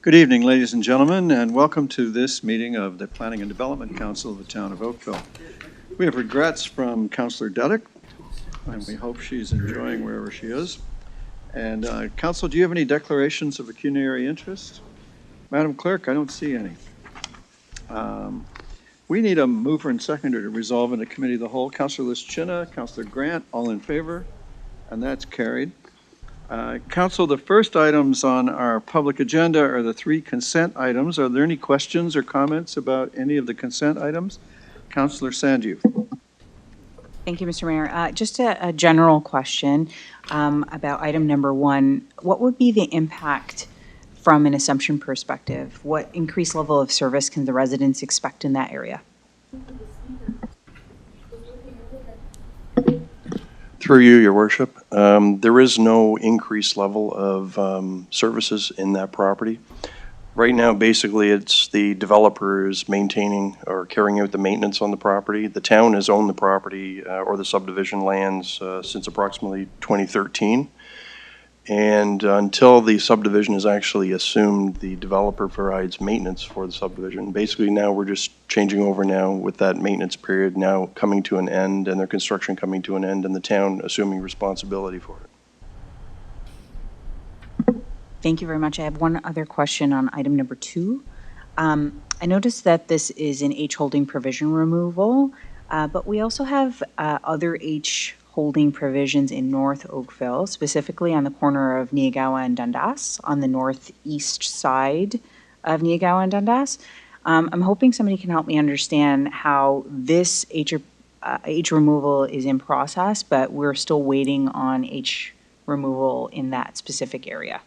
Good evening, ladies and gentlemen, and welcome to this meeting of the Planning and Development Council of the Town of Oakville. We have regrets from Councillor Duddick, and we hope she's enjoying wherever she is. And Council, do you have any declarations of pecuniary interest? Madam Clerk, I don't see any. We need a mover and seconder to resolve in the committee of the whole. Councillor Lischina, Councillor Grant, all in favor, and that's carried. Council, the first items on our public agenda are the 3 consent items. Are there any questions or comments about any of the consent items? Councillor Sandu. Thank you, Mr. Mayor. Just a general question about item number 1. What would be the impact from an assumption perspective? What increased level of service can the residents expect in that area? Through you, Your Worship, there is no increased level of services in that property. Right now, basically, it's the developers maintaining or carrying out the maintenance on the property. The town has owned the property or the subdivision lands since approximately 2013. And until the subdivision is actually assumed, the developer provides maintenance for the subdivision. Basically, now we're just changing over now with that maintenance period now coming to an end and their construction coming to an end and the town assuming responsibility for it. Thank you very much. I have one other question on item number 2. I noticed that this is an H holding provision removal, but we also have other H holding provisions in North Oakville, specifically on the corner of Niagawa and Dundas, on the northeast side of Niagawa and Dundas. I'm hoping somebody can help me understand how this H removal is in process, but we're still waiting on H removal in that specific area.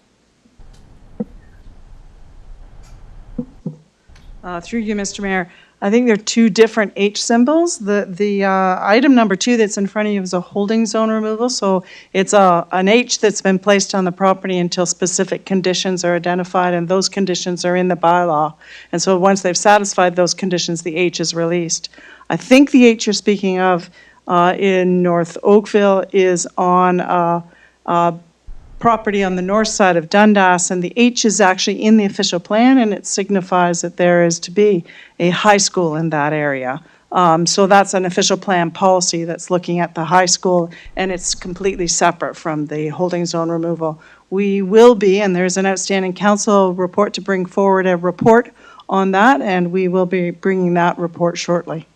Through you, Mr. Mayor, I think there are 2 different H symbols. The item number 2 that's in front of you is a holding zone removal. So it's an H that's been placed on the property until specific conditions are identified, and those conditions are in the bylaw. And so once they've satisfied those conditions, the H is released. I think the H you're speaking of in North Oakville is on property on the north side of Dundas, and the H is actually in the official plan, and it signifies that there is to be a high school in that area. So that's an official plan policy that's looking at the high school, and it's completely separate from the holding zone removal. We will be, and there's an outstanding council report to bring forward a report on that, and we will be bringing that report shortly.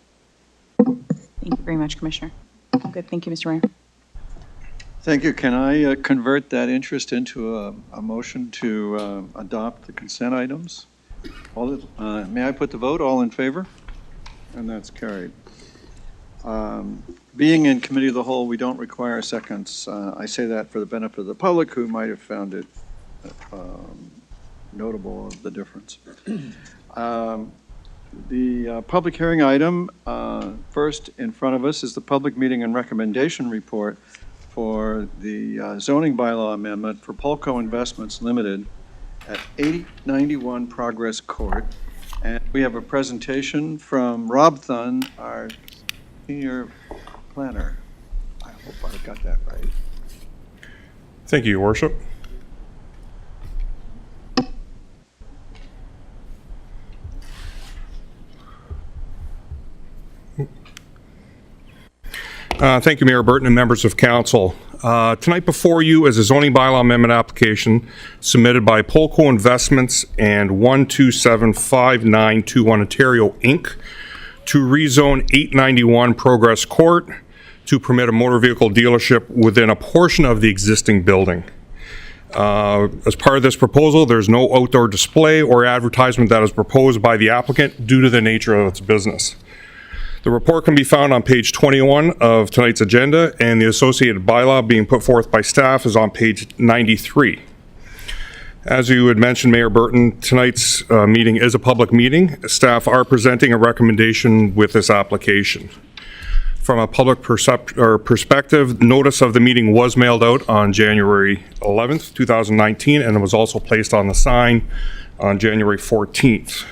Thank you very much, Commissioner. Good. Thank you, Mr. Mayor. Thank you. Can I convert that interest into a motion to adopt the consent items? May I put the vote? All in favor? And that's carried. Being in committee of the whole, we don't require seconds. I say that for the benefit of the public who might have found it notable of the difference. The public hearing item first in front of us is the public meeting and recommendation report for the zoning bylaw amendment for Polco Investments Limited at 8091 Progress Court. And we have a presentation from Rob Thun, our senior planner. I hope I got that right. Thank you, Your Worship. Thank you, Mayor Burton and members of council. Tonight before you is a zoning bylaw amendment application submitted by Polco Investments and 1275921 Ontario Inc. to rezone 891 Progress Court to permit a motor vehicle dealership within a portion of the existing building. As part of this proposal, there's no outdoor display or advertisement that is proposed by the applicant due to the nature of its business. The report can be found on page 21 of tonight's agenda, and the associated bylaw being put forth by staff is on page 93. As you had mentioned, Mayor Burton, tonight's meeting is a public meeting. Staff are presenting a recommendation with this application. From a public perspective, notice of the meeting was mailed out on January 11th, 2019, and it was also placed on the sign on January 14th.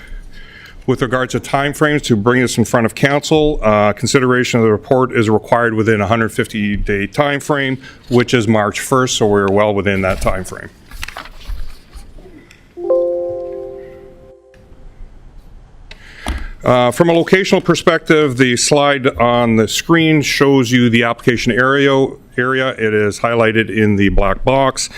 With regards to timeframes to bring this in front of council, consideration of the report is required within a 150-day timeframe, which is March 1st, so we're well within that timeframe. From a locational perspective, the slide on the screen shows you the application area. It is highlighted in the black box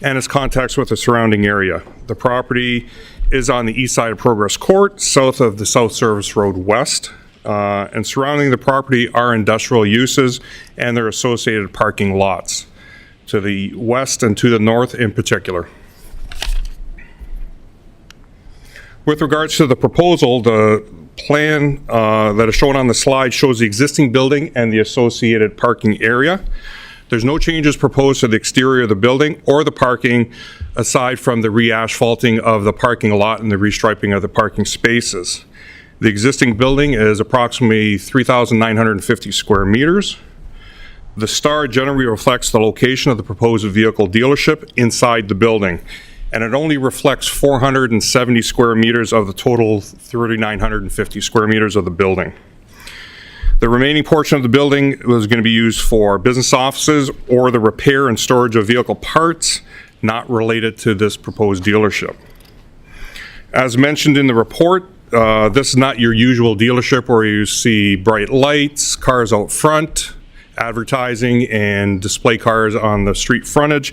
and its context with the surrounding area. The property is on the east side of Progress Court, south of the South Service Road West, and surrounding the property are industrial uses and their associated parking lots to the west and to the north in particular. With regards to the proposal, the plan that is shown on the slide shows the existing building and the associated parking area. There's no changes proposed to the exterior of the building or the parking, aside from the re-asphalting of the parking lot and the restriping of the parking spaces. The existing building is approximately 3,950 square meters. The star generally reflects the location of the proposed vehicle dealership inside the building, and it only reflects 470 square meters of the total 3,950 square meters of the building. The remaining portion of the building was going to be used for business offices or the repair and storage of vehicle parts not related to this proposed dealership. As mentioned in the report, this is not your usual dealership where you see bright lights, cars out front, advertising, and display cars on the street frontage.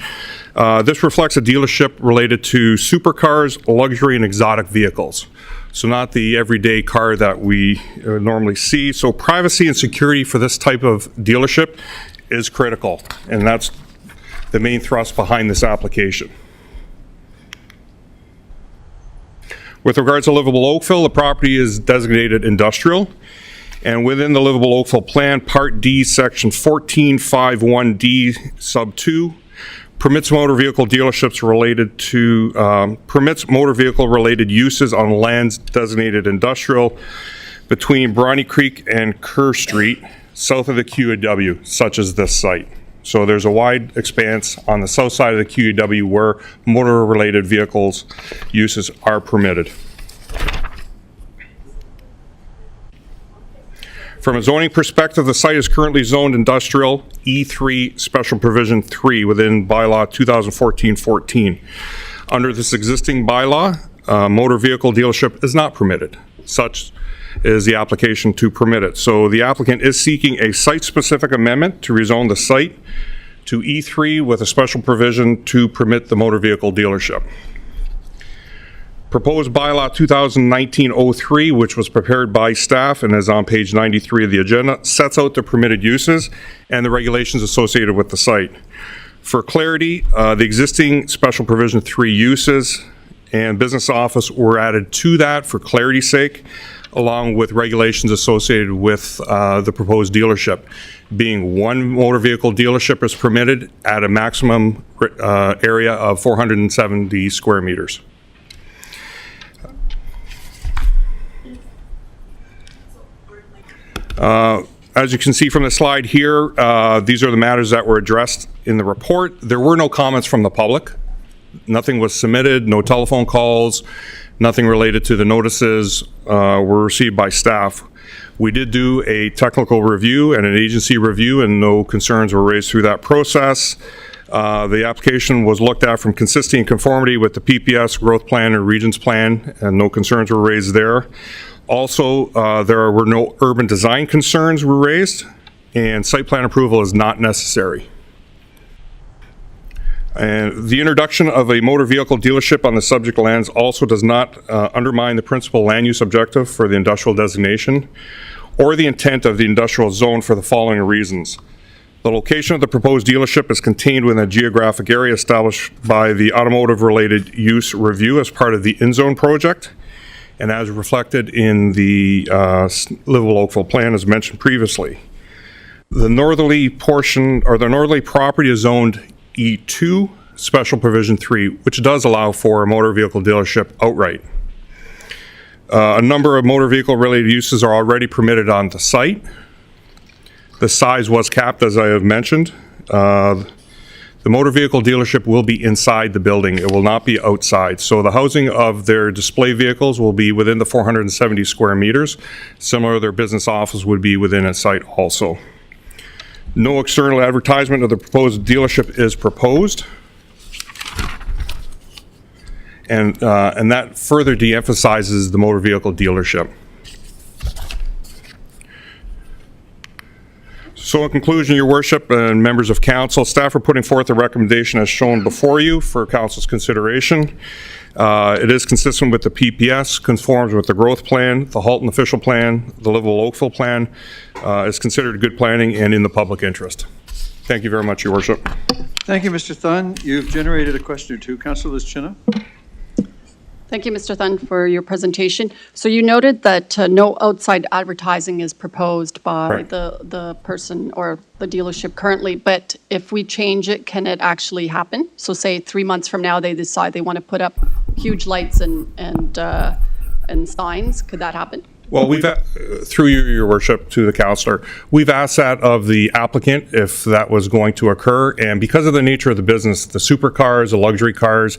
This reflects a dealership related to supercars, luxury, and exotic vehicles. So not the everyday car that we normally see. So privacy and security for this type of dealership is critical, and that's the main thrust behind this application. With regards to Livable Oakville, the property is designated industrial, and within the Livable Oakville plan, Part D, Section 1451D, Sub 2, permits motor vehicle dealerships related to, permits motor vehicle related uses on lands designated industrial between Brawny Creek and Kerr Street, south of the QEW, such as this site. So there's a wide expanse on the south side of the QEW where motor related vehicles uses are permitted. From a zoning perspective, the site is currently zoned industrial E3 Special Provision 3 within bylaw 2014-14. Under this existing bylaw, motor vehicle dealership is not permitted. Such is the application to permit it. So the applicant is seeking a site-specific amendment to rezone the site to E3 with a special provision to permit the motor vehicle dealership. Proposed bylaw 2019-03, which was prepared by staff and is on page 93 of the agenda, sets out the permitted uses and the regulations associated with the site. For clarity, the existing special provision 3 uses and business office were added to that for clarity's sake, along with regulations associated with the proposed dealership. Being one motor vehicle dealership is permitted at a maximum area of 470 square meters. As you can see from the slide here, these are the matters that were addressed in the report. There were no comments from the public. Nothing was submitted, no telephone calls, nothing related to the notices were received by staff. We did do a technical review and an agency review, and no concerns were raised through that process. The application was looked at from consistency and conformity with the PPS, growth plan, and regions plan, and no concerns were raised there. Also, there were no urban design concerns were raised, and site plan approval is not necessary. And the introduction of a motor vehicle dealership on the subject lands also does not undermine the principal land use objective for the industrial designation or the intent of the industrial zone for the following reasons. The location of the proposed dealership is contained within a geographic area established by the automotive related use review as part of the in-zone project, and as reflected in the Livable Oakville plan as mentioned previously. The northerly portion, or the northerly property is zoned E2, Special Provision 3, which does allow for a motor vehicle dealership outright. A number of motor vehicle related uses are already permitted on the site. The size was capped, as I have mentioned. The motor vehicle dealership will be inside the building. It will not be outside. So the housing of their display vehicles will be within the 470 square meters. Similar, their business office would be within a site also. No external advertisement of the proposed dealership is proposed. And that further de-emphasizes the motor vehicle dealership. So in conclusion, Your Worship and members of council, staff are putting forth a recommendation as shown before you for council's consideration. It is consistent with the PPS, conforms with the growth plan, the Halton official plan, the Livable Oakville plan, is considered good planning and in the public interest. Thank you very much, Your Worship. Thank you, Mr. Thun. You've generated a question or two. Councillor Lischina? Thank you, Mr. Thun, for your presentation. So you noted that no outside advertising is proposed by Right. the person or the dealership currently, but if we change it, can it actually happen? So say 3 months from now, they decide they want to put up huge lights and signs, could that happen? Well, we've, through you, Your Worship, to the councillor, we've asked that of the applicant if that was going to occur, and because of the nature of the business, the supercars, the luxury cars,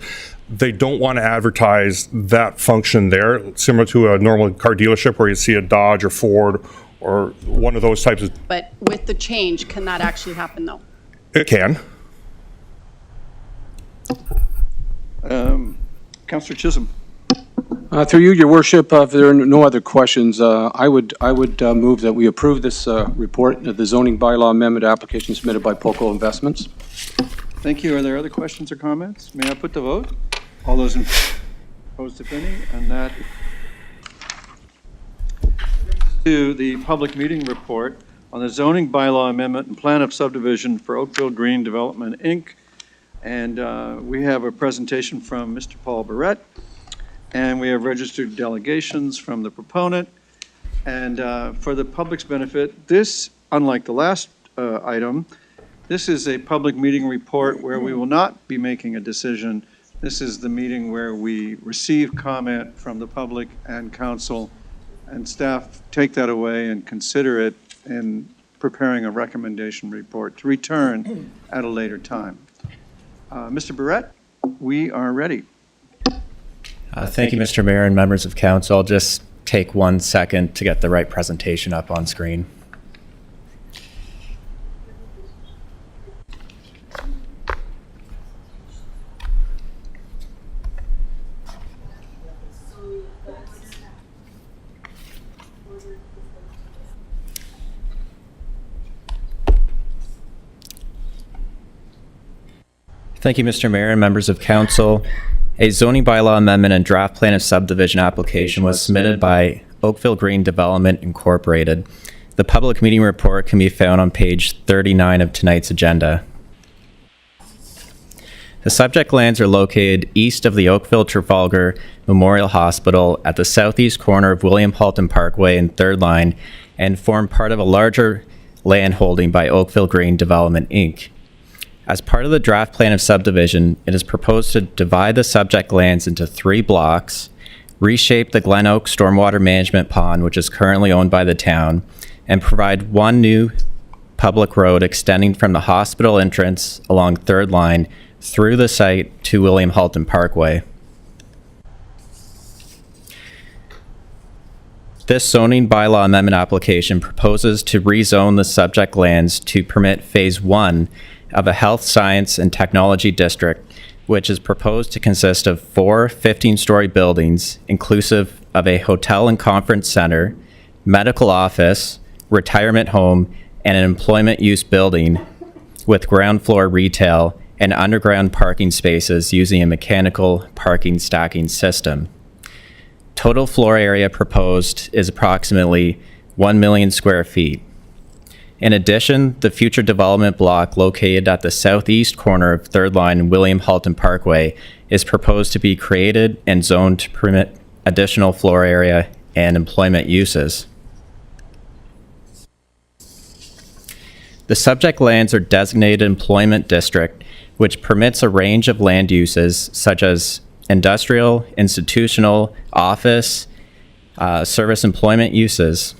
they don't want to advertise that function there, similar to a normal car dealership where you see a Dodge or Ford or one of those types of, But with the change, can that actually happen, though? it can. Councillor Chisholm? Through you, Your Worship, if there are no other questions, I would move that we approve this report, the zoning bylaw amendment application submitted by Polko Investments. Thank you. Are there other questions or comments? May I put the vote? All those in opposed, if any, and that to the public meeting report on the zoning bylaw amendment and plan of subdivision for Oakville Green Development, Inc. And we have a presentation from Mr. Paul Barrett, and we have registered delegations from the proponent. And for the public's benefit, this, unlike the last item, this is a public meeting report where we will not be making a decision. This is the meeting where we receive comment from the public and council, and staff take that away and consider it in preparing a recommendation report to return at a later time. Mr. Barrett, we are ready. Thank you, Mr. Mayor and members of council. I'll just take 1 second to get the right presentation up on screen. Thank you, Mr. Mayor and members of council. A zoning bylaw amendment and draft plan of subdivision application was submitted by Oakville Green Development Incorporated. The public meeting report can be found on page 39 of tonight's agenda. The subject lands are located east of the Oakville Trafalgar Memorial Hospital at the southeast corner of William Halton Parkway and 3rd Line and form part of a larger land holding by Oakville Green Development, Inc. As part of the draft plan of subdivision, it is proposed to divide the subject lands into 3 blocks, reshape the Glen Oak Stormwater Management Pond, which is currently owned by the town, and provide 1 new public road extending from the hospital entrance along 3rd Line through the site to William Halton Parkway. This zoning bylaw amendment application proposes to rezone the subject lands to permit Phase 1 of a health, science, and technology district, which is proposed to consist of 4 15-story buildings, inclusive of a hotel and conference center, medical office, retirement home, and an employment use building with ground floor retail and underground parking spaces using a mechanical parking stacking system. Total floor area proposed is approximately 1 million square feet. In addition, the future development block located at the southeast corner of 3rd Line and William Halton Parkway is proposed to be created and zoned to permit additional floor area and employment uses. The subject lands are designated employment district, which permits a range of land uses such as industrial, institutional, office, service employment uses.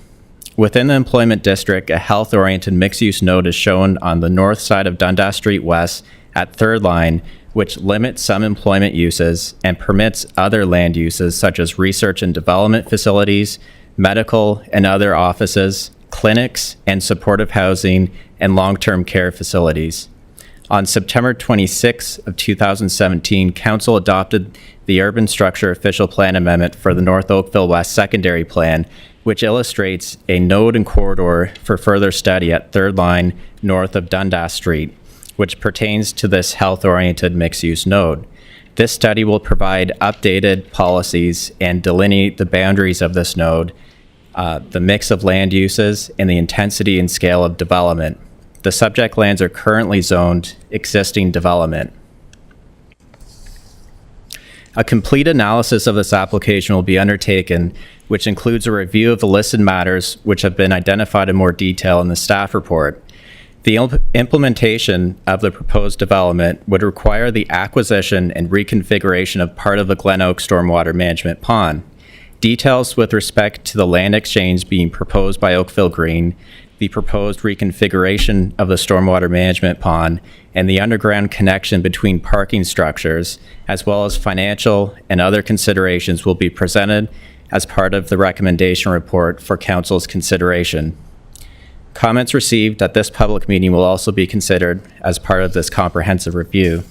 Within the employment district, a health-oriented mixed-use node is shown on the north side of Dundas Street West at third line, which limits some employment uses and permits other land uses such as research and development facilities, medical and other offices, clinics, and supportive housing and long-term care facilities. On September 26 of 2017, Council adopted the Urban Structure Official Plan Amendment for the North Oakville West Secondary Plan, which illustrates a node and corridor for further study at third line north of Dundas Street, which pertains to this health-oriented mixed-use node. This study will provide updated policies and delineate the boundaries of this node, the mix of land uses, and the intensity and scale of development. The subject lands are currently zoned existing development. A complete analysis of this application will be undertaken, which includes a review of the listed matters which have been identified in more detail in the staff report. The implementation of the proposed development would require the acquisition and reconfiguration of part of the Glen Oak Stormwater Management Pond. Details with respect to the land exchange being proposed by Oakville Green, the proposed reconfiguration of the stormwater management pond, and the underground connection between parking structures, as well as financial and other considerations, will be presented as part of the recommendation report for Council's consideration. Comments received at this public meeting will also be considered as part of this comprehensive review.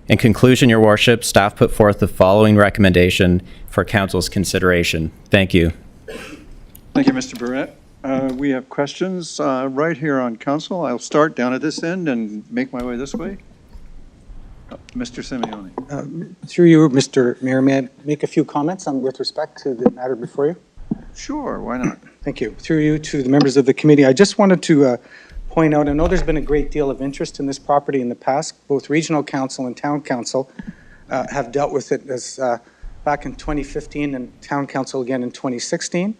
In conclusion, Your Worship, staff put forth the following recommendation for Council's consideration. Thank you. Thank you, Mr. Barrett. We have questions right here on council. I'll start down at this end and make my way this way. Mr. Simeone. Through you, Mr. Mayor, may I make a few comments with respect to the matter before you? Sure, why not? Thank you. Through you to the members of the committee, I just wanted to point out, I know there's been a great deal of interest in this property in the past. Both regional council and town council have dealt with it as back in 2015 and town council again in 2016.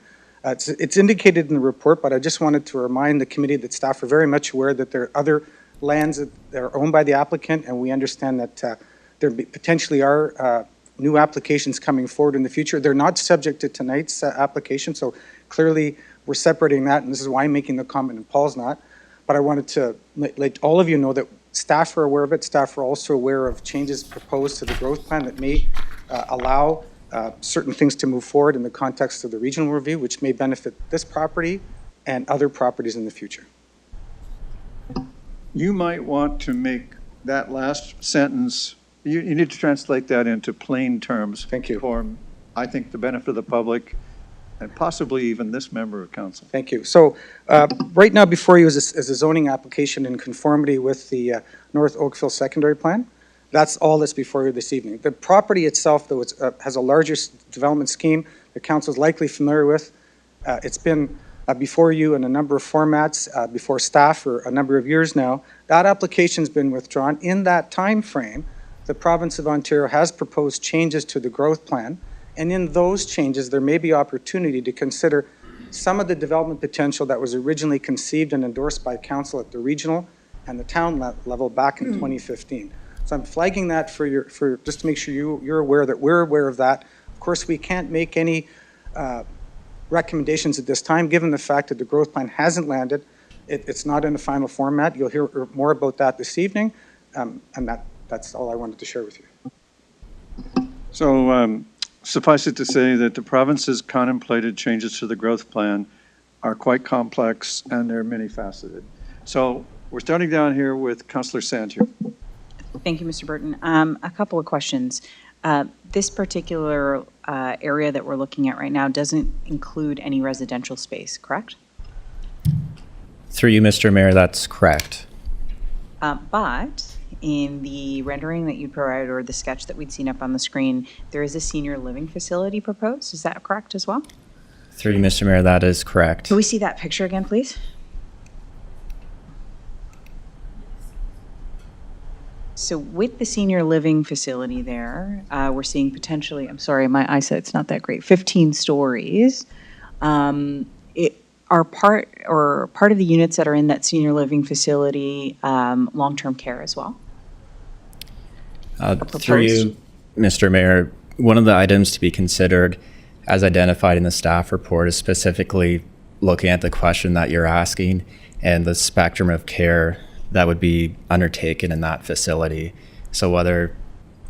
It's indicated in the report, but I just wanted to remind the committee that staff are very much aware that there are other lands that are owned by the applicant, and we understand that there potentially are new applications coming forward in the future. They're not subject to tonight's application, so clearly we're separating that, and this is why I'm making the comment and Paul's not. But I wanted to let all of you know that staff are aware of it. Staff are also aware of changes proposed to the growth plan that may allow certain things to move forward in the context of the regional review, which may benefit this property and other properties in the future. You might want to make that last sentence, you need to translate that into plain terms. Thank you. For, I think, the benefit of the public and possibly even this member of council. Thank you. So right now before you is a zoning application in conformity with the North Oakville secondary plan. That's all that's before you this evening. The property itself, though, has a larger development scheme the council is likely familiar with. It's been before you in a number of formats, before staff for a number of years now. That application's been withdrawn. In that time frame, the province of Ontario has proposed changes to the growth plan, and in those changes, there may be opportunity to consider some of the development potential that was originally conceived and endorsed by council at the regional and the town level back in 2015. So I'm flagging that for just to make sure you're aware that we're aware of that. Of course, we can't make any recommendations at this time, given the fact that the growth plan hasn't landed. It's not in the final format. You'll hear more about that this evening, and that's all I wanted to share with you. So suffice it to say that the province's contemplated changes to the growth plan are quite complex and they're many-faceted. So we're starting down here with Councillor Santier. Thank you, Mr. Burton. A couple of questions. This particular area that we're looking at right now doesn't include any residential space, correct? Through you, Mr. Mayor, that's correct. But in the rendering that you provided or the sketch that we'd seen up on the screen, there is a senior living facility proposed. Is that correct as well? Through you, Mr. Mayor, that is correct. Can we see that picture again, please? So with the senior living facility there, we're seeing potentially, I'm sorry, my eyesight's not that great, 15 stories. Are part of the units that are in that senior living facility long-term care as well? Through you, Mr. Mayor, one of the items to be considered as identified in the staff report is specifically looking at the question that you're asking and the spectrum of care that would be undertaken in that facility. So whether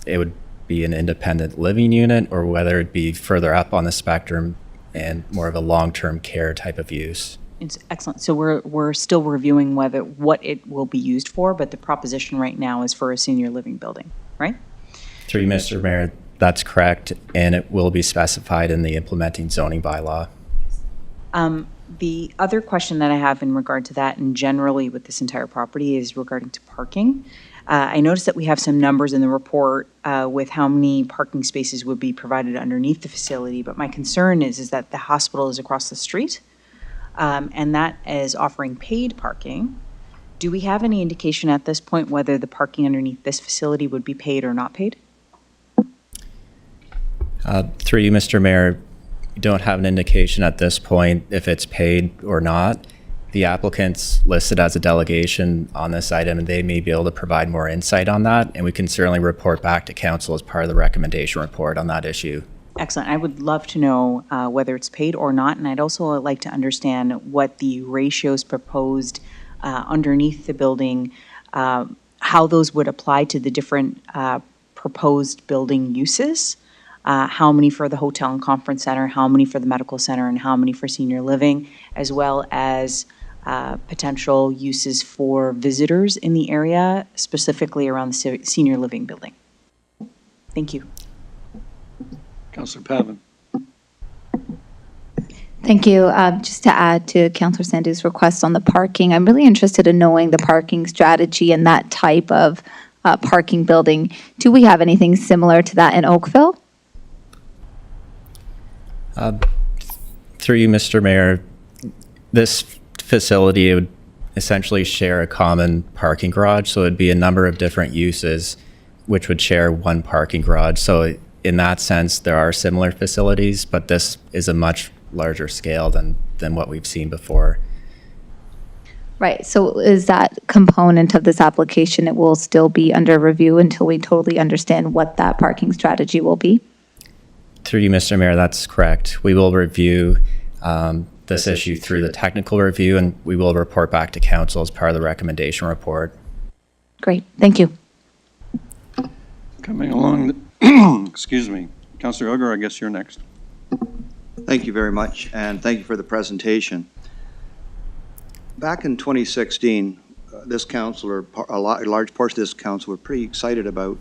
it would be an independent living unit or whether it be further up on the spectrum and more of a long-term care type of use. It's excellent. So we're still reviewing what it will be used for, but the proposition right now is for a senior living building, right? Through you, Mr. Mayor, that's correct, and it will be specified in the implementing zoning bylaw. The other question that I have in regard to that and generally with this entire property is regarding to parking. I noticed that we have some numbers in the report with how many parking spaces would be provided underneath the facility, but my concern is that the hospital is across the street, and that is offering paid parking. Do we have any indication at this point whether the parking underneath this facility would be paid or not paid? Through you, Mr. Mayor, we don't have an indication at this point if it's paid or not. The applicant's listed as a delegation on this item, and they may be able to provide more insight on that, and we can certainly report back to council as part of the recommendation report on that issue. Excellent. I would love to know whether it's paid or not, and I'd also like to understand what the ratios proposed underneath the building, how those would apply to the different proposed building uses. How many for the hotel and conference center, how many for the medical center, and how many for senior living, as well as potential uses for visitors in the area, specifically around the senior living building. Thank you. Councillor Pavin. Thank you. Just to add to Councillor Sandu's request on the parking, I'm really interested in knowing the parking strategy and that type of parking building. Do we have anything similar to that in Oakville? Through you, Mr. Mayor, this facility would essentially share a common parking garage, so it'd be a number of different uses which would share one parking garage. So in that sense, there are similar facilities, but this is a much larger scale than what we've seen before. Right. So is that component of this application, it will still be under review until we totally understand what that parking strategy will be? Through you, Mr. Mayor, that's correct. We will review this issue through the technical review, and we will report back to council as part of the recommendation report. Great. Thank you. Coming along, excuse me, Councillor Ugar, I guess you're next. Thank you very much, and thank you for the presentation. Back in 2016, this council, or a large portion of this council, were pretty excited about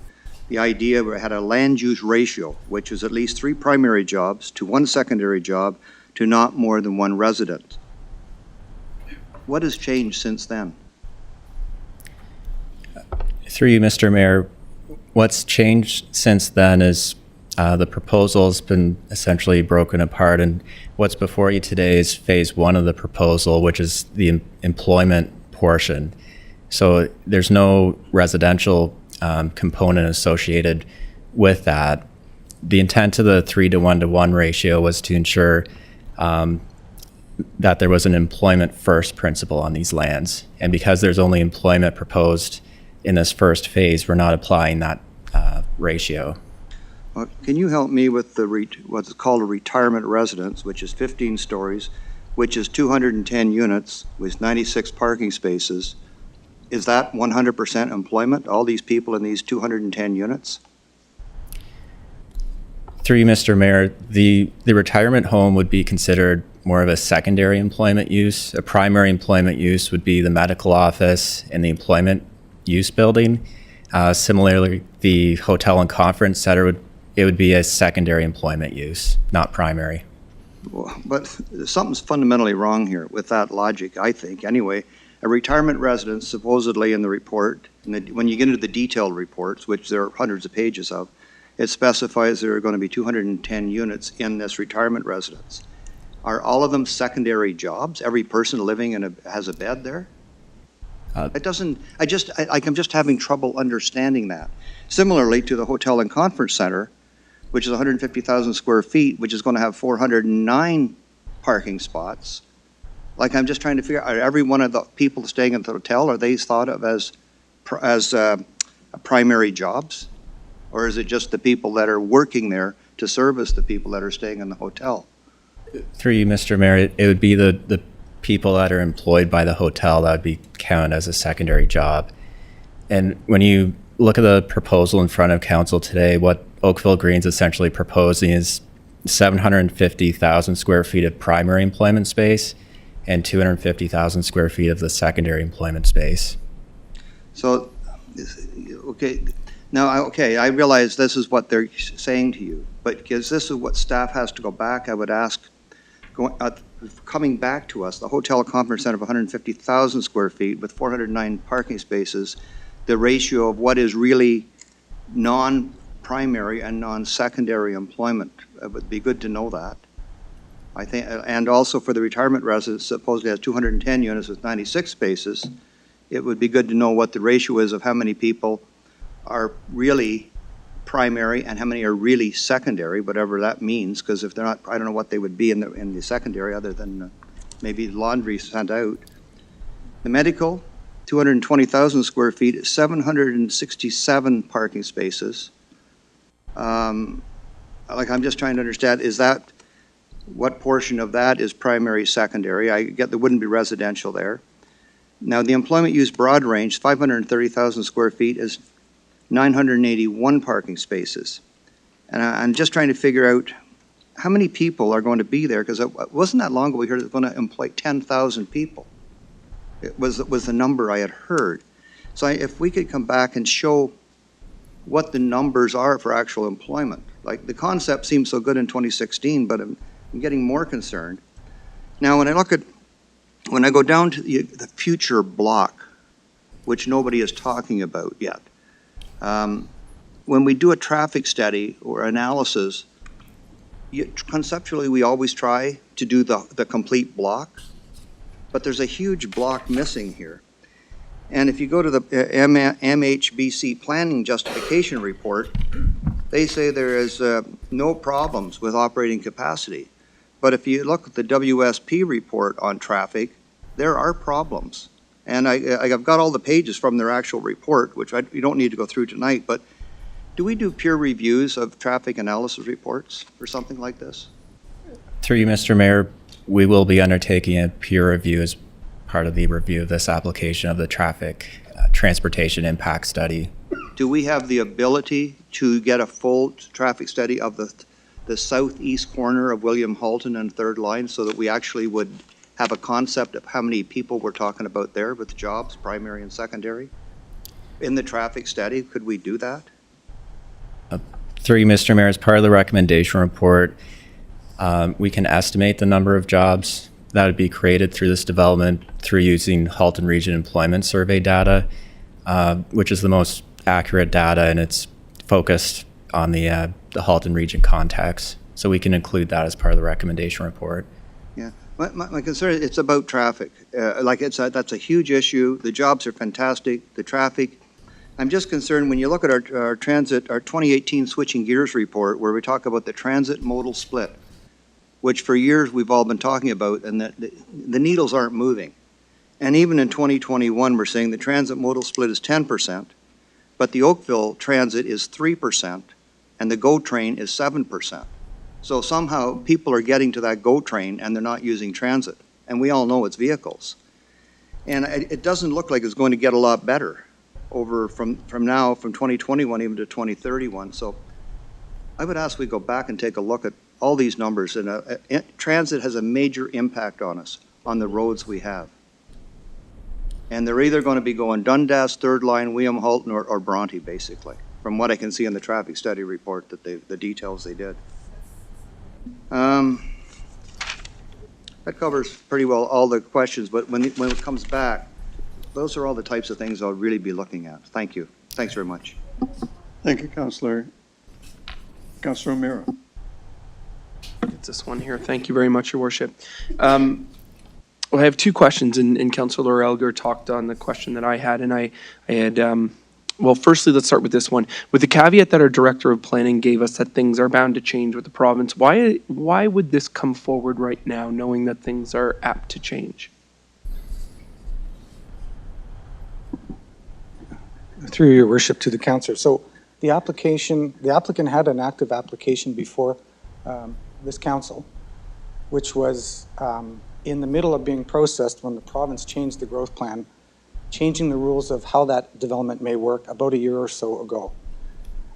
the idea where it had a land use ratio, which is at least 3 primary jobs to 1 secondary job to not more than 1 resident. What has changed since then? Through you, Mr. Mayor, what's changed since then is the proposal has been essentially broken apart, and what's before you today is phase 1 of the proposal, which is the employment portion. So there's no residential component associated with that. The intent of the 3-to-1-to-1 ratio was to ensure that there was an employment first principle on these lands. And because there's only employment proposed in this first phase, we're not applying that ratio. Well, can you help me with the what's called a retirement residence, which is 15 stories, which is 210 units with 96 parking spaces? Is that 100% employment, all these people in these 210 units? Through you, Mr. Mayor, the retirement home would be considered more of a secondary employment use. A primary employment use would be the medical office and the employment use building. Similarly, the hotel and conference center would be a secondary employment use, not primary. Well, but something's fundamentally wrong here with that logic, I think. Anyway, a retirement residence, supposedly in the report, when you get into the detailed reports, which there are hundreds of pages of, it specifies there are going to be 210 units in this retirement residence. Are all of them secondary jobs? Every person living has a bed there? It doesn't, I'm just having trouble understanding that. Similarly to the hotel and conference center, which is 150,000 square feet, which is going to have 409 parking spots. Like, I'm just trying to figure out, every one of the people staying at the hotel, are they thought of as primary jobs? Or is it just the people that are working there to service the people that are staying in the hotel? Through you, Mr. Mayor, it would be the people that are employed by the hotel that would be counted as a secondary job. And when you look at the proposal in front of council today, what Oakville Green's essentially proposing is 750,000 square feet of primary employment space and 250,000 square feet of the secondary employment space. So, okay, now, I realize this is what they're saying to you, but because this is what staff has to go back, I would ask, coming back to us, the hotel conference center of 150,000 square feet with 409 parking spaces, the ratio of what is really non-primary and non-secondary employment. It would be good to know that. I think, and also for the retirement residence, supposedly has 210 units with 96 spaces. It would be good to know what the ratio is of how many people are really primary and how many are really secondary, whatever that means, because if they're not, I don't know what they would be in the secondary other than maybe laundry sent out. The medical, 220,000 square feet, 767 parking spaces. I'm just trying to understand, is that, what portion of that is primary, secondary? I get there wouldn't be residential there. Now, the employment use broad range, 530,000 square feet, is 981 parking spaces. And I'm just trying to figure out how many people are going to be there, because it wasn't that long ago we heard it was going to employ 10,000 people. It was the number I had heard. So if we could come back and show what the numbers are for actual employment. Like, the concept seemed so good in 2016, but I'm getting more concerned. Now, when I go down to the future block, which nobody is talking about yet, when we do a traffic study or analysis, conceptually we always try to do the complete block, but there's a huge block missing here. And if you go to the MHBC planning justification report, they say there is no problems with operating capacity. But if you look at the WSP report on traffic, there are problems. And I've got all the pages from their actual report, which you don't need to go through tonight, but do we do peer reviews of traffic analysis reports for something like this? Through you, Mr. Mayor, we will be undertaking a peer review as part of the review of this application of the traffic transportation impact study. Do we have the ability to get a full traffic study of the southeast corner of William Halton and Third Line so that we actually would have a concept of how many people we're talking about there with jobs, primary and secondary? In the traffic study, could we do that? Through you, Mr. Mayor, as part of the recommendation report, we can estimate the number of jobs that would be created through this development through using Halton Region Employment Survey data, which is the most accurate data, and it's focused on the Halton Region context. So we can include that as part of the recommendation report. Yeah, my concern is it's about traffic. That's a huge issue. The jobs are fantastic. The traffic. I'm just concerned when you look at our 2018 Switching Gears report, where we talk about the transit modal split, which for years we've all been talking about, and the needles aren't moving. And even in 2021, we're saying the transit modal split is 10%, but the Oakville transit is 3%, and the GO train is 7%. So somehow people are getting to that GO train and they're not using transit. And we all know it's vehicles. And it doesn't look like it's going to get a lot better over from now, from 2021 even to 2031. So I would ask we go back and take a look at all these numbers. And transit has a major impact on us, on the roads we have. And they're either going to be going Dundas, Third Line, William Halton, or Bronte, basically, from what I can see in the traffic study report, that the details they did. That covers pretty well all the questions, but when it comes back, those are all the types of things I'll really be looking at. Thank you. Thanks very much. Thank you, Councillor. Councillor O'Meara. It's this one here. Thank you very much, Your Worship. Well, I have two questions, and Councillor Elgar talked on the question that I had, and I had, well, firstly, let's start with this one. With the caveat that our Director of Planning gave us that things are bound to change with the province, why would this come forward right now, knowing that things are apt to change? Through your worship to the councillor. So the applicant had an active application before this council, which was in the middle of being processed when the province changed the growth plan, changing the rules of how that development may work about a year or so ago.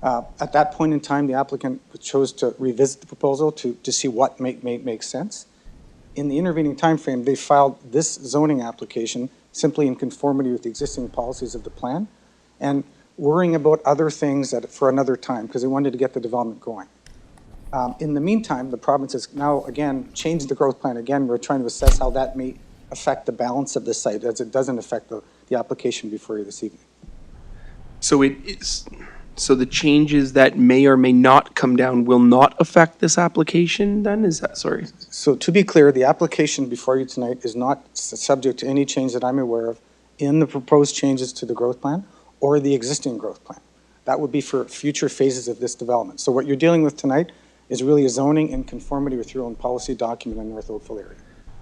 At that point in time, the applicant chose to revisit the proposal to see what make sense. In the intervening timeframe, they filed this zoning application simply in conformity with the existing policies of the plan and worrying about other things for another time because they wanted to get the development going. In the meantime, the province has now again changed the growth plan again. We're trying to assess how that may affect the balance of the site as it doesn't affect the application before you this evening. So the changes that may or may not come down will not affect this application then? Is that, sorry? So to be clear, the application before you tonight is not subject to any change that I'm aware of in the proposed changes to the growth plan or the existing growth plan. That would be for future phases of this development. So what you're dealing with tonight is really a zoning in conformity with your own policy document in North Oakville area.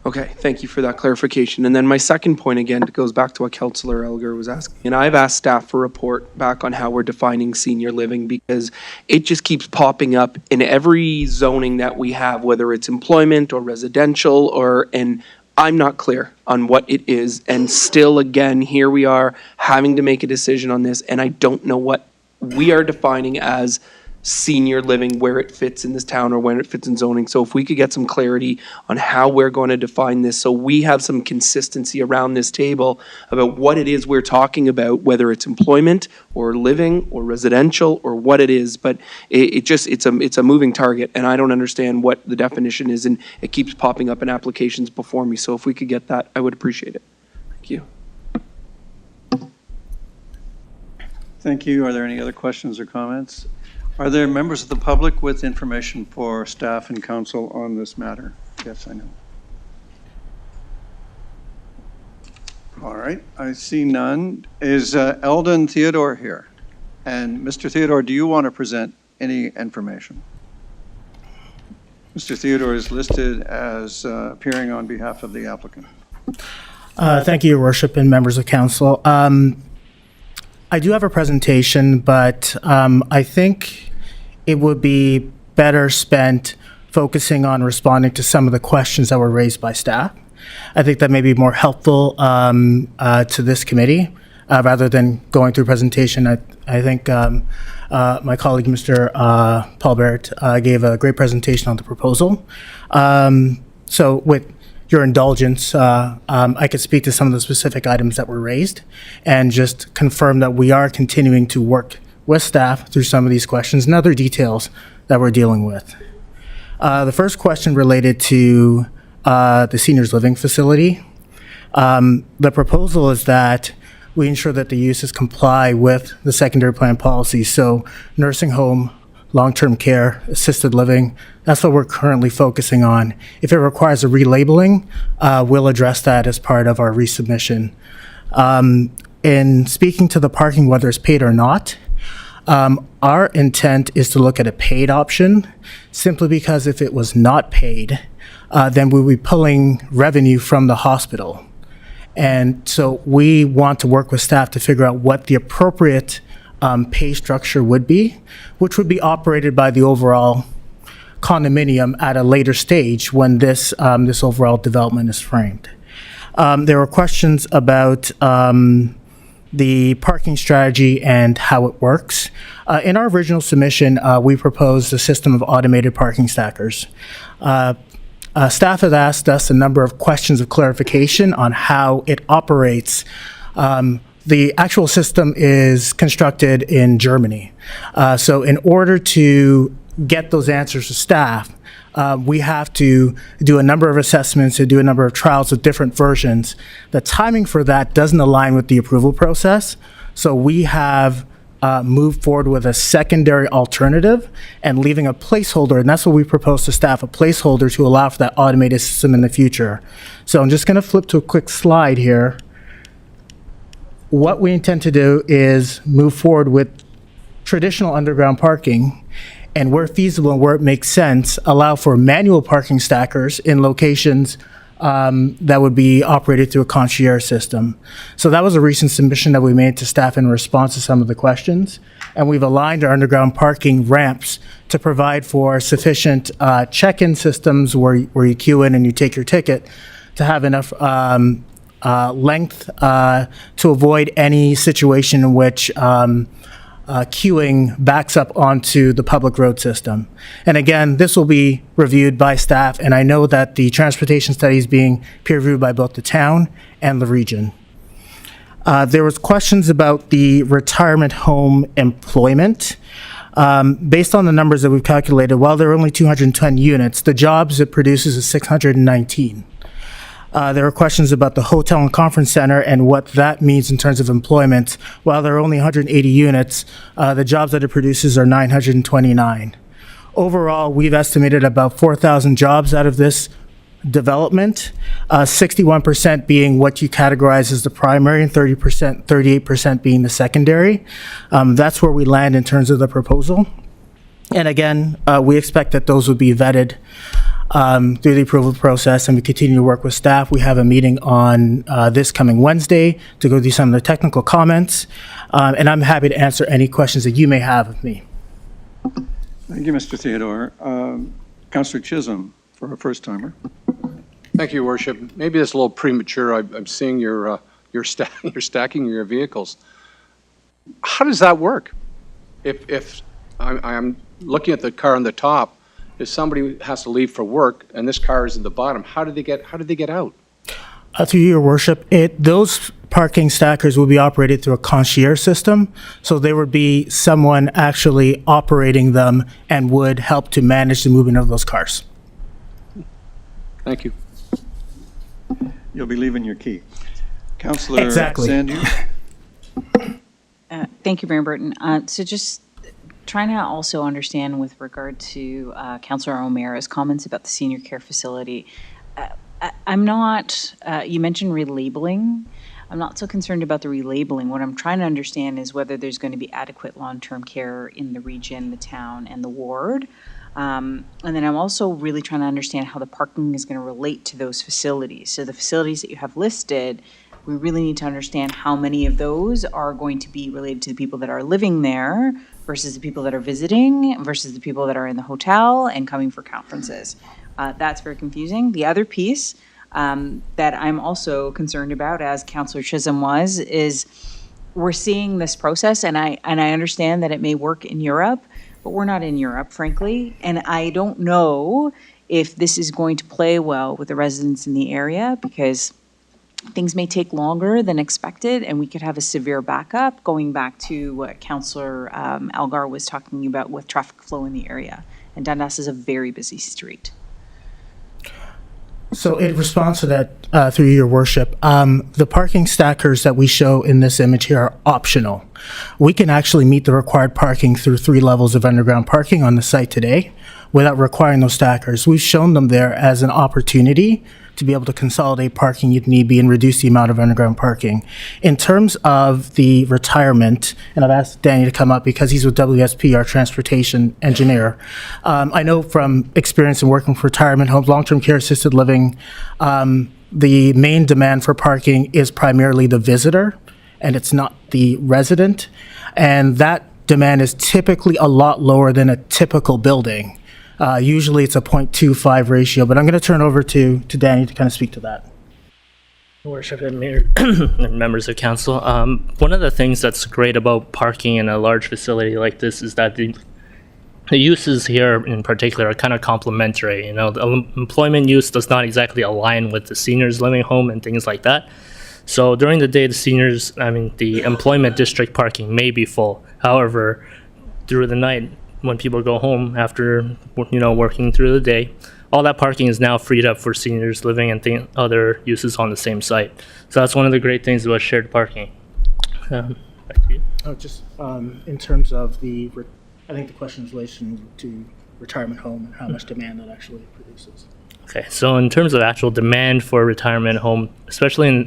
Okay, thank you for that clarification. And then my second point, again, goes back to what Councillor Elgar was asking. And I've asked staff for a report back on how we're defining senior living because it just keeps popping up in every zoning that we have, whether it's employment or residential and I'm not clear on what it is. And still, again, here we are having to make a decision on this, and I don't know what we are defining as senior living, where it fits in this town or when it fits in zoning. So if we could get some clarity on how we're going to define this so we have some consistency around this table about what it is we're talking about, whether it's employment or living or residential or what it is. But it's a moving target, and I don't understand what the definition is, and it keeps popping up in applications before me. So if we could get that, I would appreciate it. Thank you. Thank you. Are there any other questions or comments? Are there members of the public with information for staff and council on this matter? Yes, I know. All right, I see none. Is Eldon Theodore here? And Mr. Theodore, do you want to present any information? Mr. Theodore is listed as appearing on behalf of the applicant. Thank you, Your Worship and members of council. I do have a presentation, but I think it would be better spent focusing on responding to some of the questions that were raised by staff. I think that may be more helpful to this committee rather than going through a presentation. I think my colleague, Mr. Paul Barrett, gave a great presentation on the proposal. So with your indulgence, I could speak to some of the specific items that were raised and just confirm that we are continuing to work with staff through some of these questions and other details that we're dealing with. The first question related to the seniors living facility. The proposal is that we ensure that the uses comply with the secondary plan policy. So nursing home, long-term care, assisted living, that's what we're currently focusing on. If it requires a relabeling, we'll address that as part of our resubmission. In speaking to the parking, whether it's paid or not, our intent is to look at a paid option, simply because if it was not paid, then we would be pulling revenue from the hospital. And so we want to work with staff to figure out what the appropriate pay structure would be, which would be operated by the overall condominium at a later stage when this overall development is framed. There were questions about the parking strategy and how it works. In our original submission, we proposed a system of automated parking stackers. Staff has asked us a number of questions of clarification on how it operates. The actual system is constructed in Germany. So in order to get those answers to staff, we have to do a number of assessments and do a number of trials with different versions. The timing for that doesn't align with the approval process. So we have moved forward with a secondary alternative and leaving a placeholder, and that's what we propose to staff, a placeholder to allow for that automated system in the future. So I'm just going to flip to a quick slide here. What we intend to do is move forward with traditional underground parking, and where feasible and where it makes sense, allow for manual parking stackers in locations that would be operated through a concierge system. So that was a recent submission that we made to staff in response to some of the questions. And we've aligned our underground parking ramps to provide for sufficient check-in systems where you queue in and you take your ticket, to have enough length to avoid any situation in which queuing backs up onto the public road system. And again, this will be reviewed by staff, and I know that the transportation study is being peer reviewed by both the town and the region. There was questions about the retirement home employment. Based on the numbers that we've calculated, while there are only 210 units, the jobs it produces is 619. There were questions about the hotel and conference center and what that means in terms of employment. While there are only 180 units, the jobs that it produces are 929. Overall, we've estimated about 4,000 jobs out of this development, 61% being what you categorize as the primary and 38% being the secondary. That's where we land in terms of the proposal. And again, we expect that those would be vetted through the approval process, and we continue to work with staff. We have a meeting on this coming Wednesday to go through some of the technical comments, and I'm happy to answer any questions that you may have of me. Thank you, Mr. Theodore. Councillor Chisholm for a first-timer. Thank you, Your Worship. Maybe it's a little premature. I'm seeing you're stacking your vehicles. How does that work? If I'm looking at the car on the top, if somebody has to leave for work and this car is at the bottom, how do they get out? Through Your Worship, those parking stackers will be operated through a concierge system, so there would be someone actually operating them and would help to manage the movement of those cars. Thank you. You'll be leaving your key. Councillor Exactly. Sandu. Thank you, Mayor Burton. So just trying to also understand with regard to Councillor O'Meara's comments about the senior care facility. I'm not, you mentioned relabeling. I'm not so concerned about the relabeling. What I'm trying to understand is whether there's going to be adequate long-term care in the region, the town, and the ward. And then I'm also really trying to understand how the parking is going to relate to those facilities. So the facilities that you have listed, we really need to understand how many of those are going to be related to the people that are living there versus the people that are visiting versus the people that are in the hotel and coming for conferences. That's very confusing. The other piece that I'm also concerned about, as Councillor Chisholm was, is we're seeing this process, and I understand that it may work in Europe, but we're not in Europe, frankly, and I don't know if this is going to play well with the residents in the area, because things may take longer than expected, and we could have a severe backup, going back to what Councillor Algar was talking about with traffic flow in the area. And Dundas is a very busy street. So in response to that, through Your Worship, the parking stackers that we show in this image here are optional. We can actually meet the required parking through 3 levels of underground parking on the site today without requiring those stackers. We've shown them there as an opportunity to be able to consolidate parking if need be and reduce the amount of underground parking. In terms of the retirement, and I've asked Danny to come up because he's with WSP, our transportation engineer. I know from experience in working for retirement homes, long-term care assisted living, the main demand for parking is primarily the visitor, and it's not the resident. And that demand is typically a lot lower than a typical building. Usually it's a 0.25 ratio, but I'm going to turn over to Danny to kind of speak to that. Worship and Mayor and members of council. One of the things that's great about parking in a large facility like this is that the uses here in particular are kind of complementary. You know, the employment use does not exactly align with the seniors living home and things like that. So during the day, the employment district parking may be full. However, through the night, when people go home after, working through the day, all that parking is now freed up for seniors living and other uses on the same site. So that's one of the great things about shared parking. Back to you. Just in terms of I think the question is relation to retirement home and how much demand that actually produces. Okay, so in terms of actual demand for a retirement home,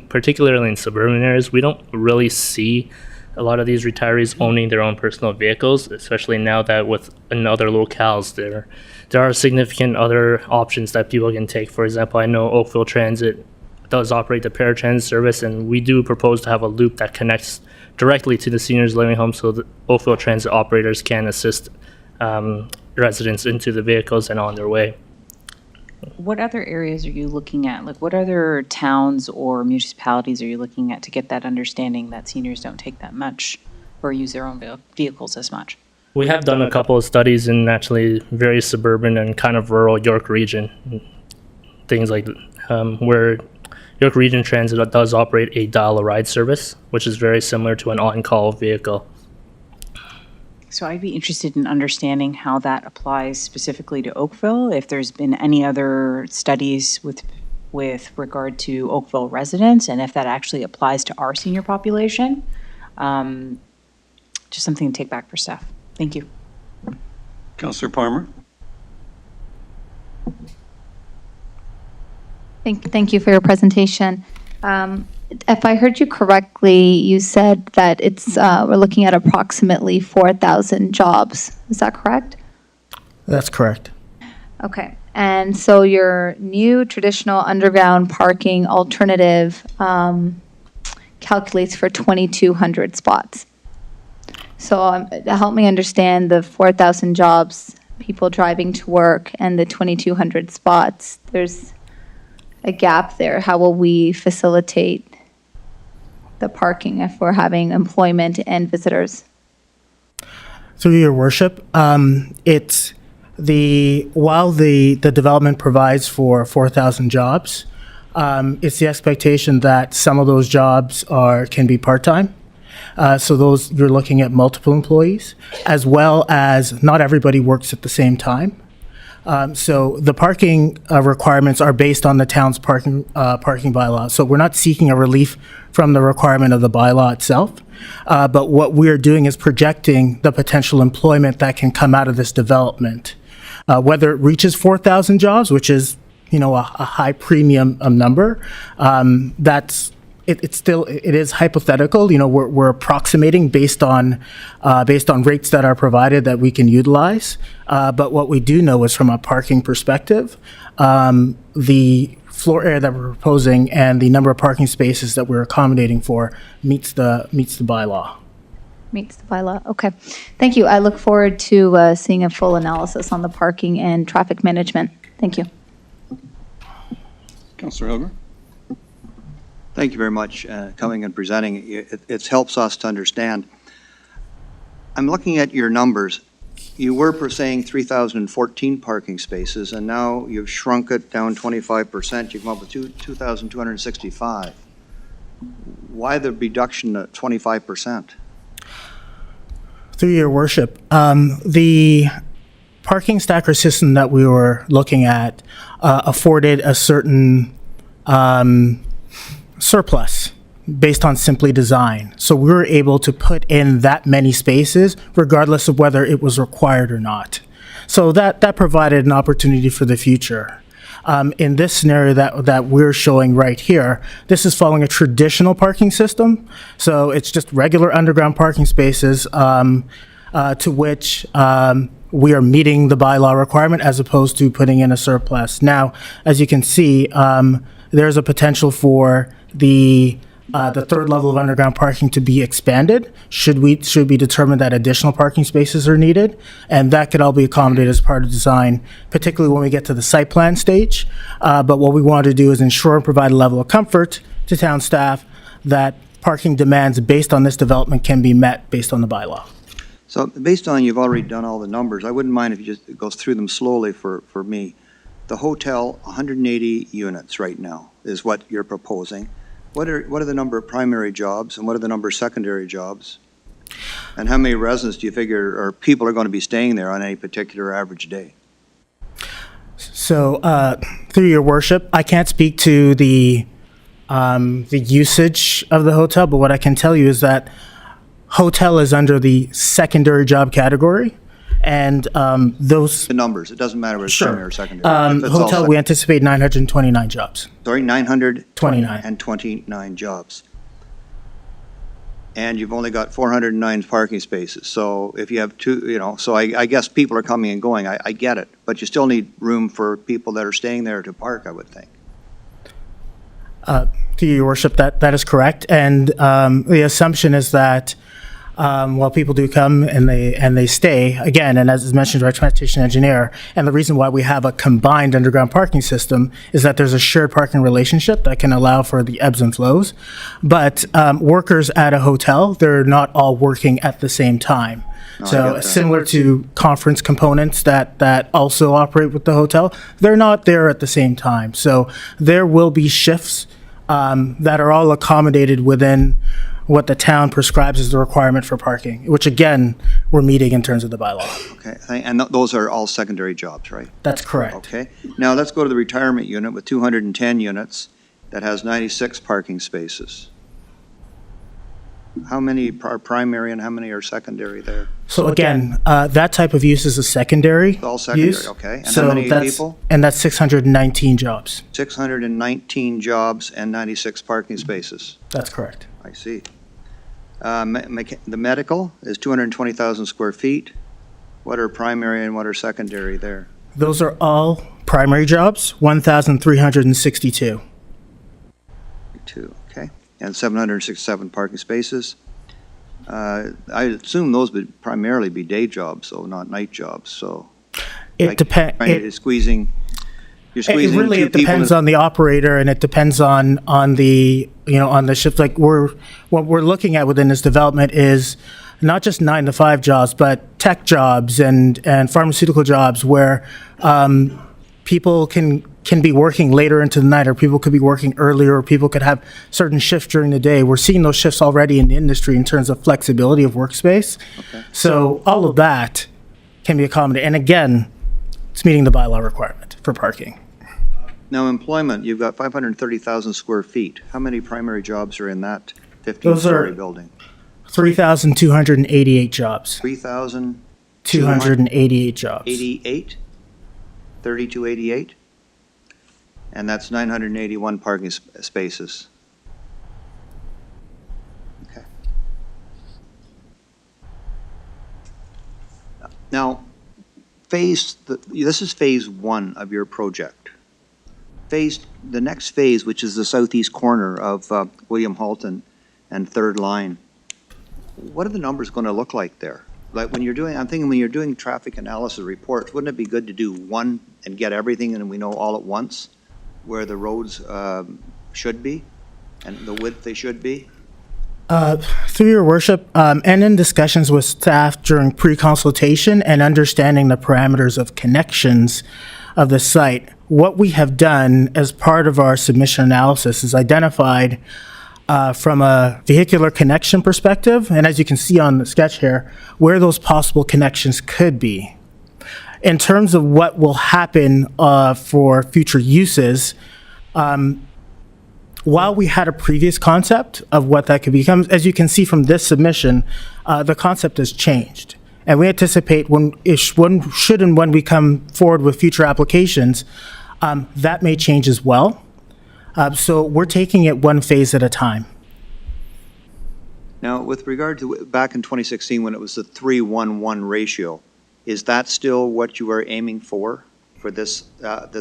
particularly in suburban areas, we don't really see a lot of these retirees owning their own personal vehicles, especially now that in other locales there are significant other options that people can take. For example, I know Oakville Transit does operate the paratransit service, and we do propose to have a loop that connects directly to the seniors living home so that Oakville Transit operators can assist residents into the vehicles and on their way. What other areas are you looking at? Like, what other towns or municipalities are you looking at to get that understanding that seniors don't take that much or use their own vehicles as much? We have done a couple of studies in actually very suburban and kind of rural York region. Things like where York Region Transit does operate a dial-a-ride service, which is very similar to an on-call vehicle. So I'd be interested in understanding how that applies specifically to Oakville, if there's been any other studies with regard to Oakville residents, and if that actually applies to our senior population. Just something to take back for staff. Thank you. Councillor Palmer? Thank you for your presentation. If I heard you correctly, you said that we're looking at approximately 4,000 jobs. Is that correct? That's correct. Okay. And so your new traditional underground parking alternative calculates for 2,200 spots. So help me understand the 4,000 jobs, people driving to work, and the 2,200 spots. There's a gap there. How will we facilitate the parking if we're having employment and visitors? Through your worship, it's while the development provides for 4,000 jobs, it's the expectation that some of those jobs can be part-time. So those, you're looking at multiple employees, as well as not everybody works at the same time. So the parking requirements are based on the town's parking bylaw. So we're not seeking a relief from the requirement of the bylaw itself. But what we're doing is projecting the potential employment that can come out of this development. Whether it reaches 4,000 jobs, which is, a high premium number, it is hypothetical. We're approximating based on rates that are provided that we can utilize. But what we do know is from a parking perspective, the floor area that we're proposing and the number of parking spaces that we're accommodating for meets the bylaw. Meets the bylaw. Okay. Thank you. I look forward to seeing a full analysis on the parking and traffic management. Thank you. Councillor Hilger? Thank you very much coming and presenting. It helps us to understand. I'm looking at your numbers. You were saying 3,014 parking spaces, and now you've shrunk it down 25%. You've come up with 2,265. Why the reduction to 25%? Through your worship, the parking stacker system that we were looking at afforded a certain surplus based on simply design. So we were able to put in that many spaces regardless of whether it was required or not. So that provided an opportunity for the future. In this scenario that we're showing right here, this is following a traditional parking system. So it's just regular underground parking spaces to which we are meeting the bylaw requirement as opposed to putting in a surplus. Now, as you can see, there's a potential for the third level of underground parking to be expanded should we determine that additional parking spaces are needed, and that could all be accommodated as part of design, particularly when we get to the site plan stage. But what we want to do is ensure and provide a level of comfort to town staff that parking demands based on this development can be met based on the bylaw. So based on you've already done all the numbers, I wouldn't mind if you just go through them slowly for me. The hotel, 180 units right now is what you're proposing. What are the number of primary jobs and what are the number of secondary jobs? And how many residents do you figure or people are going to be staying there on any particular average day? So through your worship, I can't speak to the usage of the hotel, but what I can tell you is that hotel is under the secondary job category. And those... The numbers, it doesn't matter whether it's Sure. primary or secondary. Hotel, we anticipate 929 jobs. Sorry, 29. 929 jobs. And you've only got 409 parking spaces. So if you have two, so I guess people are coming and going. I get it. But you still need room for people that are staying there to park, I would think. To your worship, that is correct. And the assumption is that while people do come and they stay, again, and as is mentioned by our transportation engineer, and the reason why we have a combined underground parking system is that there's a shared parking relationship that can allow for the ebbs and flows. But workers at a hotel, they're not all working at the same time. I get So that. similar to conference components that also operate with the hotel, they're not there at the same time. So there will be shifts that are all accommodated within what the town prescribes as the requirement for parking, which again, we're meeting in terms of the bylaw. Okay, and those are all secondary jobs, right? That's correct. Okay. Now, let's go to the retirement unit with 210 units that has 96 parking spaces. How many are primary and how many are secondary there? So again, that type of use is a secondary All secondary, use. okay. And So how many that's- people? And that's 619 jobs. 619 jobs and 96 parking spaces. That's correct. I see. The medical is 220,000 square feet. What are primary and what are secondary there? Those are all primary jobs, 1,362. Two, okay. And 767 parking spaces. I assume those would primarily be day jobs, so not night jobs, so. It like, depends. You're squeezing It two really people. depends on the operator, and it depends on the on the shift. Like what we're looking at within this development is not just 9 to 5 jobs, but tech jobs and pharmaceutical jobs where people can be working later into the night, or people could be working earlier, or people could have certain shifts during the day. We're seeing those shifts already in the industry in terms of flexibility of workspace. Okay. So all of that can be accommodated. And again, it's meeting the bylaw requirement for parking. Now, employment, you've got 530,000 square feet. How many primary jobs are in that Those are- 15-story building? 3,288 jobs. 3,288? 288 jobs. 3288? And that's 981 parking spaces. Okay. Now, this is phase one of your project. The next phase, which is the southeast corner of William Halton and Third Line, what are the numbers going to look like there? Like when you're doing traffic analysis reports, wouldn't it be good to do one and get everything and we know all at once where the roads should be and the width they should be? Through your worship, and in discussions with staff during pre-consultation and understanding the parameters of connections of the site, what we have done as part of our submission analysis is identified from a vehicular connection perspective, and as you can see on the sketch here, where those possible connections could be. In terms of what will happen for future uses, while we had a previous concept of what that could become, as you can see from this submission, the concept has changed. And we anticipate when we come forward with future applications, that may change as well. So we're taking it one phase at a time. Now, with regard to back in 2016 when it was the 3-1-1 ratio, is that still what you are aiming for this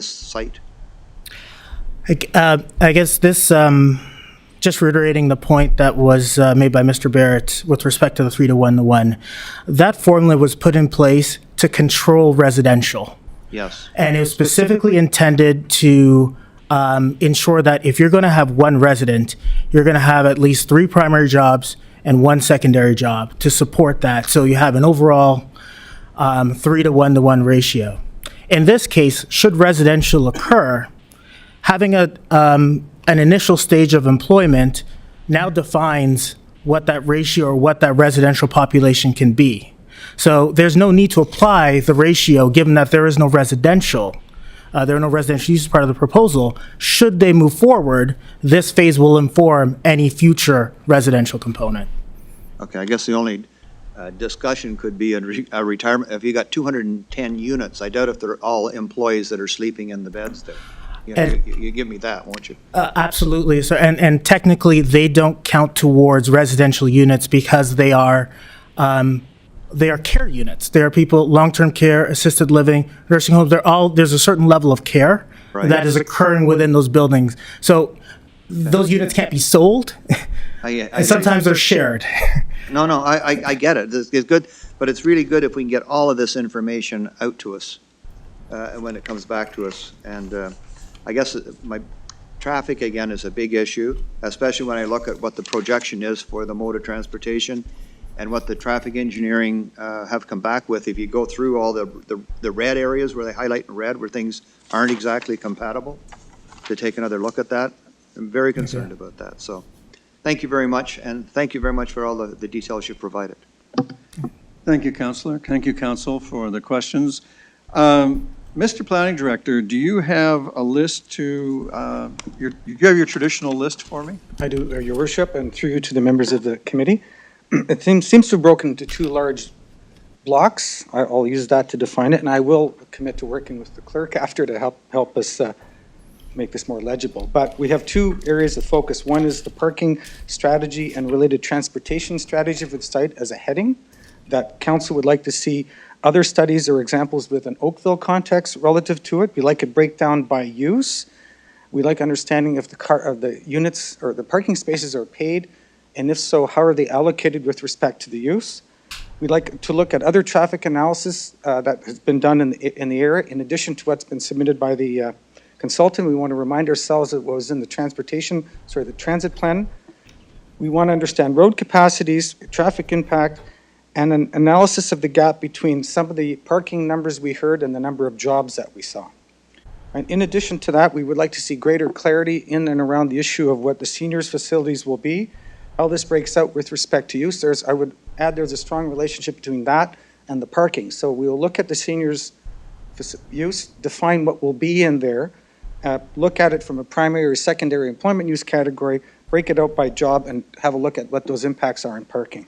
site? I guess this, just reiterating the point that was made by Mr. Barrett with respect to the 3-1-1, that formula was put in place to control residential. Yes. And it was specifically intended to ensure that if you're going to have one resident, you're going to have at least 3 primary jobs and 1 secondary job to support that. So you have an overall 3-to-1-to-1 ratio. In this case, should residential occur, having an initial stage of employment now defines what that ratio or what that residential population can be. So there's no need to apply the ratio given that there is no residential. There are no residential uses part of the proposal. Should they move forward, this phase will inform any future residential component. Okay, I guess the only discussion could be a retirement. If you got 210 units, I doubt if they're all employees that are sleeping in the beds there. You give me that, won't you? Absolutely. So, and technically, they don't count towards residential units because they are care units. They are people, long-term care, assisted living, nursing homes. There's a certain level of care that is occurring within those buildings. So those units can't be sold. And sometimes they're shared. No, I get it. It's good, but it's really good if we can get all of this information out to us when it comes back to us. And I guess my traffic, again, is a big issue, especially when I look at what the projection is for the mode of transportation and what the traffic engineering have come back with. If you go through all the red areas where they highlight in red where things aren't exactly compatible, to take another look at that. I'm very concerned about that. So thank you very much, and thank you very much for all the details you've provided. Thank you, Councillor. Thank you, Council, for the questions. Mr. Planning Director, do you have a list to, you have your traditional list for me? I do, Your Worship, and through you to the members of the committee. It seems to have broken into two large blocks. I'll use that to define it, and I will commit to working with the clerk after to help us make this more legible. But we have two areas of focus. One is the parking strategy and related transportation strategy for the site as a heading that council would like to see other studies or examples with an Oakville context relative to it. We like it breakdown by use. We like understanding if the units or the parking spaces are paid, and if so, how are they allocated with respect to the use? We'd like to look at other traffic analysis that has been done in the area, in addition to what's been submitted by the consultant. We want to remind ourselves that what was in the the transit plan. We want to understand road capacities, traffic impact, and an analysis of the gap between some of the parking numbers we heard and the number of jobs that we saw. And in addition to that, we would like to see greater clarity in and around the issue of what the seniors' facilities will be, how this breaks out with respect to use. I would add there's a strong relationship between that and the parking. So we'll look at the seniors' use, define what will be in there, look at it from a primary or secondary employment use category, break it out by job, and have a look at what those impacts are in parking.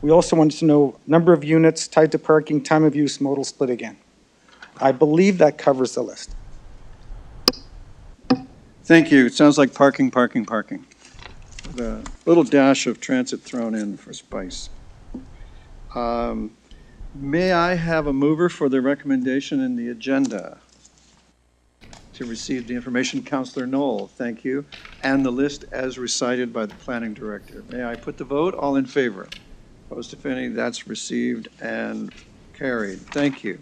We also wanted to know number of units tied to parking, time of use, modal split again. I believe that covers the list. Thank you. It sounds like parking. With a little dash of transit thrown in for spice. May I have a mover for the recommendation in the agenda? To receive the information, Councillor Knoll, thank you, and the list as recited by the Planning Director. May I put the vote? All in favor? Opposed, if any? That's received and carried. Thank you.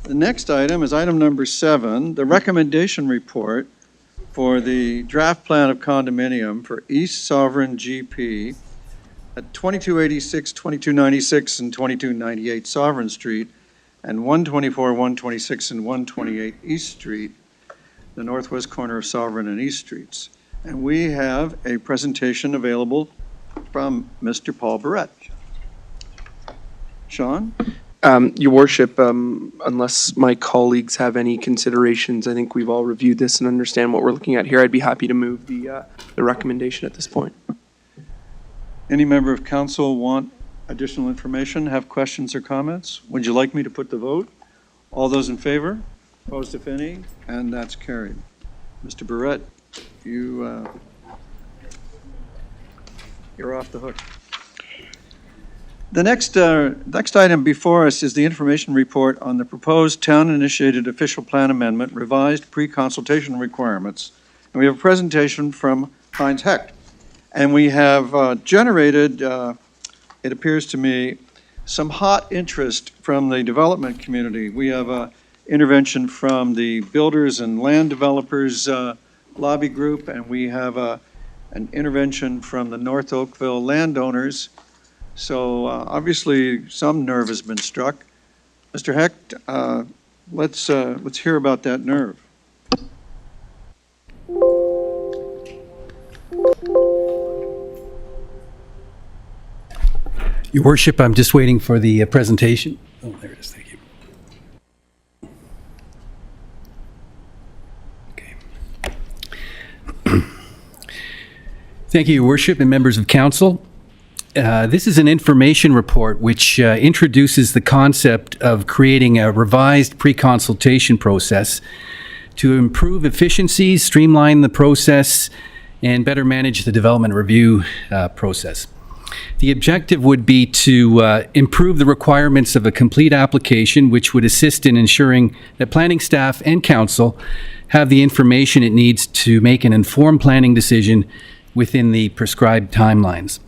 The next item is item number 7, the recommendation report for the draft plan of condominium for East Sovereign GP at 2286, 2296, and 2298 Sovereign Street, and 124, 126, and 128 East Street, the northwest corner of Sovereign and East Streets. And we have a presentation available from Mr. Paul Barrett. Sean? Your Worship, unless my colleagues have any considerations, I think we've all reviewed this and understand what we're looking at here. I'd be happy to move the recommendation at this point. Any member of council want additional information, have questions or comments? Would you like me to put the vote? All those in favor? Opposed, if any? And that's carried. Mr. Barrett, you're off the hook. The next item before us is the information report on the proposed town-initiated official plan amendment, revised pre-consultation requirements. And we have a presentation from Heinz Hecht. And we have generated, it appears to me, some hot interest from the development community. We have an intervention from the builders and land developers lobby group, and we have an intervention from the North Oakville landowners. So obviously some nerve has been struck. Mr. Hecht, let's hear about that nerve. Your Worship, I'm just waiting for the presentation. Oh, there it is. Thank you. Okay. Thank you, Your Worship, and members of council. This is an information report which introduces the concept of creating a revised pre-consultation process to improve efficiencies, streamline the process, and better manage the development review process. The objective would be to improve the requirements of a complete application, which would assist in ensuring that planning staff and council have the information it needs to make an informed planning decision within the prescribed timelines.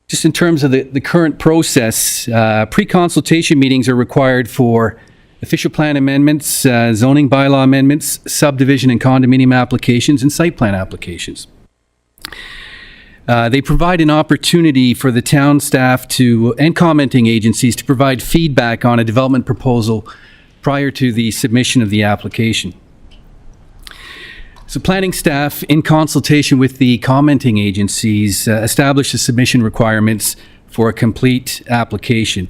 Just in terms of the current process, pre-consultation meetings are required for official plan amendments, zoning bylaw amendments, subdivision and condominium applications, and site plan applications. They provide an opportunity for the town staff and commenting agencies to provide feedback on a development proposal prior to the submission of the application. So planning staff, in consultation with the commenting agencies, establish the submission requirements for a complete application.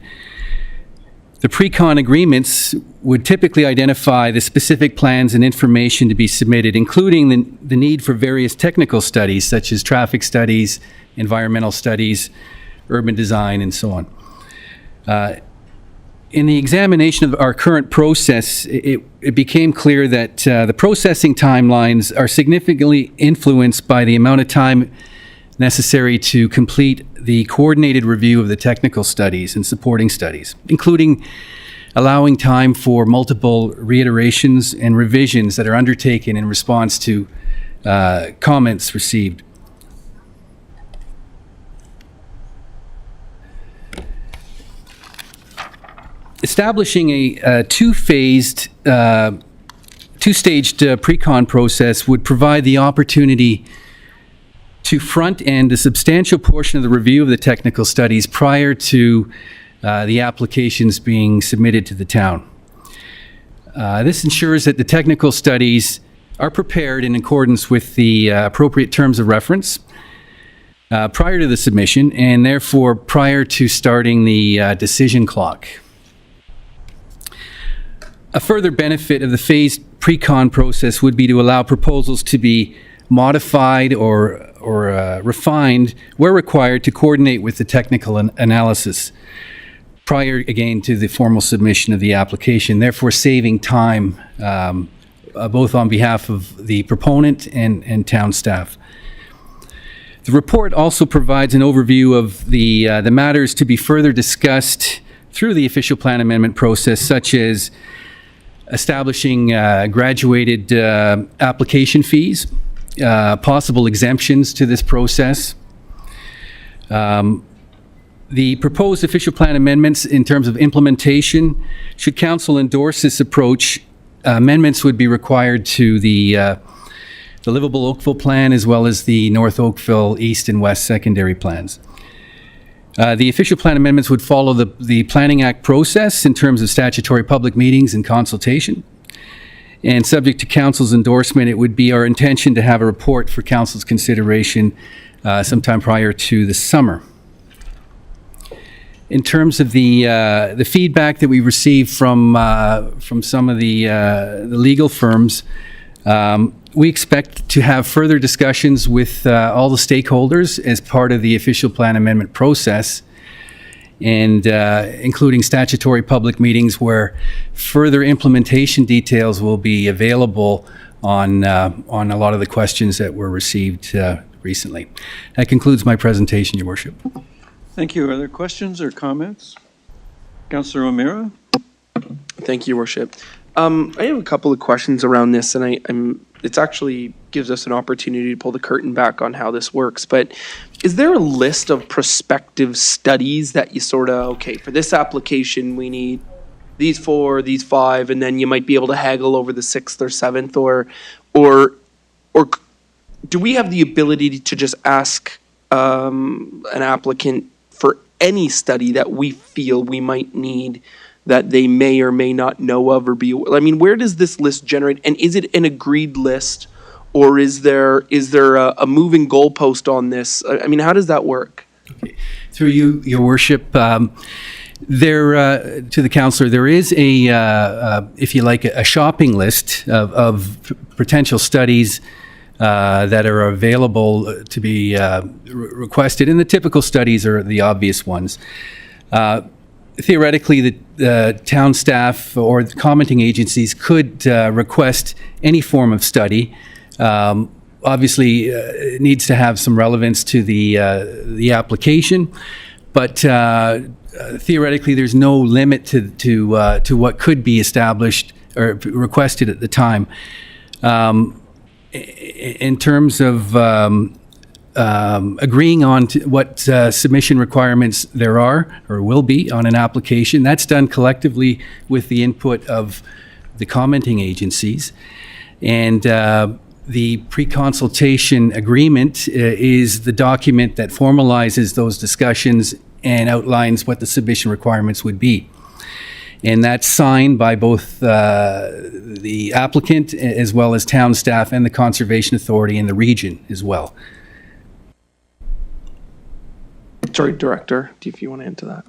The pre-con agreements would typically identify the specific plans and information to be submitted, including the need for various technical studies, such as traffic studies, environmental studies, urban design, and so on. In the examination of our current process, it became clear that the processing timelines are significantly influenced by the amount of time necessary to complete the coordinated review of the technical studies and supporting studies, including allowing time for multiple reiterations and revisions that are undertaken in response to comments received. Establishing a two-staged pre-con process would provide the opportunity to front-end a substantial portion of the review of the technical studies prior to the applications being submitted to the town. This ensures that the technical studies are prepared in accordance with the appropriate terms of reference prior to the submission, and therefore prior to starting the decision clock. A further benefit of the phased pre-con process would be to allow proposals to be modified or refined where required to coordinate with the technical analysis prior, again, to the formal submission of the application, therefore saving time both on behalf of the proponent and town staff. The report also provides an overview of the matters to be further discussed through the official plan amendment process, such as establishing graduated application fees, possible exemptions to this process. The proposed official plan amendments in terms of implementation, should council endorse this approach, amendments would be required to the livable Oakville plan as well as the North Oakville East and West secondary plans. The official plan amendments would follow the Planning Act process in terms of statutory public meetings and consultation. And subject to council's endorsement, it would be our intention to have a report for council's consideration sometime prior to the summer. In terms of the feedback that we received from some of the legal firms, we expect to have further discussions with all the stakeholders as part of the official plan amendment process, and including statutory public meetings where further implementation details will be available on a lot of the questions that were received recently. That concludes my presentation, Your Worship. Thank you. Are there questions or comments? Councillor O'Meara? Thank you, Your Worship. I have a couple of questions around this, and it's actually gives us an opportunity to pull the curtain back on how this works. But is there a list of prospective studies that you sort of, okay, for this application, we need these 4, these 5, and then you might be able to haggle over the 6th or 7th, or do we have the ability to just ask an applicant for any study that we feel we might need that they may or may not know of or be, I mean, where does this list generate? And is it an agreed list, or is there a moving goalpost on this? I mean, how does that work? Okay. Through you, Your Worship, to the councillor, there is if you like, a shopping list of potential studies that are available to be requested, and the typical studies are the obvious ones. Theoretically, the town staff or the commenting agencies could request any form of study. Obviously, it needs to have some relevance to the application, but theoretically, there's no limit to what could be established or requested at the time. In terms of agreeing on to what submission requirements there are or will be on an application, that's done collectively with the input of the commenting agencies. And the pre-consultation agreement is the document that formalizes those discussions and outlines what the submission requirements would be. And that's signed by both the applicant as well as town staff and the Conservation Authority in the region as well. Sorry, Director, if you want to answer that.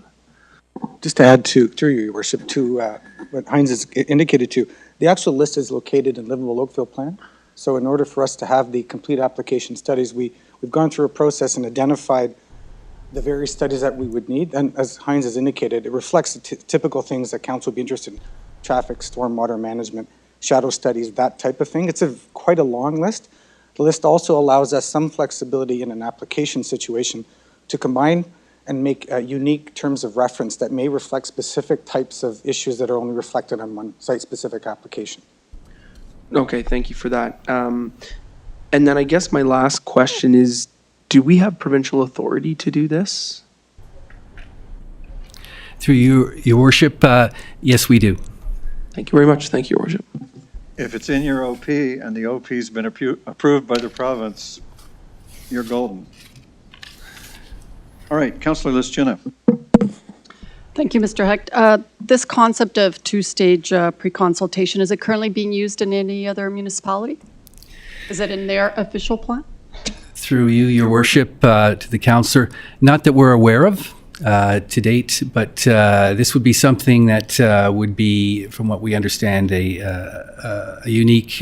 Just to add to, through you, Your Worship, to what Heinz has indicated to, the actual list is located in Livable Oakville Plan. So in order for us to have the complete application studies, we've gone through a process and identified the various studies that we would need. And as Heinz has indicated, it reflects the typical things that council would be interested in: traffic, stormwater management, shadow studies, that type of thing. It's quite a long list. The list also allows us some flexibility in an application situation to combine and make unique terms of reference that may reflect specific types of issues that are only reflected on one site-specific application. Okay, thank you for that. And then I guess my last question is, do we have provincial authority to do this? Through your worship, yes, we do. Thank you very much. Thank you, Your Worship. If it's in your OP and the OP's been approved by the province, you're golden. All right, Councillor Liszczyna. Thank you, Mr. Hecht. This concept of two-stage pre-consultation, is it currently being used in any other municipality? Is it in their official plan? Through you, your worship, to the councillor, not that we're aware of to date, but this would be something that would be, from what we understand, a unique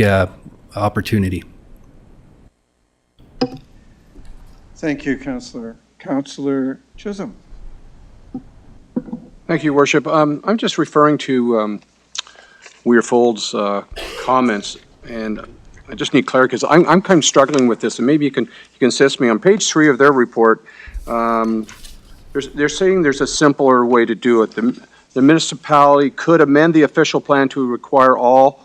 opportunity. Thank you, Councillor. Councillor Chisholm. Thank you, Your Worship. I'm just referring to Weirfold's comments, and I just need clarity because I'm kind of struggling with this, and maybe you can assist me. On page 3 of their report, they're saying there's a simpler way to do it. The municipality could amend the official plan to require all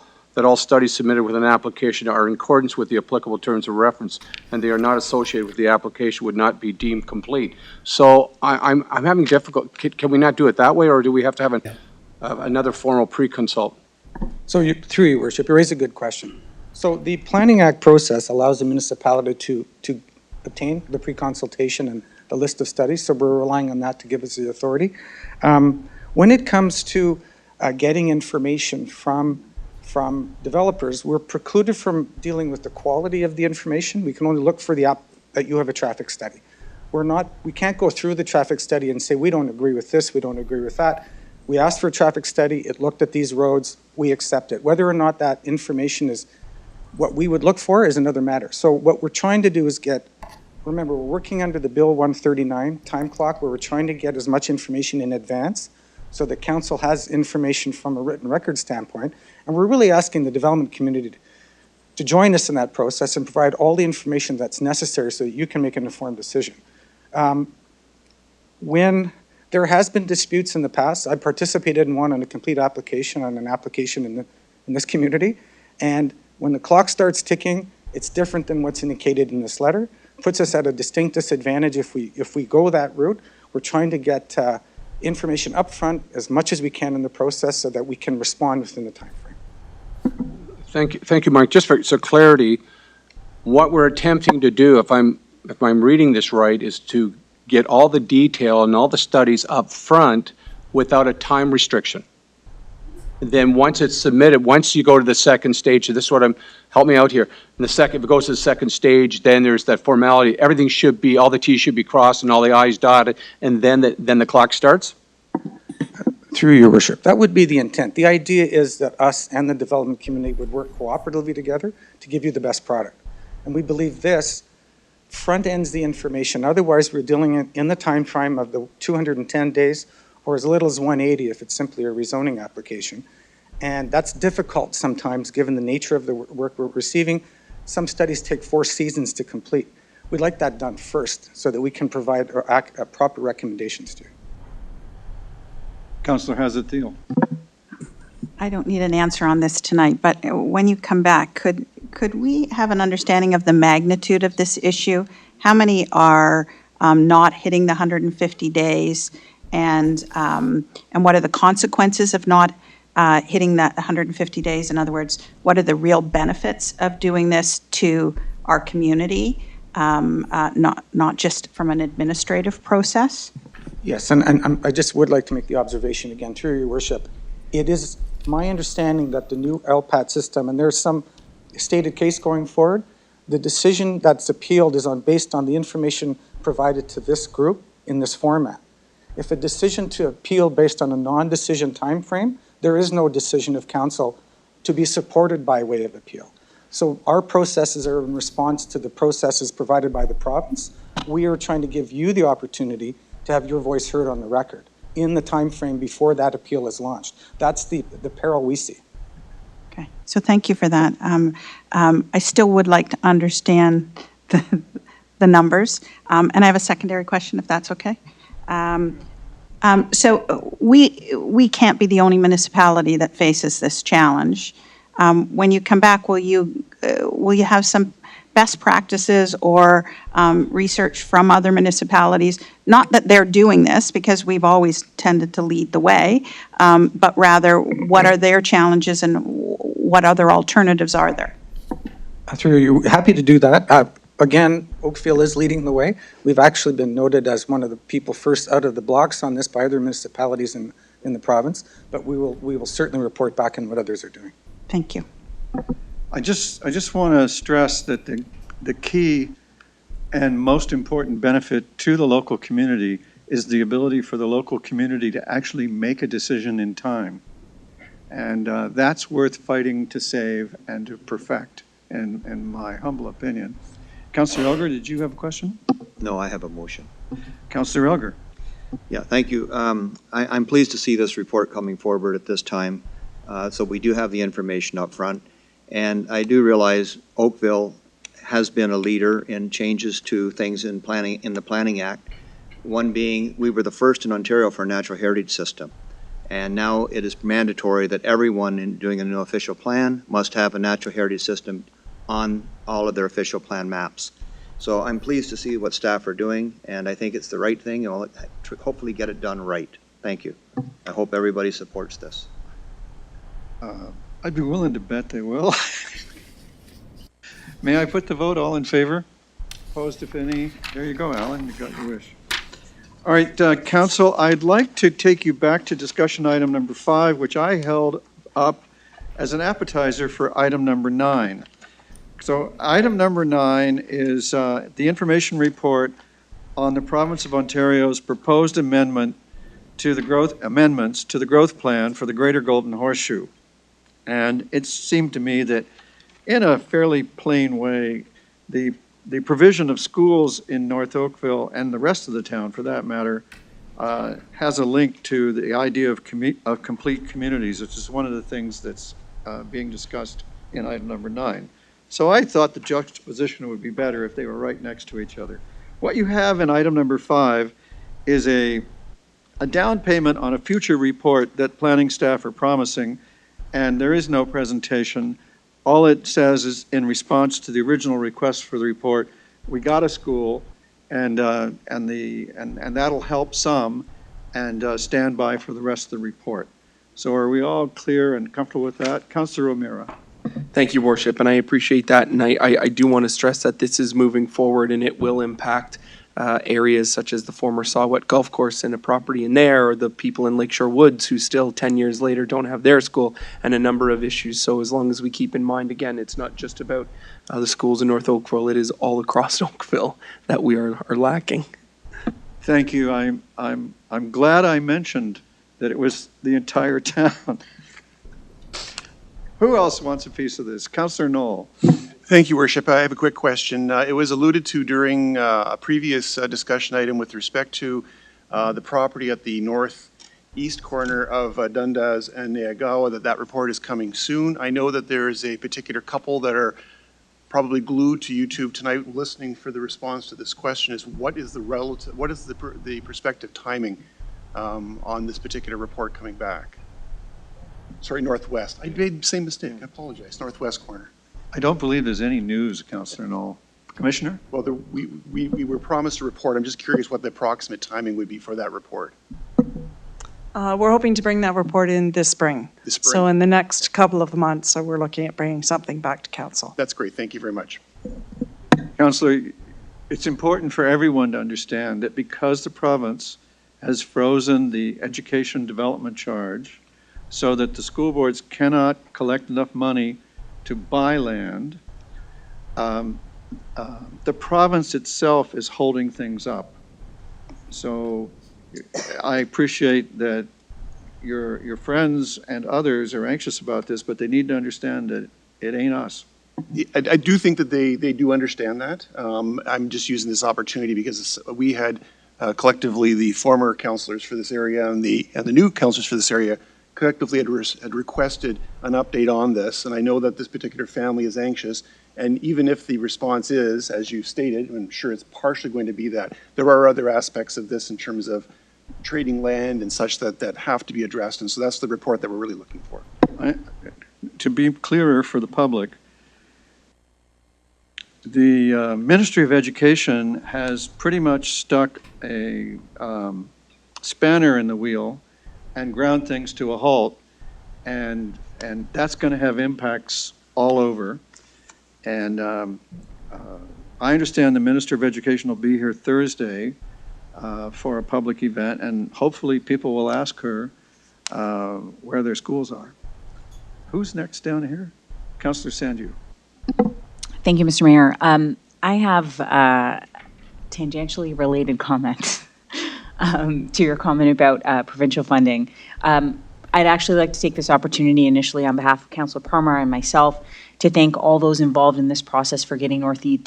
studies submitted with an application are in accordance with the applicable terms of reference, and they are not associated with the application would not be deemed complete. So I'm having difficulty. Can we not do it that way, or do we have to have another formal pre-consult? So through you, Worship, you raise a good question. So the Planning Act process allows the municipality to obtain the pre-consultation and the list of studies, so we're relying on that to give us the authority. When it comes to getting information from developers, we're precluded from dealing with the quality of the information. We can only look for that you have a traffic study. We can't go through the traffic study and say, we don't agree with this, we don't agree with that. We asked for a traffic study, it looked at these roads, we accept it. Whether or not that information is what we would look for is another matter. So what we're trying to do is remember, we're working under the Bill 139 time clock, where we're trying to get as much information in advance so that council has information from a written record standpoint. And we're really asking the development community to join us in that process and provide all the information that's necessary so that you can make an informed decision. When there has been disputes in the past, I participated in one on a complete application on an application in this community. And when the clock starts ticking, it's different than what's indicated in this letter. It puts us at a distinct disadvantage if we go that route. We're trying to get information up front as much as we can in the process so that we can respond within the time frame. Thank you, Mike. Just for clarity, what we're attempting to do, if I'm reading this right, is to get all the detail and all the studies up front without a time restriction. Then once it's submitted, once you go to the second stage, so this is what help me out here. In the second, if it goes to the second stage, then there's that formality. Everything should be, all the T's should be crossed and all the I's dotted, and then the clock starts? Through your worship, that would be the intent. The idea is that us and the development community would work cooperatively together to give you the best product. And we believe this front ends the information. Otherwise, we're dealing in the time frame of the 210 days or as little as 180 if it's simply a rezoning application. And that's difficult sometimes given the nature of the work we're receiving. Some studies take 4 seasons to complete. We'd like that done first so that we can provide proper recommendations to you. Councillor Hazard-Thiel. I don't need an answer on this tonight, but when you come back, could we have an understanding of the magnitude of this issue? How many are not hitting the 150 days, and what are the consequences of not hitting that 150 days? In other words, what are the real benefits of doing this to our community, not just from an administrative process? Yes, and I just would like to make the observation again, through your worship. It is my understanding that the new LPAT system, and there's some stated case going forward, the decision that's appealed is based on the information provided to this group in this format. If a decision to appeal based on a non-decision timeframe, there is no decision of council to be supported by way of appeal. So our processes are in response to the processes provided by the province. We are trying to give you the opportunity to have your voice heard on the record in the time frame before that appeal is launched. That's the peril we see. Okay, so thank you for that. I still would like to understand the numbers, and I have a secondary question, if that's okay. So we can't be the only municipality that faces this challenge. When you come back, will you have some best practices or research from other municipalities? Not that they're doing this, because we've always tended to lead the way, but rather what are their challenges and what other alternatives are there? Through you, happy to do that. Again, Oakville is leading the way. We've actually been noted as one of the people first out of the blocks on this by other municipalities in the province, but we will certainly report back on what others are doing. Thank you. I just want to stress that the key and most important benefit to the local community is the ability for the local community to actually make a decision in time. And that's worth fighting to save and to perfect, in my humble opinion. Councillor Elgar, did you have a question? No, I have a motion. Councillor Elgar. Yeah, thank you. I'm pleased to see this report coming forward at this time. So we do have the information up front. And I do realize Oakville has been a leader in changes to things in planning, in the Planning Act. One being, we were the first in Ontario for a natural heritage system. And now it is mandatory that everyone in doing a new official plan must have a natural heritage system on all of their official plan maps. So I'm pleased to see what staff are doing, and I think it's the right thing, and we'll hopefully get it done right. Thank you. I hope everybody supports this. I'd be willing to bet they will. May I put the vote? All in favor? Opposed, if any? There you go, Alan, you got your wish. All right, Council, I'd like to take you back to discussion item number 5, which I held up as an appetizer for item number 9. So item number 9 is the information report on the Province of Ontario's proposed amendments to the growth plan for the Greater Golden Horseshoe. And it seemed to me that in a fairly plain way, the provision of schools in North Oakville and the rest of the town, for that matter, has a link to the idea of complete communities, which is one of the things that's being discussed in item number 9. So I thought the juxtaposition would be better if they were right next to each other. What you have in item number 5 is a down payment on a future report that planning staff are promising, and there is no presentation. All it says is, in response to the original request for the report, we got a school, and that'll help some, and stand by for the rest of the report. So are we all clear and comfortable with that? Councillor O'Meara. Thank you, Worship, and I appreciate that. And I do want to stress that this is moving forward, and it will impact areas such as the former Sawet Golf Course and a property in there, or the people in Lakeshore Woods who still 10 years later don't have their school, and a number of issues. So as long as we keep in mind, again, it's not just about the schools in North Oakville, it is all across Oakville that we are lacking. Thank you. I'm glad I mentioned that it was the entire town. Who else wants a piece of this? Councillor Knoll. Thank you, Worship. I have a quick question. It was alluded to during a previous discussion item with respect to the property at the northeast corner of Dundas and Neagawa, that report is coming soon. I know that there is a particular couple that are probably glued to YouTube tonight listening for the response to this question. Is what is the prospective timing on this particular report coming back? Sorry, northwest. I made the same mistake. I apologize. Northwest corner. I don't believe there's any news, Councillor Knoll. Commissioner? Well, we were promised a report. I'm just curious what the approximate timing would be for that report. We're hoping to bring that report in this spring. This spring? So in the next couple of months, so we're looking at bringing something back to council. That's great. Thank you very much. Councillor, it's important for everyone to understand that because the province has frozen the education development charge so that the school boards cannot collect enough money to buy land, the province itself is holding things up. So I appreciate that your friends and others are anxious about this, but they need to understand that it ain't us. I do think that they do understand that. I'm just using this opportunity because we had collectively the former councillors for this area and the new councillors for this area collectively had requested an update on this, and I know that this particular family is anxious. And even if the response is, as you stated, I'm sure it's partially going to be that, there are other aspects of this in terms of trading land and such that have to be addressed. And so that's the report that we're really looking for. To be clearer for the public, the Ministry of Education has pretty much stuck a spanner in the wheel and ground things to a halt, and that's going to have impacts all over. And I understand the Minister of Education will be here Thursday for a public event, and hopefully people will ask her where their schools are. Who's next down here? Councillor Sandu. Thank you, Mr. Mayor. I have tangentially related comments to your comment about provincial funding. I'd actually like to take this opportunity initially on behalf of Councillor Parmar and myself to thank all those involved in this process for getting Northeast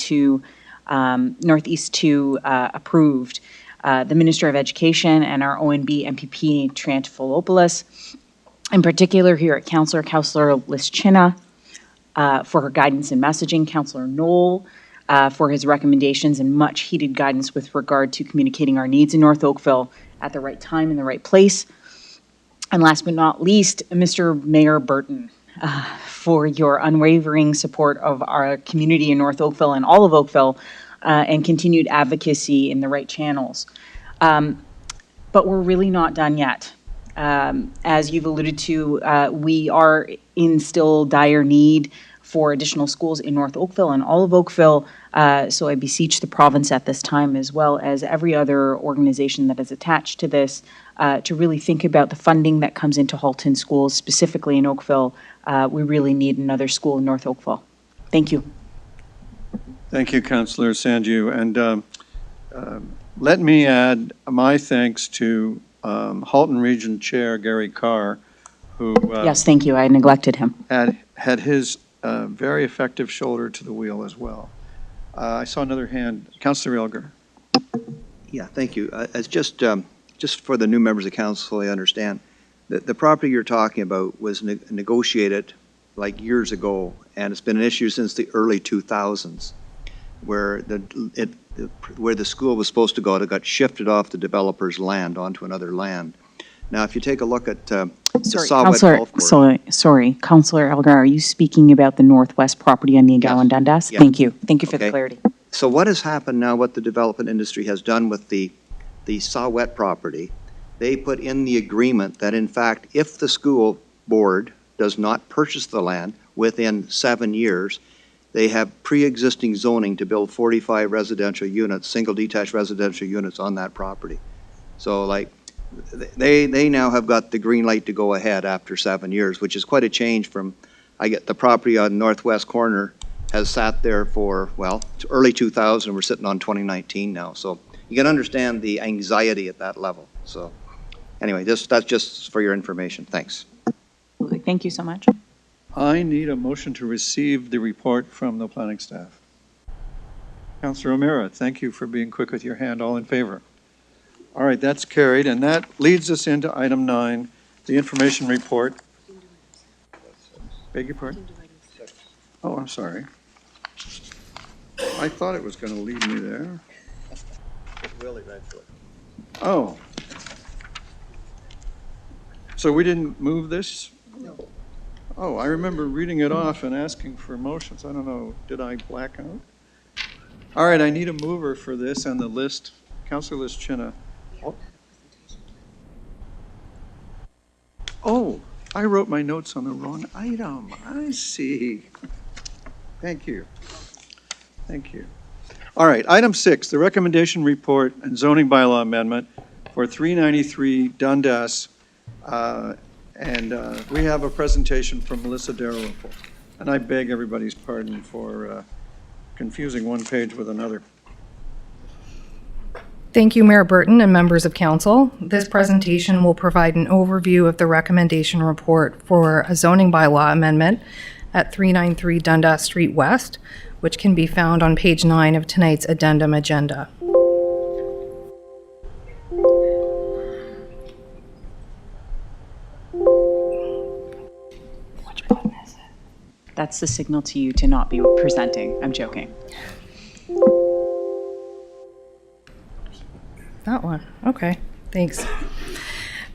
2 approved. The Minister of Education and our ONB MPP, Triantafilopoulos, in particular here at Councillor Lischina, for her guidance and messaging, Councillor Knoll for his recommendations and much heated guidance with regard to communicating our needs in North Oakville at the right time in the right place. And last but not least, Mr. Mayor Burton, for your unwavering support of our community in North Oakville and all of Oakville and continued advocacy in the right channels. But we're really not done yet. As you've alluded to, we are in still dire need for additional schools in North Oakville and all of Oakville. So I beseech the province at this time, as well as every other organization that is attached to this, to really think about the funding that comes into Halton schools, specifically in Oakville. We really need another school in North Oakville. Thank you. Thank you, Councillor Sandu. And let me add my thanks to Halton Region Chair Gary Carr, who yes, thank you. I neglected him. Had his very effective shoulder to the wheel as well. I saw another hand. Councillor Elgar. Yeah, thank you. As just for the new members of council, I understand that the property you're talking about was negotiated like years ago, and it's been an issue since the early 2000s, where where the school was supposed to go, it got shifted off the developer's land onto another land. Now, if you take a look at Sorry, Councillor Elgar, are you speaking about the northwest property on Niagara and Dundas? Yes. Thank you. Thank you for the clarity. So what has happened now, what the development industry has done with the Sawet property, they put in the agreement that in fact, if the school board does not purchase the land within 7 years, they have pre-existing zoning to build 45 residential units, single detached residential units on that property. So like, they now have got the green light to go ahead after 7 years, which is quite a change from, I get the property on northwest corner has sat there for, well, early 2000, we're sitting on 2019 now. So you can understand the anxiety at that level. So anyway, that's just for your information. Thanks. Thank you so much. I need a motion to receive the report from the planning staff. Councillor O'Meara, thank you for being quick with your hand. All in favor? All right, that's carried, and that leads us into item 9, the information report. Beg your pardon? Oh, I'm sorry. I thought it was going to lead me there. Oh. So we didn't move this? No. Oh, I remember reading it off and asking for motions. I don't know, did I black out? All right, I need a mover for this and the list. Councilor Lischina. Oh, I wrote my notes on the wrong item. I see. Thank you. Thank you. All right, item 6, the recommendation report and zoning bylaw amendment for 393 Dundas. We have a presentation from Melissa Dalrymple. And I beg everybody's pardon for confusing one page with another. Thank you, Mayor Burton and members of council. This presentation will provide an overview of the recommendation report for a zoning bylaw amendment at 393 Dundas Street West, which can be found on page 9 of tonight's addendum agenda. That's the signal to you to not be presenting. I'm joking. That one. Okay, thanks.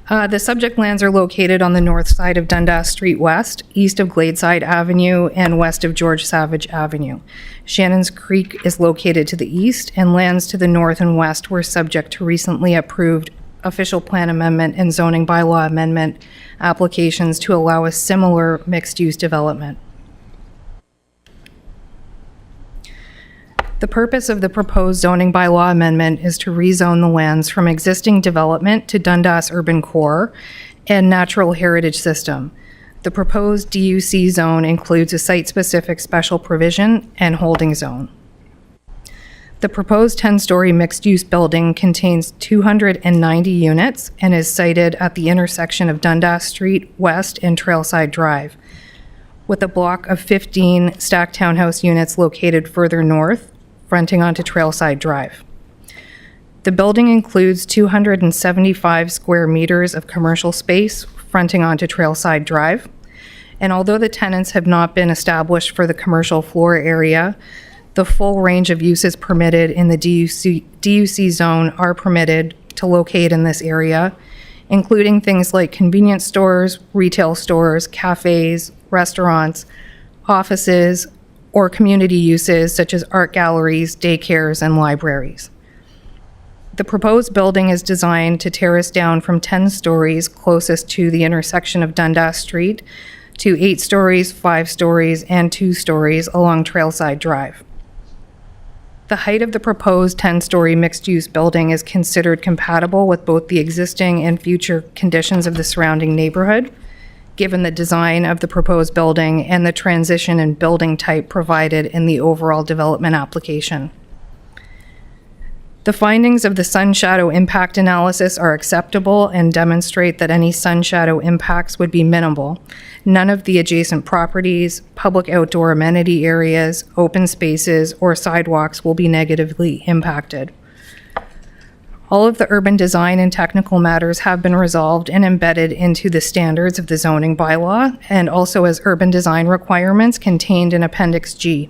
The subject lands are located on the north side of Dundas Street West, east of Gladeside Avenue, and west of George Savage Avenue. Shannon's Creek is located to the east, and lands to the north and west were subject to recently approved official plan amendment and zoning bylaw amendment applications to allow a similar mixed-use development. The purpose of the proposed zoning bylaw amendment is to rezone the lands from existing development to Dundas Urban Core and Natural Heritage System. The proposed DUC zone includes a site-specific special provision and holding zone. The proposed 10-story mixed-use building contains 290 units and is sited at the intersection of Dundas Street West and Trailside Drive, with a block of 15 stacked townhouse units located further north, fronting onto Trailside Drive. The building includes 275 square meters of commercial space fronting onto Trailside Drive. And although the tenants have not been established for the commercial floor area, the full range of uses permitted in the DUC zone are permitted to locate in this area, including things like convenience stores, retail stores, cafes, restaurants, offices, or community uses such as art galleries, daycares, and libraries. The proposed building is designed to terrace down from 10 stories closest to the intersection of Dundas Street to 8 stories, 5 stories, and 2 stories along Trailside Drive. The height of the proposed 10-story mixed-use building is considered compatible with both the existing and future conditions of the surrounding neighborhood, given the design of the proposed building and the transition in building type provided in the overall development application. The findings of the sun shadow impact analysis are acceptable and demonstrate that any sun shadow impacts would be minimal. None of the adjacent properties, public outdoor amenity areas, open spaces, or sidewalks will be negatively impacted. All of the urban design and technical matters have been resolved and embedded into the standards of the zoning bylaw, and also as urban design requirements contained in Appendix G.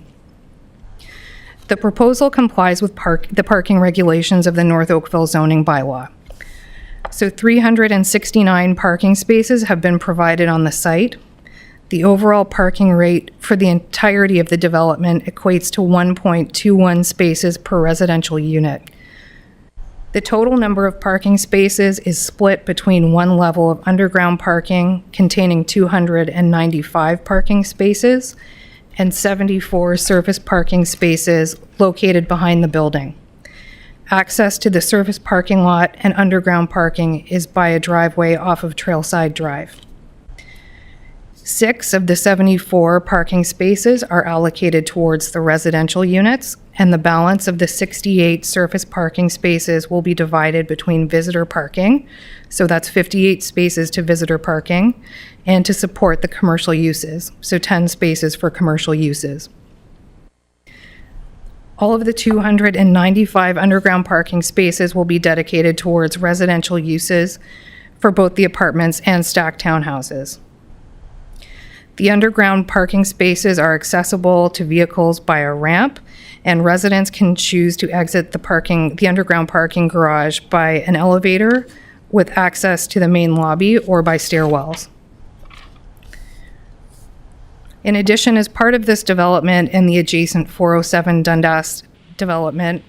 The proposal complies with the parking regulations of the North Oakville zoning bylaw. So 369 parking spaces have been provided on the site. The overall parking rate for the entirety of the development equates to 1.21 spaces per residential unit. The total number of parking spaces is split between one level of underground parking containing 295 parking spaces and 74 surface parking spaces located behind the building. Access to the surface parking lot and underground parking is by a driveway off of Trailside Drive. 6 of the 74 parking spaces are allocated towards the residential units, and the balance of the 68 surface parking spaces will be divided between visitor parking, so that's 58 spaces to visitor parking, and to support the commercial uses, so 10 spaces for commercial uses. All of the 295 underground parking spaces will be dedicated towards residential uses for both the apartments and stacked townhouses. The underground parking spaces are accessible to vehicles by a ramp, and residents can choose to exit the underground parking garage by an elevator with access to the main lobby or by stairwells. In addition, as part of this development and the adjacent 407 Dundas development,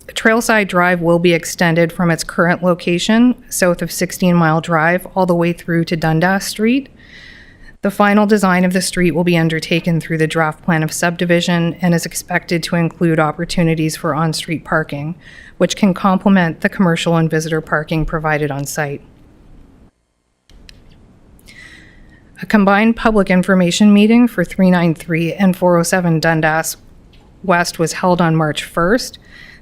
Trailside Drive will be extended from its current location, south of 16 Mile Drive, all the way through to Dundas Street. The final design of the street will be undertaken through the draft plan of subdivision and is expected to include opportunities for on-street parking, which can complement the commercial and visitor parking provided on site. A combined public information meeting for 393 and 407 Dundas West was held on March 1st.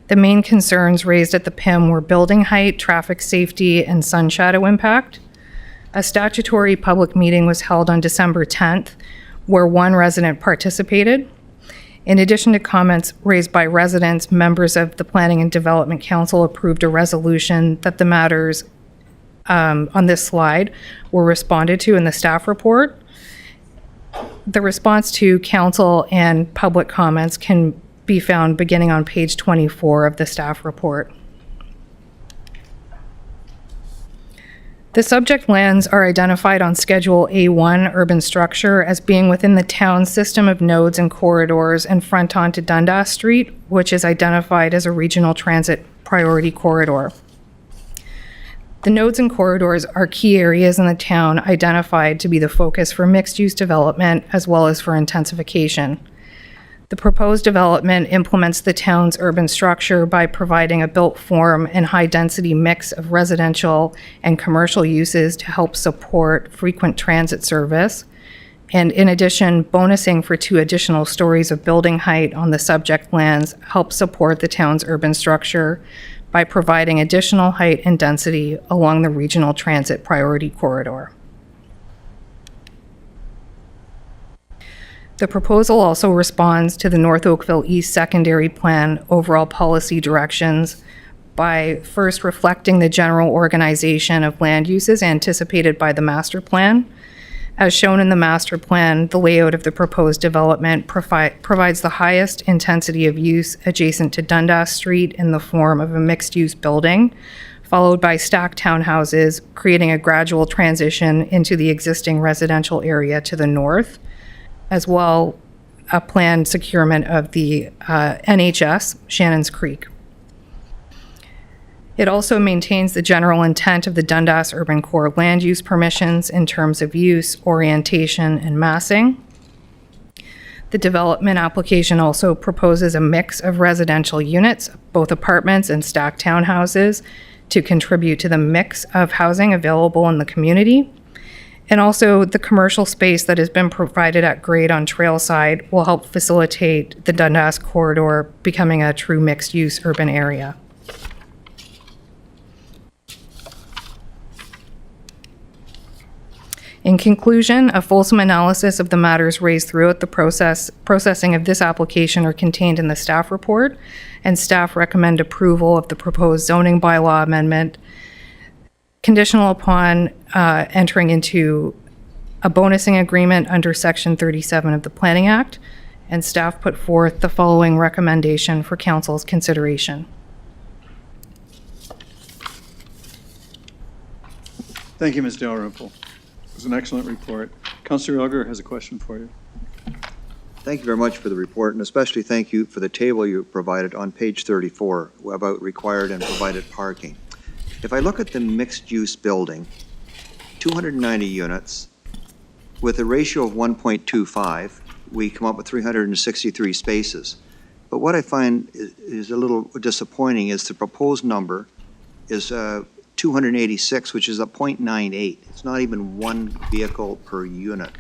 The main concerns raised at the PIM were building height, traffic safety, and sun shadow impact. A statutory public meeting was held on December 10th, where one resident participated. In addition to comments raised by residents, members of the Planning and Development Council approved a resolution that the matters on this slide were responded to in the staff report. The response to council and public comments can be found beginning on page 24 of the staff report. The subject lands are identified on Schedule A1 urban structure as being within the town's system of nodes and corridors and front onto Dundas Street, which is identified as a regional transit priority corridor. The nodes and corridors are key areas in the town identified to be the focus for mixed-use development as well as for intensification. The proposed development implements the town's urban structure by providing a built form and high-density mix of residential and commercial uses to help support frequent transit service. And in addition, bonusing for 2 additional stories of building height on the subject lands helps support the town's urban structure by providing additional height and density along the regional transit priority corridor. The proposal also responds to the North Oakville East Secondary Plan overall policy directions by first reflecting the general organization of land uses anticipated by the master plan. As shown in the master plan, the layout of the proposed development provides the highest intensity of use adjacent to Dundas Street in the form of a mixed-use building, followed by stacked townhouses, creating a gradual transition into the existing residential area to the north, as well a planned securement of the NHS, Shannon's Creek. It also maintains the general intent of the Dundas Urban Core land use permissions in terms of use, orientation, and massing. The development application also proposes a mix of residential units, both apartments and stacked townhouses, to contribute to the mix of housing available in the community. And also, the commercial space that has been provided at grade on Trailside will help facilitate the Dundas corridor becoming a true mixed-use urban area. In conclusion, a fulsome analysis of the matters raised throughout the processing of this application are contained in the staff report, and staff recommend approval of the proposed zoning bylaw amendment conditional upon entering into a bonusing agreement under Section 37 of the Planning Act, and staff put forth the following recommendation for council's consideration. Thank you, Ms. Dalrymple. It was an excellent report. Councillor Elgar has a question for you. Thank you very much for the report, and especially thank you for the table you provided on page 34 about required and provided parking. If I look at the mixed-use building, 290 units, with a ratio of 1.25, we come up with 363 spaces. But what I find is a little disappointing is the proposed number is 286, which is a 0.98. It's not even one vehicle per unit.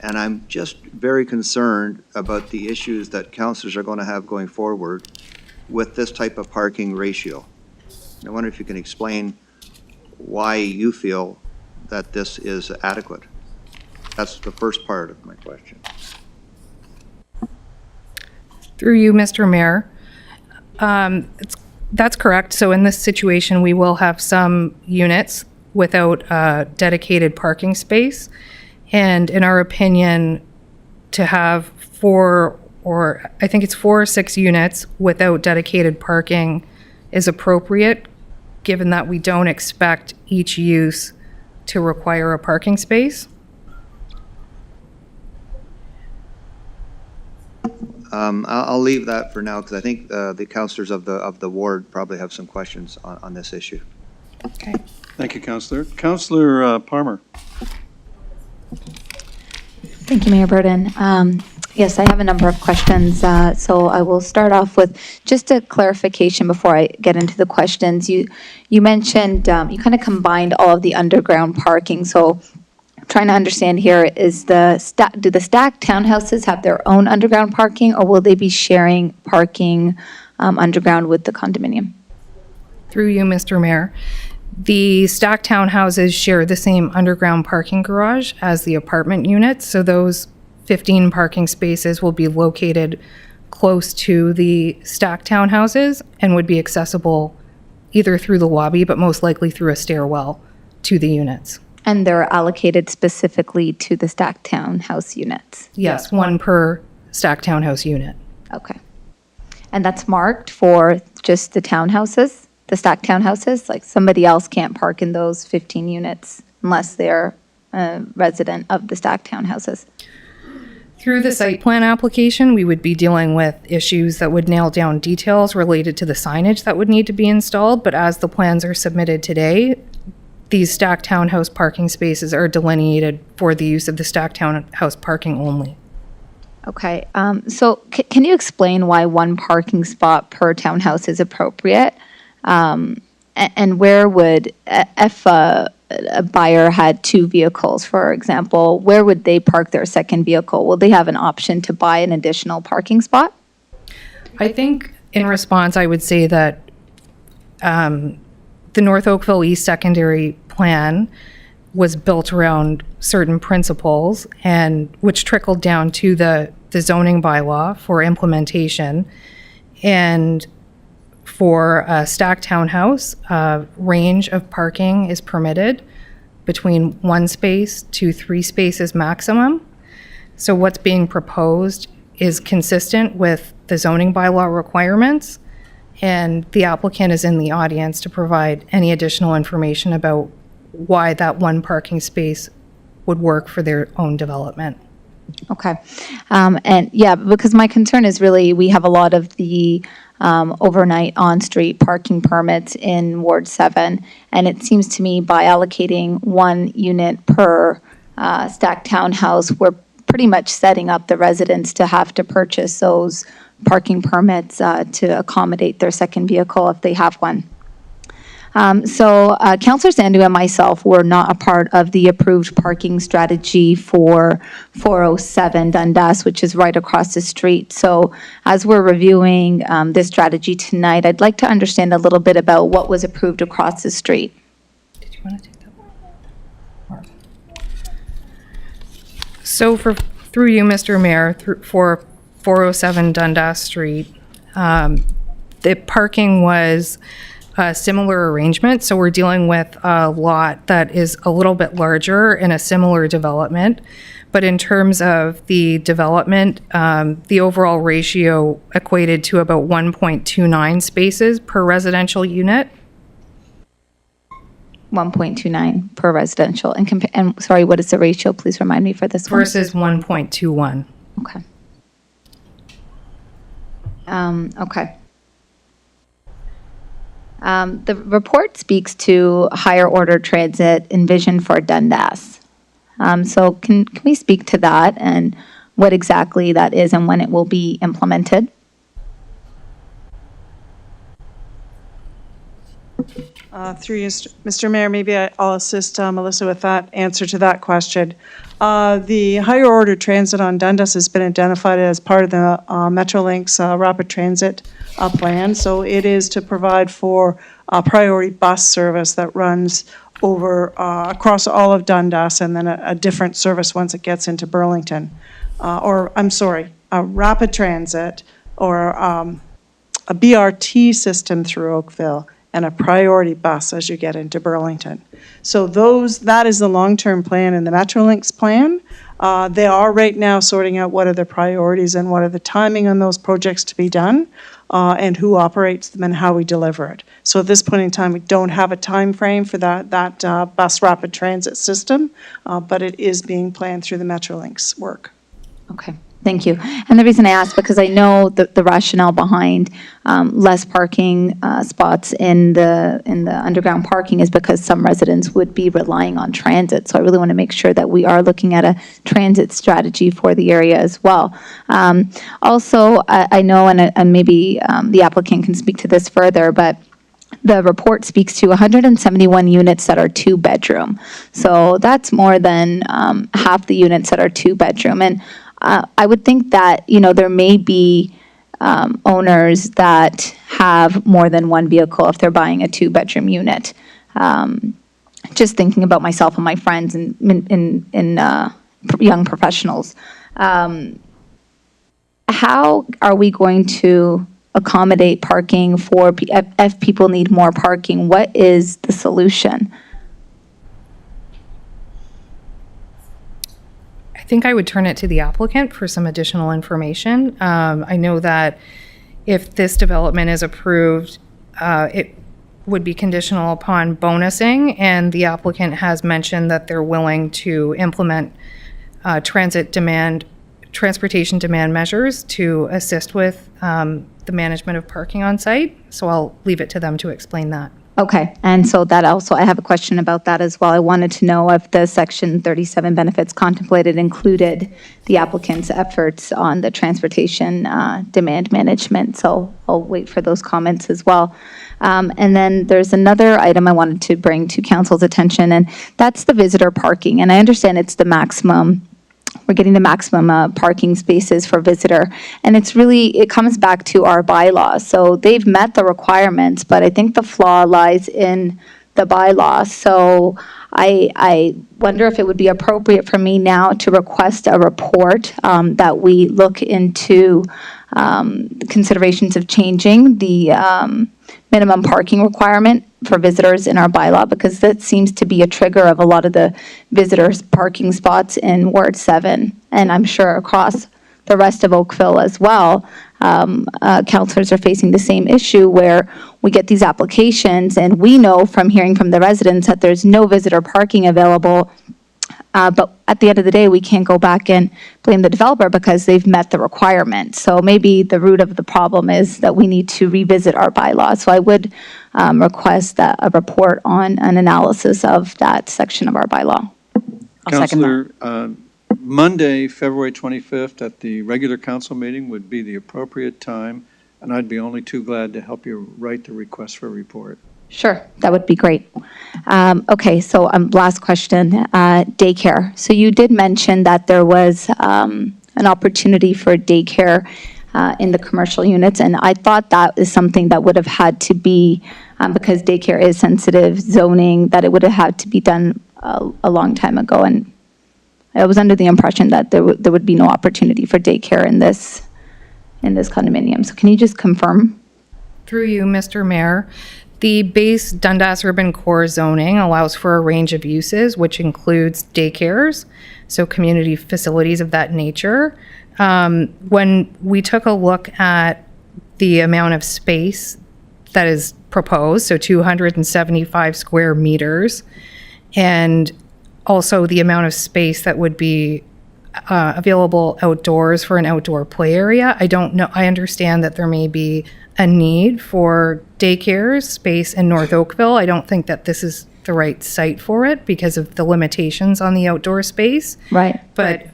And I'm just very concerned about the issues that councillors are going to have going forward with this type of parking ratio. I wonder if you can explain why you feel that this is adequate. That's the first part of my question. Through you, Mr. Mayor. That's correct. So in this situation, we will have some units without dedicated parking space. And in our opinion, to have 4 or 6 units without dedicated parking is appropriate, given that we don't expect each use to require a parking space. I'll leave that for now, because I think the councilors of the ward probably have some questions on this issue. Okay. Thank you, Councillor. Councillor Palmer. Thank you, Mayor Burden. Yes, I have a number of questions. So I will start off with just a clarification before I get into the questions. You mentioned, you kind of combined all of the underground parking. So trying to understand here is do the stacked townhouses have their own underground parking, or will they be sharing parking underground with the condominium? Through you, Mr. Mayor. The stacked townhouses share the same underground parking garage as the apartment units, so those 15 parking spaces will be located close to the stacked townhouses and would be accessible either through the lobby, but most likely through a stairwell to the units. And they're allocated specifically to the stacked townhouse units? Yes, one per stacked townhouse unit. Okay. And that's marked for just the townhouses, the stacked townhouses? Like somebody else can't park in those 15 units unless they're a resident of the stacked townhouses? Through the site plan application, we would be dealing with issues that would nail down details related to the signage that would need to be installed, but as the plans are submitted today, these stacked townhouse parking spaces are delineated for the use of the stacked townhouse parking only. Okay, so can you explain why one parking spot per townhouse is appropriate? And where would, if a buyer had two vehicles, for example, where would they park their second vehicle? Will they have an option to buy an additional parking spot? I think in response, I would say that the North Oakville East Secondary Plan was built around certain principles and which trickled down to the zoning bylaw for implementation. And for a stacked townhouse, range of parking is permitted between 1 space to 3 spaces maximum. So what's being proposed is consistent with the zoning bylaw requirements, and the applicant is in the audience to provide any additional information about why that one parking space would work for their own development. Okay. And yeah, because my concern is really, we have a lot of the overnight on-street parking permits in Ward 7, and it seems to me by allocating 1 unit per stacked townhouse, we're pretty much setting up the residents to have to purchase those parking permits to accommodate their second vehicle if they have one. So Councillor Sandu and myself were not a part of the approved parking strategy for 407 Dundas, which is right across the street. So as we're reviewing this strategy tonight, I'd like to understand a little bit about what was approved across the street. Did you want to take that one? So through you, Mr. Mayor, for 407 Dundas Street, the parking was a similar arrangement. So we're dealing with a lot that is a little bit larger in a similar development. But in terms of the development, the overall ratio equated to about 1.29 spaces per residential unit. 1.29 per residential. And sorry, what is the ratio? Please remind me for this one. Versus 1.21. Okay. Okay. The report speaks to higher order transit envisioned for Dundas. So can we speak to that and what exactly that is and when it will be implemented? Through you, Mr. Mayor, maybe I'll assist Melissa with that answer to that question. The higher order transit on Dundas has been identified as part of the Metrolinx rapid transit plan. So it is to provide for a priority bus service that runs over across all of Dundas, and then a different service once it gets into Burlington. A rapid transit or a BRT system through Oakville, and a priority bus as you get into Burlington. So that is the long-term plan in the Metrolinx plan. They are right now sorting out what are the priorities and what are the timing on those projects to be done, and who operates them and how we deliver it. So at this point in time, we don't have a time frame for that bus rapid transit system, but it is being planned through the Metrolinx work. Okay, Thank you. And the reason I ask, because I know the rationale behind less parking spots in the underground parking is because some residents would be relying on transit. So I really want to make sure that we are looking at a transit strategy for the area as well. Also, I know, and maybe the applicant can speak to this further, but the report speaks to 171 units that are two-bedroom. So that's more than half the units that are two-bedroom. And I would think that, there may be owners that have more than one vehicle if they're buying a two-bedroom unit. Just thinking about myself and my friends and young professionals. How are we going to accommodate parking for, if people need more parking? What is the solution? I think I would turn it to the applicant for some additional information. I know that if this development is approved, it would be conditional upon bonusing, and the applicant has mentioned that they're willing to implement transportation demand measures to assist with the management of parking on site. So I'll leave it to them to explain that. Okay, and so that also, I have a question about that as well. I wanted to know if the Section 37 benefits contemplated included the applicant's efforts on the transportation demand management. So I'll wait for those comments as well. And then there's another item I wanted to bring to council's attention, and that's the visitor parking. And I understand it's the maximum. We're getting the maximum parking spaces for visitor. And it comes back to our bylaws. So they've met the requirements, but I think the flaw lies in the bylaws. So I wonder if it would be appropriate for me now to request a report that we look into considerations of changing the minimum parking requirement for visitors in our bylaw, because that seems to be a trigger of a lot of the visitors parking spots in Ward 7, and I'm sure across the rest of Oakville as well. Councillors are facing the same issue where we get these applications and we know from hearing from the residents that there's no visitor parking available. But at the end of the day, we can't go back and blame the developer because they've met the requirements. So maybe the root of the problem is that we need to revisit our bylaws. So I would request a report on an analysis of that section of our bylaw. I'll second that. Councillor, Monday, February 25th, at the regular council meeting would be the appropriate time, and I'd be only too glad to help you write the request for a report. Sure, that would be great. Okay, so last question, daycare. So you did mention that there was an opportunity for daycare in the commercial units, and I thought that is something that would have had to be, because daycare is sensitive zoning, that it would have had to be done a long time ago, and I was under the impression that there would be no opportunity for daycare in this condominium. So can you just confirm? Through you, Mr. Mayor, the base Dundas Urban Core zoning allows for a range of uses, which includes daycares, so community facilities of that nature. When we took a look at the amount of space that is proposed, so 275 square meters, and also the amount of space that would be available outdoors for an outdoor play area, I don't know. I understand that there may be a need for daycare space in North Oakville. I don't think that this is the right site for it because of the limitations on the outdoor space. Right. But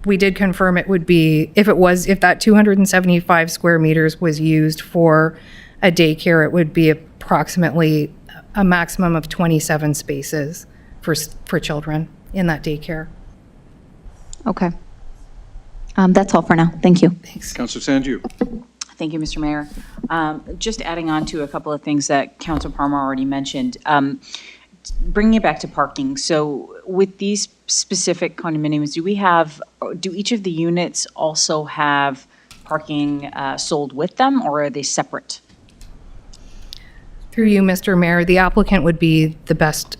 we did confirm it would be, if that 275 square meters was used for a daycare, it would be approximately a maximum of 27 spaces for children in that daycare. Okay. That's all for now. Thank you. Thanks. Councillor Sanju. Thank you, Mr. Mayor. Just adding on to a couple of things that Councilor Palmer already mentioned. Bringing it back to parking. So with these specific condominiums, do each of the units also have parking sold with them, or are they separate? Through you, Mr. Mayor, the applicant would be the best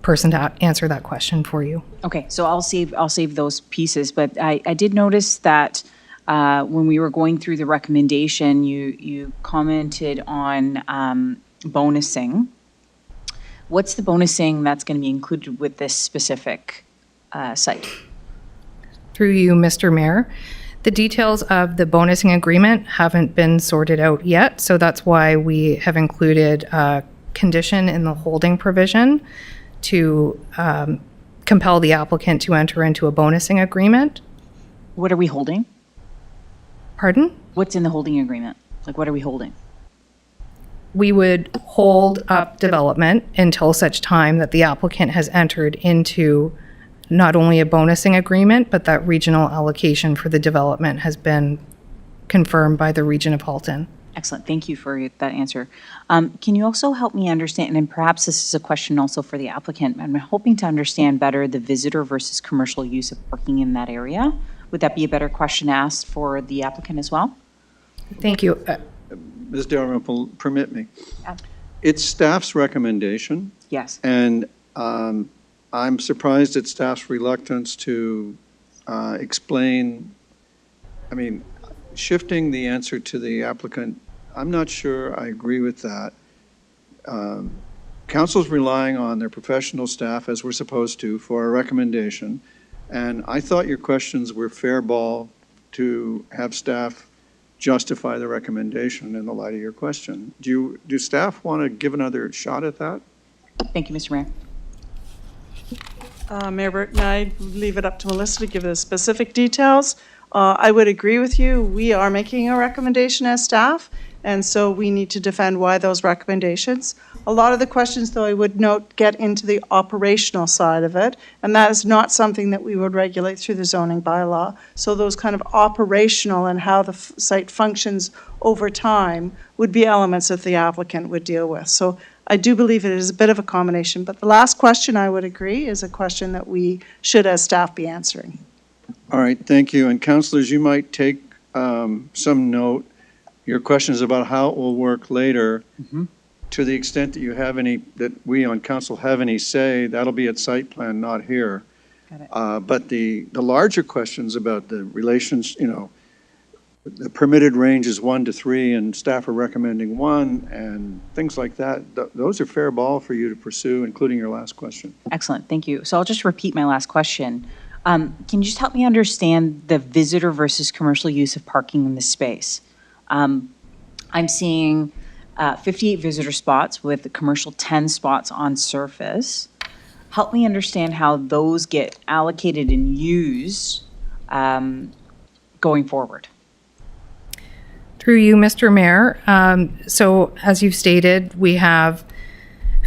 person to answer that question for you. Okay, so I'll save those pieces, but I did notice that when we were going through the recommendation, you commented on bonusing. What's the bonusing that's going to be included with this specific site? Through you, Mr. Mayor. The details of the bonusing agreement haven't been sorted out yet, so that's why we have included a condition in the holding provision to compel the applicant to enter into a bonusing agreement. What are we holding? Pardon? What's in the holding agreement? Like, what are we holding? We would hold up development until such time that the applicant has entered into not only a bonusing agreement, but that regional allocation for the development has been confirmed by the Region of Halton. Excellent. Thank you for that answer. Can you also help me understand, and perhaps this is a question also for the applicant, I'm hoping to understand better the visitor versus commercial use of parking in that area. Would that be a better question asked for the applicant as well? Thank you. Ms. Dalrymple, permit me. Yeah. It's staff's recommendation, Yes. and I'm surprised at staff's reluctance to explain, I mean, shifting the answer to the applicant, I'm not sure I agree with that. Council's relying on their professional staff, as we're supposed to, for a recommendation, and I thought your questions were fair ball to have staff justify the recommendation in the light of your question. Do staff want to give another shot at that? Thank you, Mr. Mayor. Mayor Burton, I leave it up to Melissa to give the specific details. I would agree with you. We are making a recommendation as staff, and so we need to defend why those recommendations. A lot of the questions, though, I would note, get into the operational side of it, and that is not something that we would regulate through the zoning bylaw. So those kind of operational and how the site functions over time would be elements that the applicant would deal with. So I do believe it is a bit of a combination, but the last question, I would agree, is a question that we should, as staff, be answering. All right, thank you. And councilors, you might take some note. Your questions about how it will work later, to the extent that you have any, that we on council have any say, that'll be at site plan, not here. Got it. But the larger questions about the relations, the permitted range is 1 to 3 and staff are recommending 1 and things like that, those are fair ball for you to pursue, including your last question. Excellent. Thank you. So I'll just repeat my last question. Can you just help me understand the visitor versus commercial use of parking in this space? I'm seeing 58 visitor spots with the commercial 10 spots on surface. Help me understand how those get allocated and used going forward. Through you, Mr. Mayor. So as you've stated, we have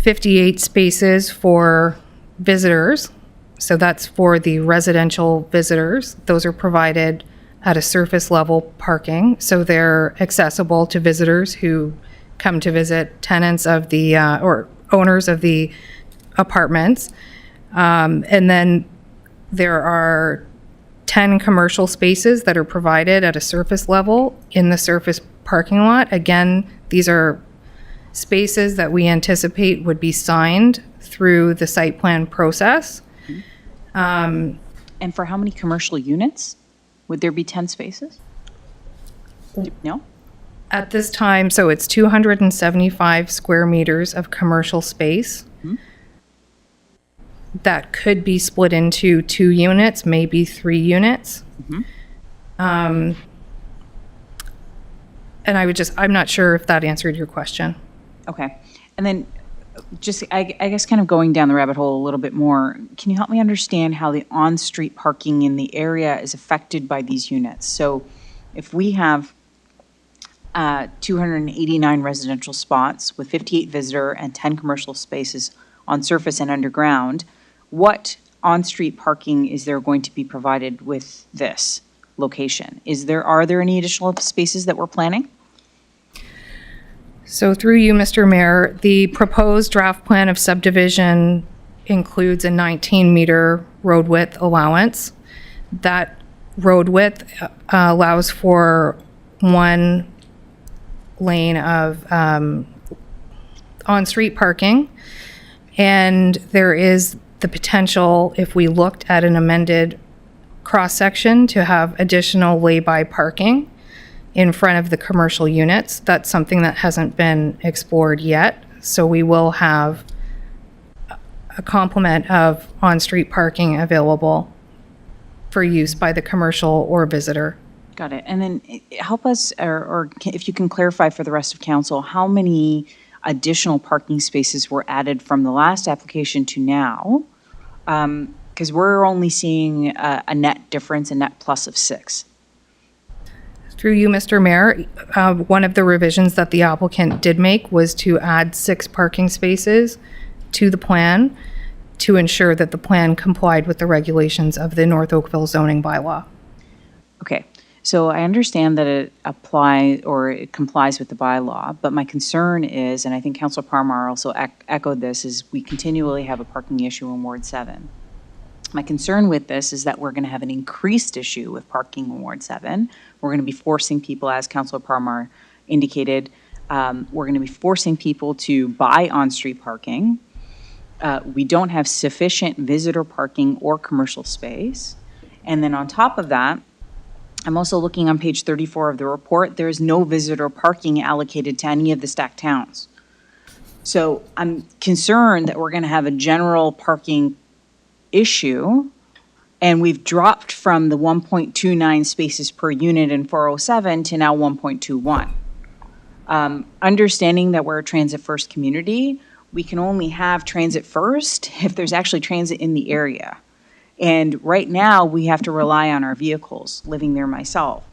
58 spaces for visitors. So that's for the residential visitors. Those are provided at a surface level parking. So they're accessible to visitors who come to visit tenants of the, or owners of the apartments. And then there are 10 commercial spaces that are provided at a surface level in the surface parking lot. Again, these are spaces that we anticipate would be signed through the site plan process. And for how many commercial units? Would there be 10 spaces? No? At this time, so it's 275 square meters of commercial space. That could be split into 2 units, maybe 3 units. And I'm not sure if that answered your question. Okay. And then just, I guess kind of going down the rabbit hole a little bit more, can you help me understand how the on-street parking in the area is affected by these units? So if we have 289 residential spots with 58 visitor and 10 commercial spaces on surface and underground, what on-street parking is there going to be provided with this location? Are there any additional spaces that we're planning? So through you, Mr. Mayor, the proposed draft plan of subdivision includes a 19-meter road width allowance. That road width allows for 1 lane of on-street parking. And there is the potential, if we looked at an amended cross-section, to have additional lay-by parking in front of the commercial units. That's something that hasn't been explored yet. So we will have a complement of on-street parking available for use by the commercial or visitor. Got it. And then help us, or if you can clarify for the rest of council, how many additional parking spaces were added from the last application to now? Because we're only seeing a net difference, a net plus of 6. Through you, Mr. Mayor, one of the revisions that the applicant did make was to add 6 parking spaces to the plan to ensure that the plan complied with the regulations of the North Oakville zoning bylaw. Okay. So I understand that it complies with the bylaw, but my concern is, and I think Councilor Parmar also echoed this, is we continually have a parking issue in Ward 7. My concern with this is that we're going to have an increased issue with parking in Ward 7. We're going to be forcing people, as Councilor Parmar indicated, we're going to be forcing people to buy on-street parking. We don't have sufficient visitor parking or commercial space. And then on top of that, I'm also looking on page 34 of the report, there is no visitor parking allocated to any of the stacked towns. So I'm concerned that we're going to have a general parking issue, and we've dropped from the 1.29 spaces per unit in 407 to now 1.21. Understanding that we're a transit-first community, we can only have transit first if there's actually transit in the area. And right now, we have to rely on our vehicles, living there myself.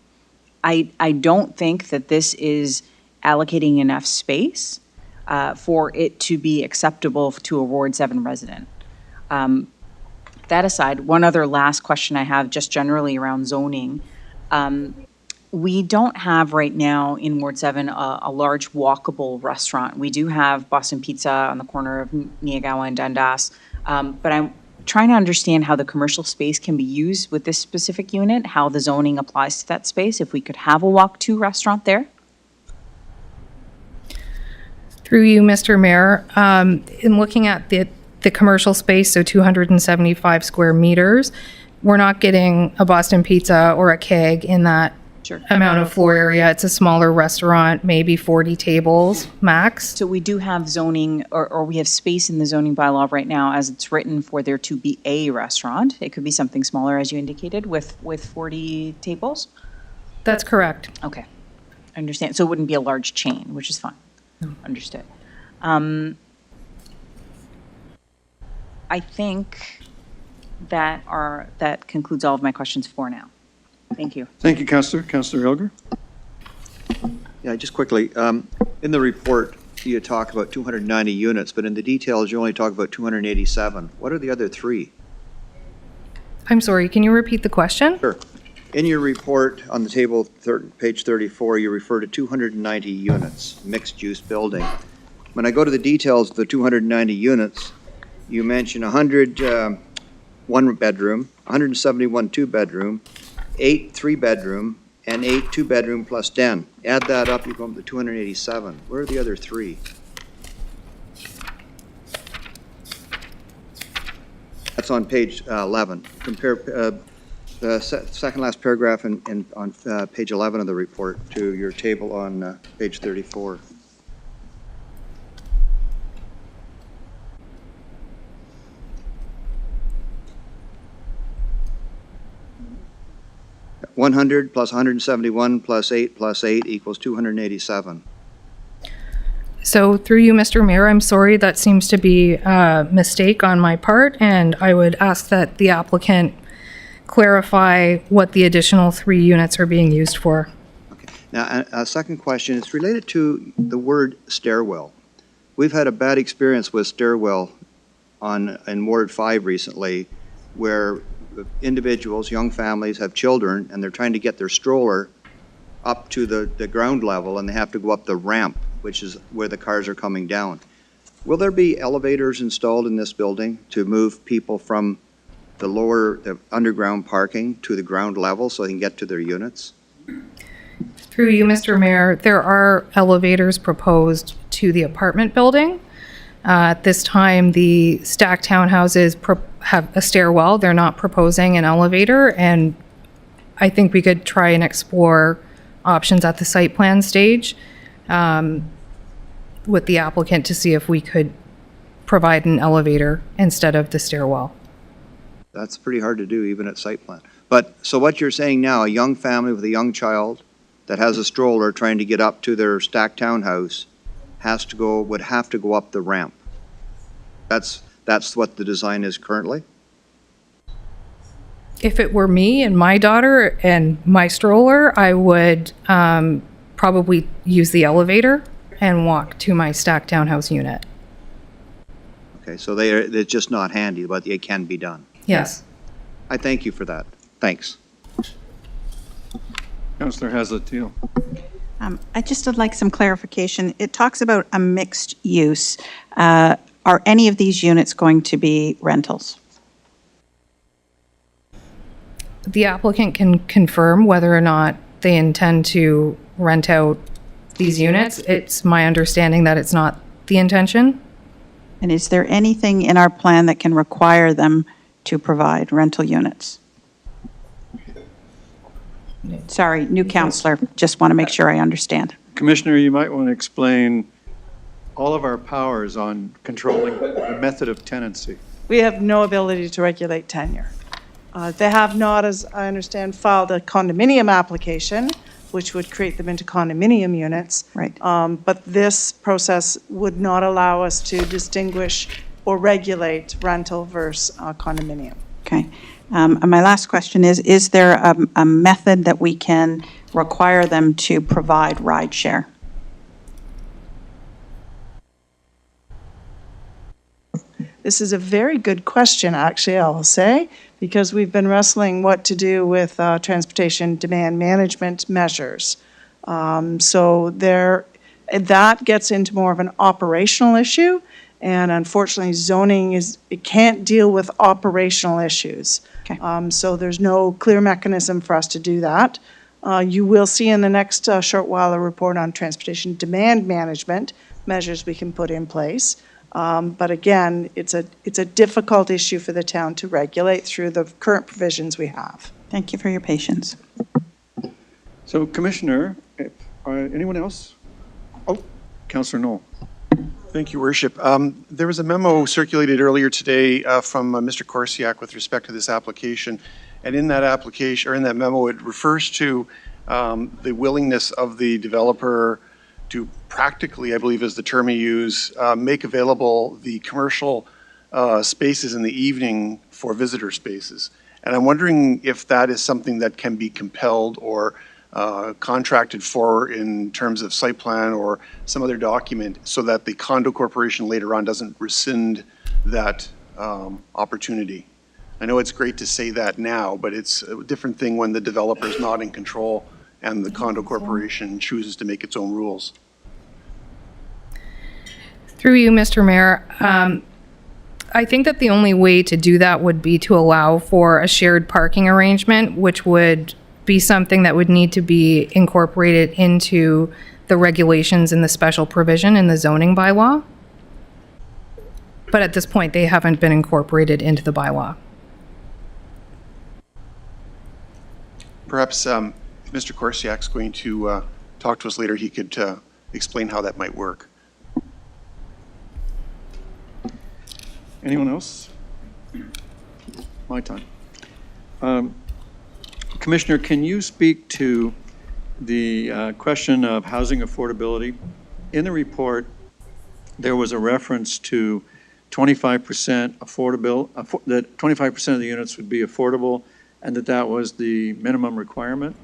I don't think that this is allocating enough space for it to be acceptable to a Ward 7 resident. That aside, one other last question I have just generally around zoning. We don't have right now in Ward 7 a large walkable restaurant. We do have Boston Pizza on the corner of Niagawa and Dundas, but I'm trying to understand how the commercial space can be used with this specific unit, how the zoning applies to that space, if we could have a walk-to restaurant there. Through you, Mr. Mayor, in looking at the commercial space, so 275 square meters, we're not getting a Boston Pizza or a keg in that amount of floor area. It's a smaller restaurant, maybe 40 tables max. So we do have zoning, or we have space in the zoning bylaw right now as it's written for there to be a restaurant. It could be something smaller, as you indicated, with 40 tables? That's correct. Okay. I understand. So it wouldn't be a large chain, which is fine. Understood. I think that concludes all of my questions for now. Thank you. Thank you, Councillor. Councillor Elger? Yeah, just quickly, in the report, you talk about 290 units, but in the details, you only talk about 287. What are the other 3? I'm sorry, can you repeat the question? Sure. In your report on the table, page 34, you refer to 290 units, mixed-use building. When I go to the details of the 290 units, you mention 100 one-bedroom, 171 two-bedroom, 8 three-bedroom, and 8 two-bedroom plus den. Add that up, you go up to 287. Where are the other 3? That's on page 11. Compare the second last paragraph on page 11 of the report to your table on page 34. $100 plus 171 plus 8 equals 287. So through you, Mr. Mayor, I'm sorry, that seems to be a mistake on my part, and I would ask that the applicant clarify what the additional 3 units are being used for. Okay. Now, a second question, it's related to the word stairwell. We've had a bad experience with stairwell in Ward 5 recently, where individuals, young families have children, and they're trying to get their stroller up to the ground level, and they have to go up the ramp, which is where the cars are coming down. Will there be elevators installed in this building to move people from the underground parking to the ground level so they can get to their units? Through you, Mr. Mayor, there are elevators proposed to the apartment building. At this time, the stacked townhouses have a stairwell. They're not proposing an elevator, and I think we could try and explore options at the site plan stage with the applicant to see if we could provide an elevator instead of the stairwell. That's pretty hard to do, even at site plan. But, so what you're saying now, a young family with a young child that has a stroller trying to get up to their stacked townhouse would have to go up the ramp. That's what the design is currently? If it were me and my daughter and my stroller, I would probably use the elevator and walk to my stacked townhouse unit. Okay, so they're just not handy, but it can be done. Yes. I thank you for that. Thanks. Councillor Hazlet-Teal. I just would like some clarification. It talks about a mixed use. Are any of these units going to be rentals? The applicant can confirm whether or not they intend to rent out these units. It's my understanding that it's not the intention. And is there anything in our plan that can require them to provide rental units? Sorry, new counselor, just want to make sure I understand. Commissioner, you might want to explain all of our powers on controlling the method of tenancy. We have no ability to regulate tenure. They have not, as I understand, filed a condominium application, which would create them into condominium units. Right. But this process would not allow us to distinguish or regulate rental versus condominium. Okay. And my last question is there a method that we can require them to provide ride share? This is a very good question, actually, I will say, because we've been wrestling what to do with transportation demand management measures. That gets into more of an operational issue, and unfortunately, zoning it can't deal with operational issues. Okay. So there's no clear mechanism for us to do that. You will see in the next short while a report on transportation demand management measures we can put in place. But again, it's a difficult issue for the town to regulate through the current provisions we have. Thank you for your patience. So, Commissioner, anyone else? Oh, Councillor Knoll. Thank you, Worship. There was a memo circulated earlier today from Mr. Korsiak with respect to this application. And in that application, or in that memo, it refers to the willingness of the developer to practically, I believe is the term he used, make available the commercial spaces in the evening for visitor spaces. And I'm wondering if that is something that can be compelled or contracted for in terms of site plan or some other document so that the condo corporation later on doesn't rescind that opportunity. I know it's great to say that now, but it's a different thing when the developer is not in control and the condo corporation chooses to make its own rules. Through you, Mr. Mayor, I think that the only way to do that would be to allow for a shared parking arrangement, which would be something that would need to be incorporated into the regulations and the special provision in the zoning bylaw. But at this point, they haven't been incorporated into the bylaw. Perhaps if Mr. Korsiak's going to talk to us later, he could explain how that might work. Anyone else? My time. Commissioner, can you speak to the question of housing affordability? In the report, there was a reference to 25% affordable, that 25% of the units would be affordable, and that was the minimum requirement.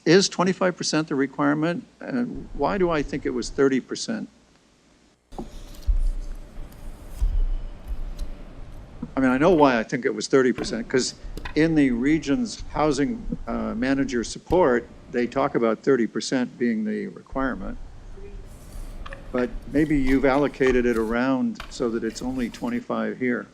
Is 25% the requirement? And why do I think it was 30%? I mean, I know why I think it was 30%, because in the region's housing manager support, they talk about 30% being the requirement. But maybe you've allocated it around so that it's only 25 here.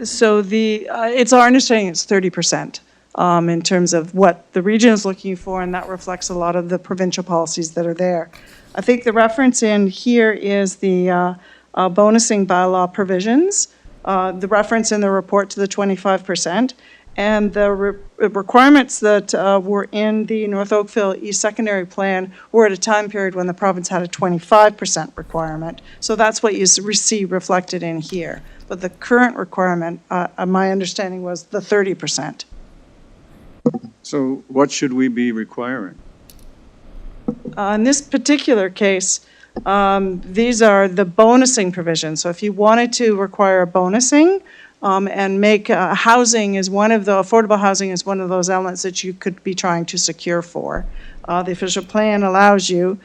So it's our understanding it's 30%. In terms of what the region is looking for, and that reflects a lot of the provincial policies that are there. I think the reference in here is the bonusing bylaw provisions, the reference in the report to the 25%, And the requirements that were in the North Oakville East Secondary Plan were at a time period when the province had a 25% requirement. So that's what you see reflected in here. But the current requirement, my understanding, was the 30%. So what should we be requiring? In this particular case, these are the bonusing provisions. So if you wanted to require bonusing, and make housing is one of the, affordable housing is one of those elements that you could be trying to secure for. The official plan allows you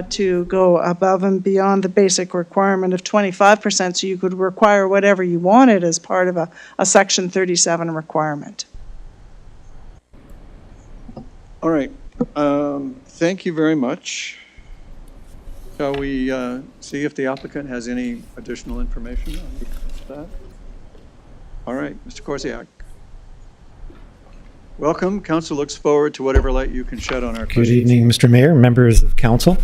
to go above and beyond the basic requirement of 25%, so you could require whatever you wanted as part of a Section 37 requirement. All right. Thank you very much. Shall we see if the applicant has any additional information on that? All right, Mr. Korsiak. Welcome. Council looks forward to whatever light you can shed on our questions. Good evening, Mr. Mayor, members of council.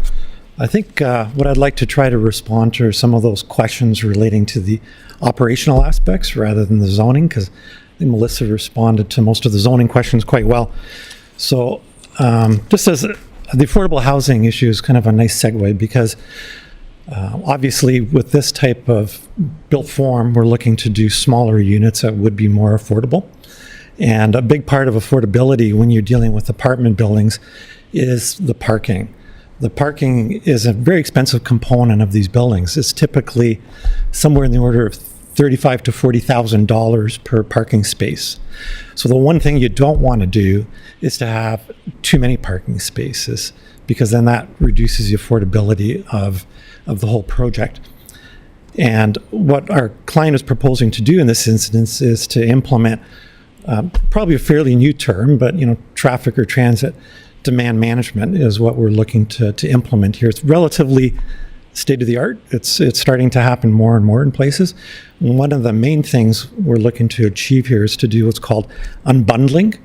I think what I'd like to try to respond to are some of those questions relating to the operational aspects rather than the zoning, because I think Melissa responded to most of the zoning questions quite well. So just as the affordable housing issue is kind of a nice segue, because obviously with this type of built form, we're looking to do smaller units that would be more affordable. And a big part of affordability when you're dealing with apartment buildings is the parking. The parking is a very expensive component of these buildings. It's typically somewhere in the order of $35,000 to $40,000 per parking space. So the one thing you don't want to do is to have too many parking spaces, because then that reduces the affordability of the whole project. And what our client is proposing to do in this instance is to implement probably a fairly new term, but traffic or transit demand management is what we're looking to implement here. It's relatively state of the art. It's starting to happen more and more in places. One of the main things we're looking to achieve here is to do what's called unbundling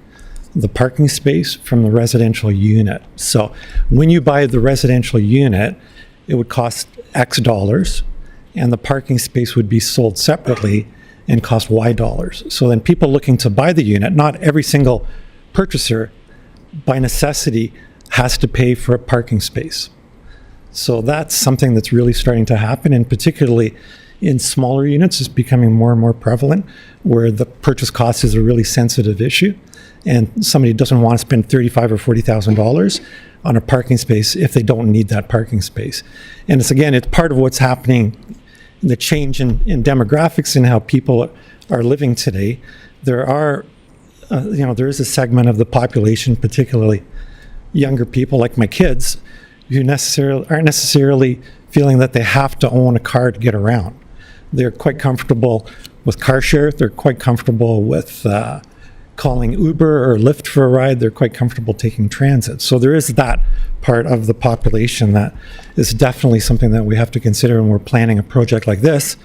the parking space from the residential unit. So when you buy the residential unit, it would cost X dollars, and the parking space would be sold separately and cost Y dollars. So then people looking to buy the unit, not every single purchaser by necessity has to pay for a parking space. So that's something that's really starting to happen, and particularly in smaller units, it's becoming more and more prevalent, where the purchase cost is a really sensitive issue, and somebody doesn't want to spend $35,000 or $40,000 on a parking space if they don't need that parking space. And it's part of what's happening in the change in demographics and how people are living today. There are, there is a segment of the population, particularly younger people like my kids, who aren't necessarily feeling that they have to own a car to get around. They're quite comfortable with car share. They're quite comfortable with calling Uber or Lyft for a ride. They're quite comfortable taking transit. So there is that part of the population that is definitely something that we have to consider when we're planning a project like this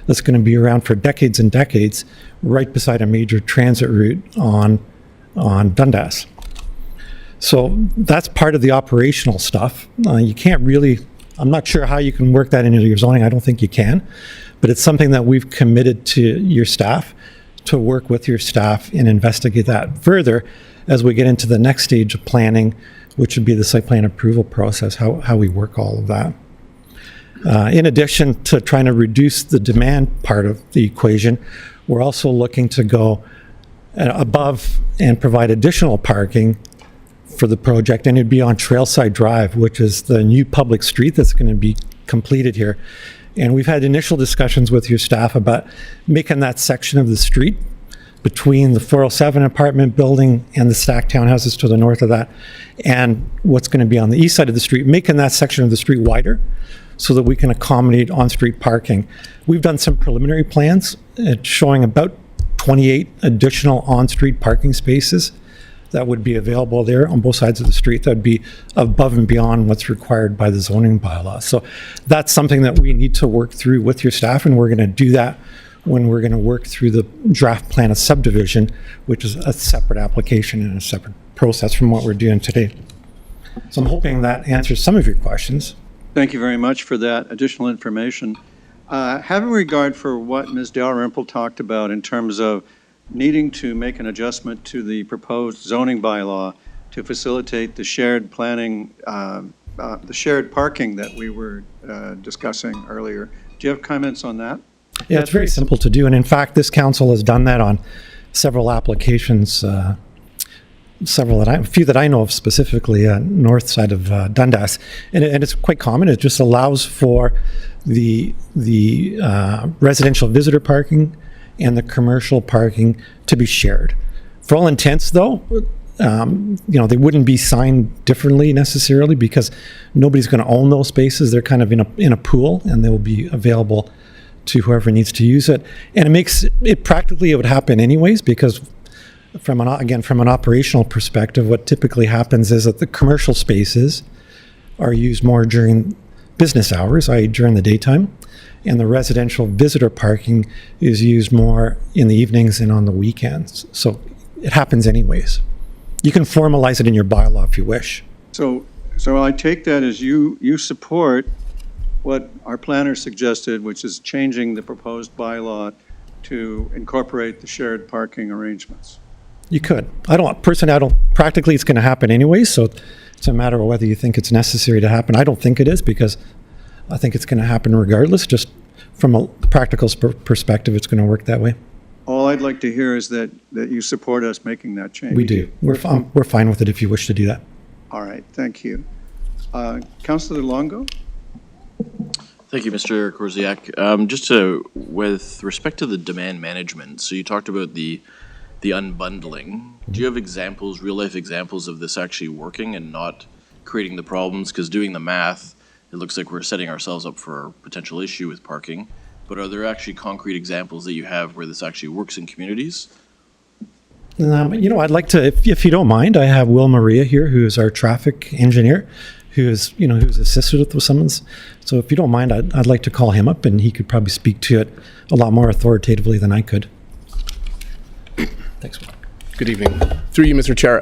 that's going to be around for decades and decades, right beside a major transit route on Dundas. So that's part of the operational stuff. You can't really, I'm not sure how you can work that into your zoning. I don't think you can, but it's something that we've committed to your staff, to work with your staff and investigate that further as we get into the next stage of planning, which would be the site plan approval process, how we work all of that. In addition to trying to reduce the demand part of the equation, we're also looking to go above and provide additional parking for the project, and it'd be on Trailside Drive, which is the new public street that's going to be completed here. And we've had initial discussions with your staff about making that section of the street between the 407 apartment building and the stacked townhouses to the north of that, and what's going to be on the east side of the street, making that section of the street wider so that we can accommodate on-street parking. We've done some preliminary plans showing about 28 additional on-street parking spaces that would be available there on both sides of the street. That would be above and beyond what's required by the zoning bylaw. So that's something that we need to work through with your staff, and we're going to do that when we're going to work through the draft plan of subdivision, which is a separate application and a separate process from what we're doing today. So I'm hoping that answers some of your questions. Thank you very much for that additional information. Having regard for what Ms. Dalrymple talked about in terms of needing to make an adjustment to the proposed zoning bylaw to facilitate the shared planning, the shared parking that we were discussing earlier. Do you have comments on that? Yeah, it's very simple to do. And in fact, this council has done that on several applications, a few that I know of specifically, north side of Dundas. And it's quite common. It just allows for the residential visitor parking and the commercial parking to be shared. For all intents, though, they wouldn't be signed differently necessarily because nobody's going to own those spaces. They're kind of in a pool, and they will be available to whoever needs to use it. And it makes it practically, it would happen anyways, because from an operational perspective, what typically happens is that the commercial spaces are used more during business hours, i.e. during the daytime, and the residential visitor parking is used more in the evenings and on the weekends. So it happens anyways. You can formalize it in your bylaw if you wish. So I take that as you support what our planner suggested, which is changing the proposed bylaw to incorporate the shared parking arrangements. You could. Practically it's going to happen anyways, so it's a matter of whether you think it's necessary to happen. I don't think it is, because I think it's going to happen regardless. Just from a practical perspective, it's going to work that way. All I'd like to hear is that you support us making that change. We do. We're fine with it if you wish to do that. All right, thank you. Councillor Longo? Thank you, Mr. Korziak. With respect to the demand management, so you talked about the unbundling. Do you have examples, real-life examples of this actually working and not creating the problems? Because doing the math, it looks like we're setting ourselves up for a potential issue with parking. But are there actually concrete examples that you have where this actually works in communities? I'd like to, if you don't mind, I have Will Maria here, who is our traffic engineer, who's assisted with some of this. So if you don't mind, I'd like to call him up, and he could probably speak to it a lot more authoritatively than I could. Thanks. Good evening. Through you, Mr. Chair.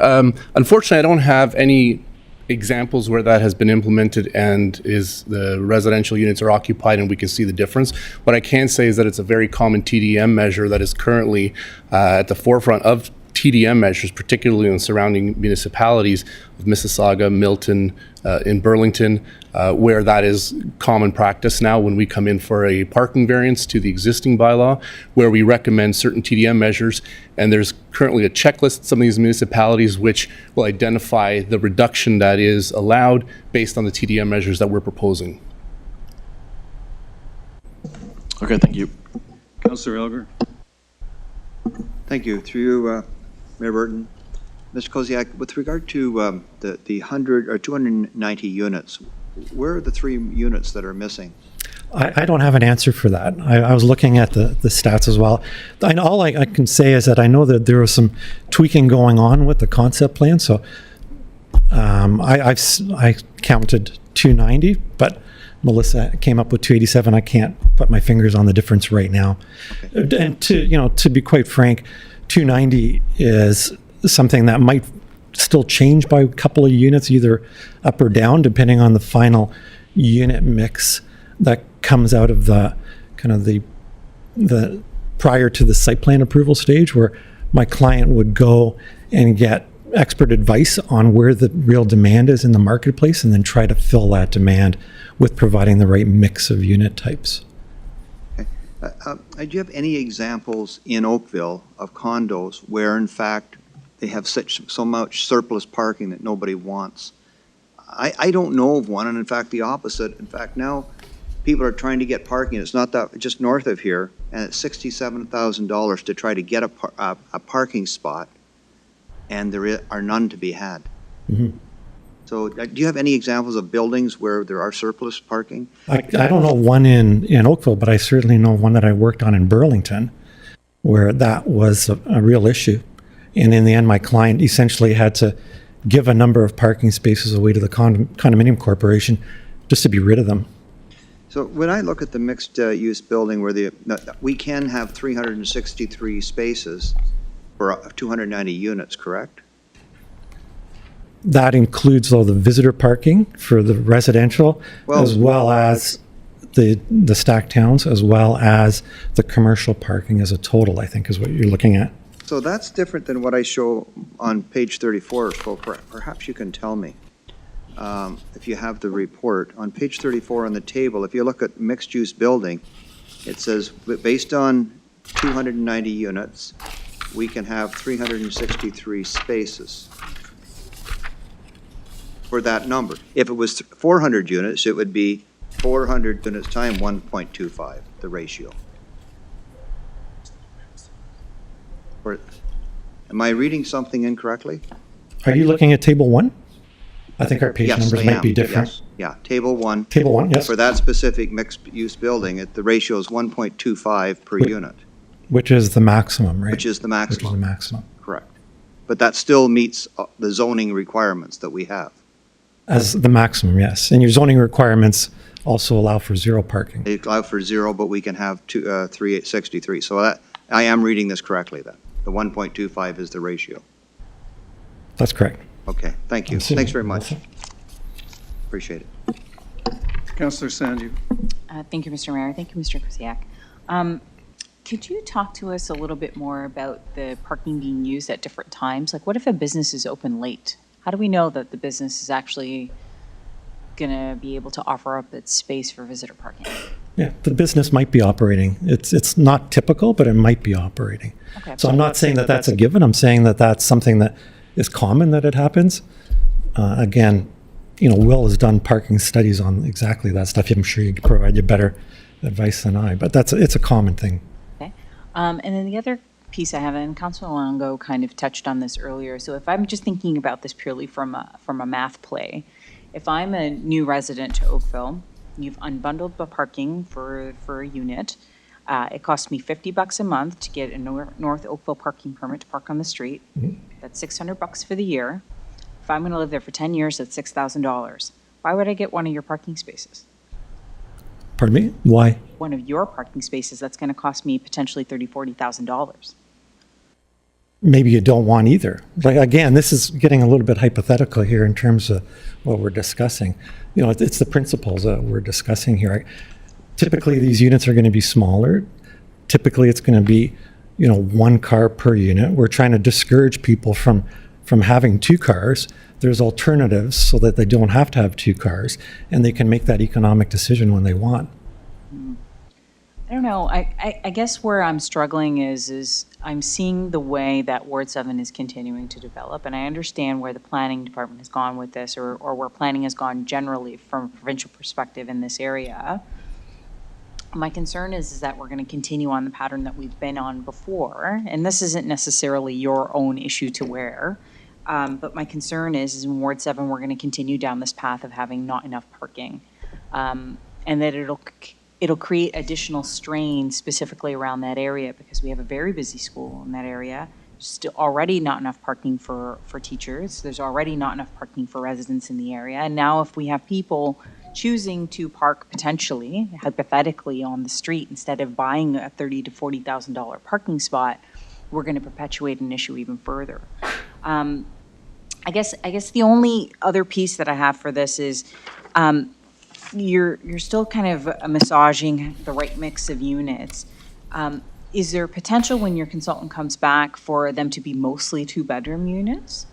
Unfortunately, I don't have any examples where that has been implemented and the residential units are occupied and we can see the difference. What I can say is that it's a very common TDM measure that is currently at the forefront of TDM measures, particularly in surrounding municipalities of Mississauga, Milton, in Burlington, where that is common practice now when we come in for a parking variance to the existing bylaw, where we recommend certain TDM measures. And there's currently a checklist in some of these municipalities which will identify the reduction that is allowed based on the TDM measures that we're proposing. Okay, thank you. Councillor Elgar? Thank you. Through you, Mayor Burton. Mr. Koziak, with regard to the 100 or 290 units, where are the 3 units that are missing? I don't have an answer for that. I was looking at the stats as well. All I can say is that I know that there was some tweaking going on with the concept plan. So I counted 290, but Melissa came up with 287. I can't put my fingers on the difference right now. Okay. And to be quite frank, 290 is something that might still change by a couple of units, either up or down, depending on the final unit mix that comes out of the kind of the prior to the site plan approval stage, where my client would go and get expert advice on where the real demand is in the marketplace and then try to fill that demand with providing the right mix of unit types. Okay. Do you have any examples in Oakville of condos where in fact they have so much surplus parking that nobody wants? I don't know of one, and in fact the opposite. In fact, now people are trying to get parking. It's not that just north of here, and it's $67,000 to try to get a parking spot, and there are none to be had. Mm-hmm. So do you have any examples of buildings where there are surplus parking? I don't know one in Oakville, but I certainly know one that I worked on in Burlington where that was a real issue. And in the end, my client essentially had to give a number of parking spaces away to the condominium corporation just to be rid of them. So when I look at the mixed-use building where we can have 363 spaces for 290 units, correct? That includes, though, the visitor parking for the residential, as well as the stacked towns, as well as the commercial parking as a total, I think is what you're looking at. So that's different than what I show on page 34, so perhaps you can tell me. If you have the report, on page 34 on the table, if you look at mixed-use building, it says, based on 290 units, we can have 363 spaces for that number. If it was 400 units, it would be 400 units times 1.25, the ratio. Or, am I reading something incorrectly? Are you looking at table 1? I think our page Yes, numbers I might am. be different. Yes. Yeah, table 1. Table 1, yes. For that specific mixed-use building, the ratio is 1.25 per unit, Which is the maximum, right? which is the Which is the maximum, maximum. correct. But that still meets the zoning requirements that we have. As the maximum, yes. And your zoning requirements also allow for 0 parking. They allow for 0, but we can have 363. So that, I am reading this correctly then. The 1.25 is the ratio. That's correct. Okay, thank you. I'm assuming. Thanks very much. Appreciate it. Councillor Sandu. Thank you, Mr. Mayor. Thank you, Mr. Krasiak. Could you talk to us a little bit more about the parking being used at different times? Like, what if a business is open late? How do we know that the business is actually going to be able to offer up its space for visitor parking? Yeah, the business might be operating. It's not typical, but it might be operating. Okay. So I'm not saying that that's a given. I'm saying that that's something that is common that it happens. Again, Will has done parking studies on exactly that stuff. I'm sure he could provide you better advice than I, but it's a common thing. Okay. And then the other piece I have, and Councilor Longo kind of touched on this earlier. So if I'm just thinking about this purely from a math play, if I'm a new resident to Oakville, you've unbundled the parking for a unit. It costs me $50 a month to get a North Oakville parking permit to park on the street. Mm-hmm. That's $600 for the year. If I'm going to live there for 10 years, that's $6,000. Why would I get one of your parking spaces? Pardon me? Why? One of your parking spaces that's going to cost me potentially $30,000, $40,000. Maybe you don't want either. Like, again, this is getting a little bit hypothetical here in terms of what we're discussing. It's the principles that we're discussing here. Typically, these units are going to be smaller. Typically, it's going to be, 1 car per unit. We're trying to discourage people from having 2 cars. There's alternatives so that they don't have to have 2 cars, and they can make that economic decision when they want. I don't know. I guess where I'm struggling is I'm seeing the way that Ward 7 is continuing to develop, and I understand where the planning department has gone with this, or where planning has gone generally from a provincial perspective in this area. My concern is that we're going to continue on the pattern that we've been on before, and this isn't necessarily your own issue to wear, but my concern is in Ward 7 we're going to continue down this path of having not enough parking, and that it'll create additional strain specifically around that area because we have a very busy school in that area. Still already not enough parking for teachers. There's already not enough parking for residents in the area, and now if we have people choosing to park potentially, hypothetically, on the street instead of buying a $30,000 to $40,000 parking spot, we're going to perpetuate an issue even further. I guess the only other piece that I have for this is you're still kind of massaging the right mix of units. Is there potential when your consultant comes back for them to be mostly 2-bedroom units?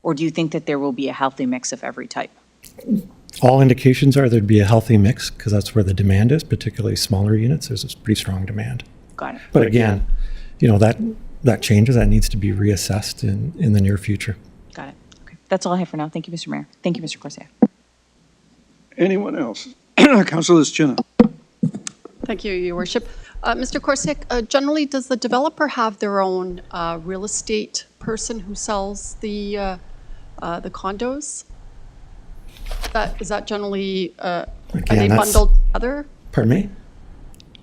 Or do you think that there will be a healthy mix of every type? All indications are there'd be a healthy mix because that's where the demand is, particularly smaller units. There's a pretty strong demand. Got it. But again, that changes. That needs to be reassessed in the near future. Got it. Okay. That's all I have for now. Thank you, Mr. Mayor. Thank you, Mr. Corsair. Anyone else? Councillor Chinna. Thank you, Your Worship. Mr. Korsiak, generally, does the developer have their own real estate person who sells the condos? Is that generally, are they bundled together? Pardon me?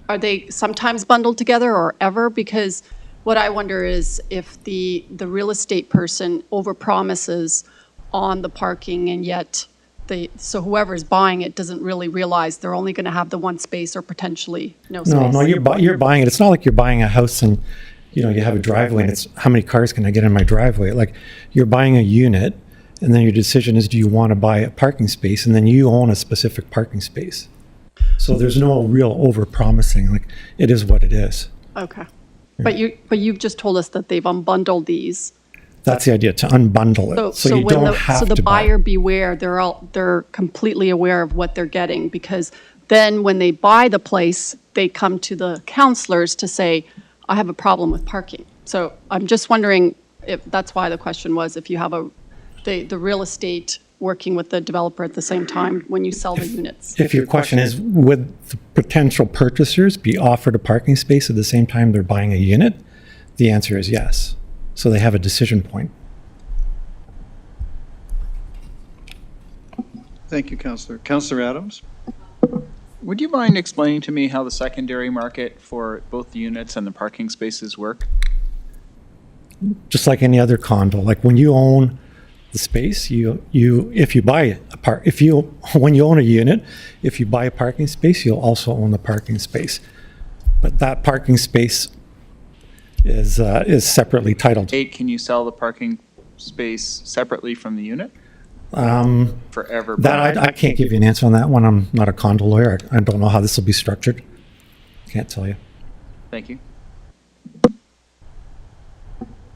Are they sometimes bundled together or ever? Because what I wonder is if the real estate person overpromises on the parking and yet so whoever's buying it doesn't really realize they're only going to have the one space or potentially no space. No, you're buying it. It's not like you're buying a house and you have a driveway and it's how many cars can I get in my driveway? Like you're buying a unit and then your decision is, do you want to buy a parking space? And then you own a specific parking space. So there's no real over-promising. Like, it is what it is. Okay. But you've just told us that they've unbundled these. That's the idea, to unbundle it. So you don't have the to buy buyer beware, they're completely aware of what they're getting, because then when they buy the place, they come to the counselors to say, I have a problem with parking. So I'm just wondering if that's why the question was, if you have the real estate working with the developer at the same time when you sell the units. If your question is, would the potential purchasers be offered a parking space at the same time they're buying a unit? The answer is yes. So they have a decision point. Thank you, Councillor. Councillor Adams? Would you mind explaining to me how the secondary market for both the units and the parking spaces work? Just like any other condo, like when you own the space, when you own a unit, if you buy a parking space, you'll also own the parking space. But that parking space is separately titled. Can you sell the parking space separately from the unit? Forever. That I can't give you an answer on that one. I'm not a condo lawyer. I don't know how this will be structured. Can't tell you. Thank you.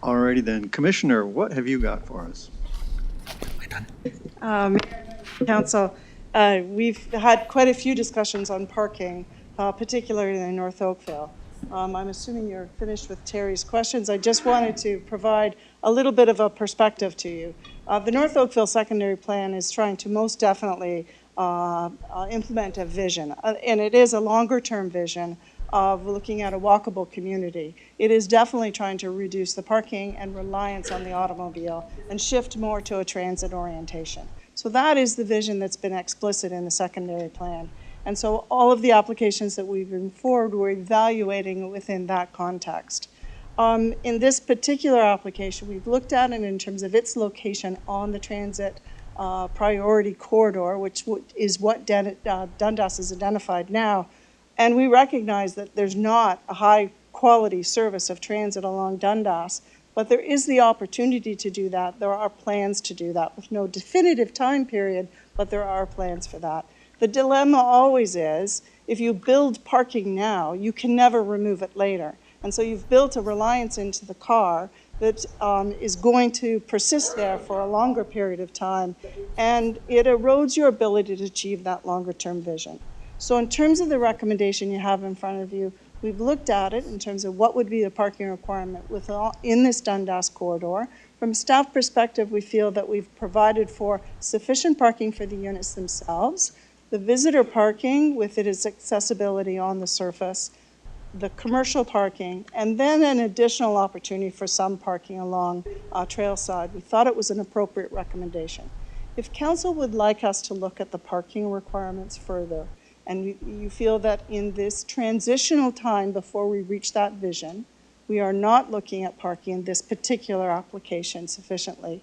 Alrighty then. Commissioner, what have you got for us? Council, we've had quite a few discussions on parking, particularly in North Oakville. I'm assuming you're finished with Terry's questions. I just wanted to provide a little bit of a perspective to you. The North Oakville secondary plan is trying to most definitely implement a vision, and it is a longer-term vision of looking at a walkable community. It is definitely trying to reduce the parking and reliance on the automobile and shift more to a transit orientation. So that is the vision that's been explicit in the secondary plan. And so all of the applications that we've been forward, we're evaluating within that context. In this particular application, we've looked at it in terms of its location on the transit priority corridor, which is what Dundas has identified now. And we recognize that there's not a high quality service of transit along Dundas, but there is the opportunity to do that. There are plans to do that with no definitive time period, but there are plans for that. The dilemma always is, if you build parking now, you can never remove it later. And so you've built a reliance into the car that is going to persist there for a longer period of time, and it erodes your ability to achieve that longer term vision. So in terms of the recommendation you have in front of you, we've looked at it in terms of what would be the parking requirement in this Dundas corridor. From a staff perspective, we feel that we've provided for sufficient parking for the units themselves, the visitor parking with its accessibility on the surface, the commercial parking, and then an additional opportunity for some parking along trail side. We thought it was an appropriate recommendation. If council would like us to look at the parking requirements further, and you feel that in this transitional time before we reach that vision, we are not looking at parking in this particular application sufficiently,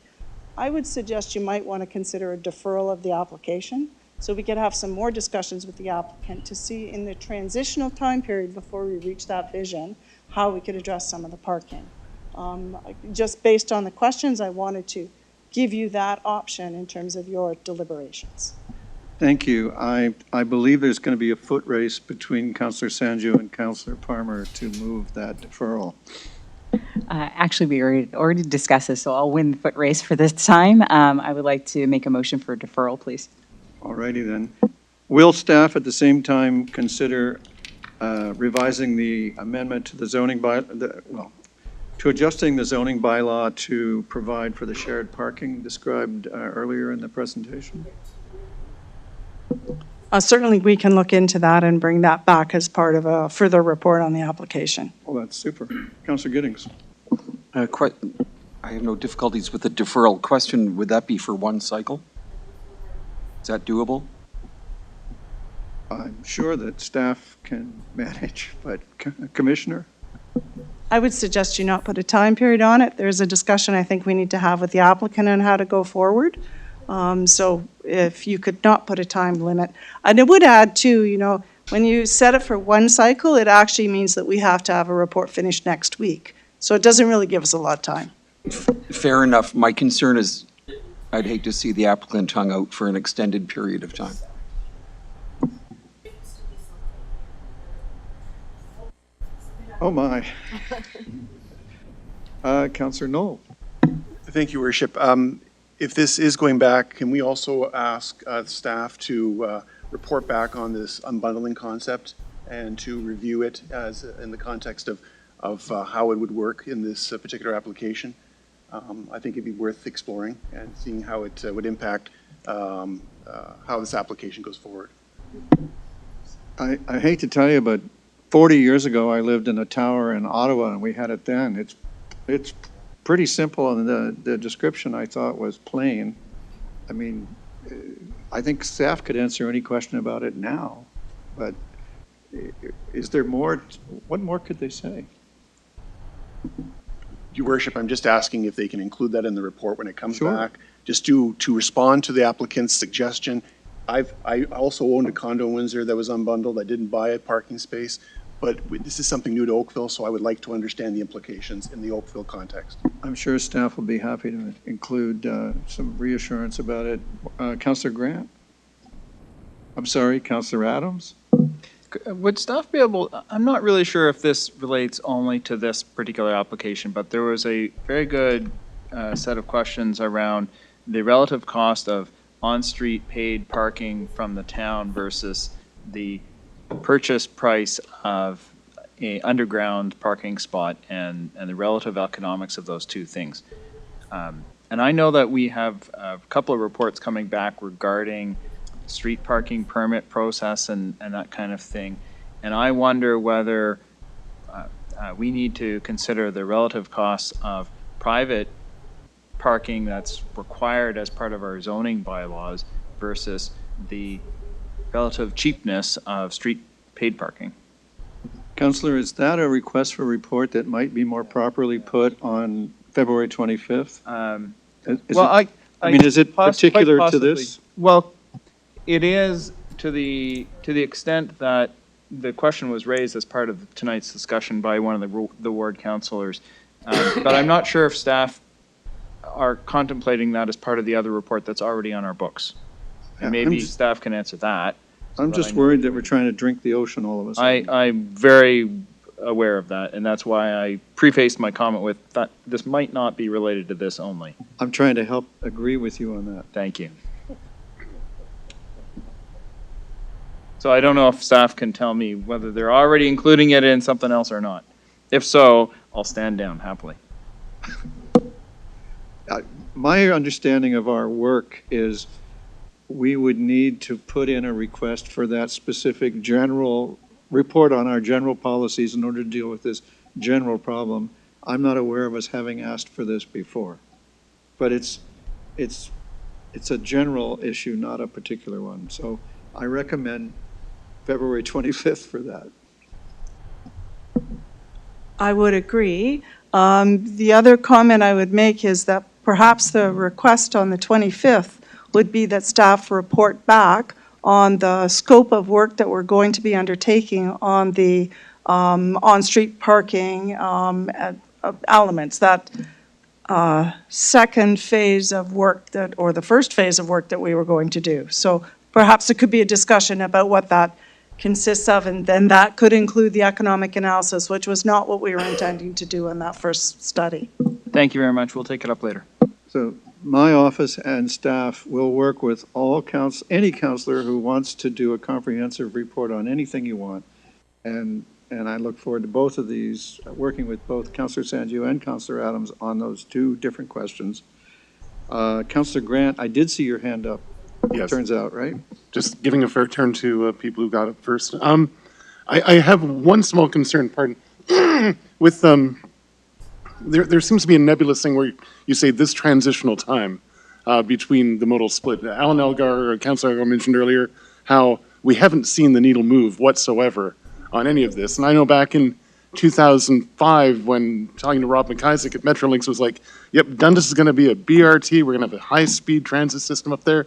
I would suggest you might want to consider a deferral of the application so we could have some more discussions with the applicant to see in the transitional time period before we reach that vision how we could address some of the parking. Just based on the questions, I wanted to give you that option in terms of your deliberations. Thank you. I believe there's going to be a foot race between Councillor Sanju and Councillor Palmer to move that deferral. Actually, we already discussed this, so I'll win the foot race for this time. I would like to make a motion for deferral, please. All righty then. Will staff at the same time consider revising the amendment to the zoning to adjusting the zoning bylaw to provide for the shared parking described earlier in the presentation? Certainly, we can look into that and bring that back as part of a further report on the application. Well, that's super. Councillor Giddings. I have no difficulties with the deferral. Question, would that be for one cycle? Is that doable? I'm sure that staff can manage, but Commissioner? I would suggest you not put a time period on it. There's a discussion I think we need to have with the applicant on how to go forward. So if you could not put a time limit. And I would add too, when you set it for one cycle, it actually means that we have to have a report finished next week. So it doesn't really give us a lot of time. Fair enough. My concern is I'd hate to see the applicant hung out for an extended period of time. Oh, my. Counselor Knoll. Thank you, Worship. If this is going back, can we also ask staff to report back on this unbundling concept and to review it as in the context of how it would work in this particular application? I think it'd be worth exploring and seeing how it would impact how this application goes forward. I hate to tell you, but 40 years ago, I lived in a tower in Ottawa, and we had it then. It's pretty simple, and the description I thought was plain. I mean, I think staff could answer any question about it now, but is there more? What more could they say? Your Worship, I'm just asking if they can include that in the report when it comes Sure. back, just to respond to the applicant's suggestion. I also owned a condo in Windsor that was unbundled. I didn't buy a parking space, but this is something new to Oakville, so I would like to understand the implications in the Oakville context. I'm sure staff will be happy to include some reassurance about it. Councillor Grant? I'm sorry, Councillor Adams? Would staff be able, I'm not really sure if this relates only to this particular application, but there was a very good set of questions around the relative cost of on-street paid parking from the town versus the purchase price of a underground parking spot and the relative economics of those two things. And I know that we have a couple of reports coming back regarding street parking permit process and that kind of thing. And I wonder whether we need to consider the relative costs of private parking that's required as part of our zoning bylaws versus the relative cheapness of street paid parking. Councillor, is that a request for report that might be more properly put on February 25th? Is it particular to this? Well, it is to the extent that the question was raised as part of tonight's discussion by one of the ward councillors. But I'm not sure if staff are contemplating that as part of the other report that's already on our books. And maybe staff can answer that. I'm just worried that we're trying to drink the ocean, all of us. I'm very aware of that, and that's why I prefaced my comment with that this might not be related to this only. I'm trying to help agree with you on that. Thank you. So I don't know if staff can tell me whether they're already including it in something else or not. If so, I'll stand down happily. My understanding of our work is we would need to put in a request for that specific general report on our general policies in order to deal with this general problem. I'm not aware of us having asked for this before, but it's a general issue, not a particular one. So I recommend February 25th for that. I would agree. The other comment I would make is that perhaps the request on the 25th would be that staff report back on the scope of work that we're going to be undertaking on the on-street parking elements, that second phase of work or the first phase of work that we were going to do. So perhaps it could be a discussion about what that consists of, and then that could include the economic analysis, which was not what we were intending to do in that first study. Thank you very much. We'll take it up later. So my office and staff will work with any counselor who wants to do a comprehensive report on anything you want. And I look forward to both of these, working with both Councillor Sanju and Councillor Adams on those two different questions. Councillor Grant, I did see your hand up. Yes. Turns out, right? Just giving a fair turn to people who got it first. I have one small concern, pardon, with there seems to be a nebulous thing where you say this transitional time between the modal split. Alan Elgar, Councillor Elgar mentioned earlier how we haven't seen the needle move whatsoever on any of this. And I know back in 2005 when talking to Rob McIsaac at Metrolinx was like, yep, Dundas is going to be a BRT. We're going to have a high-speed transit system up there.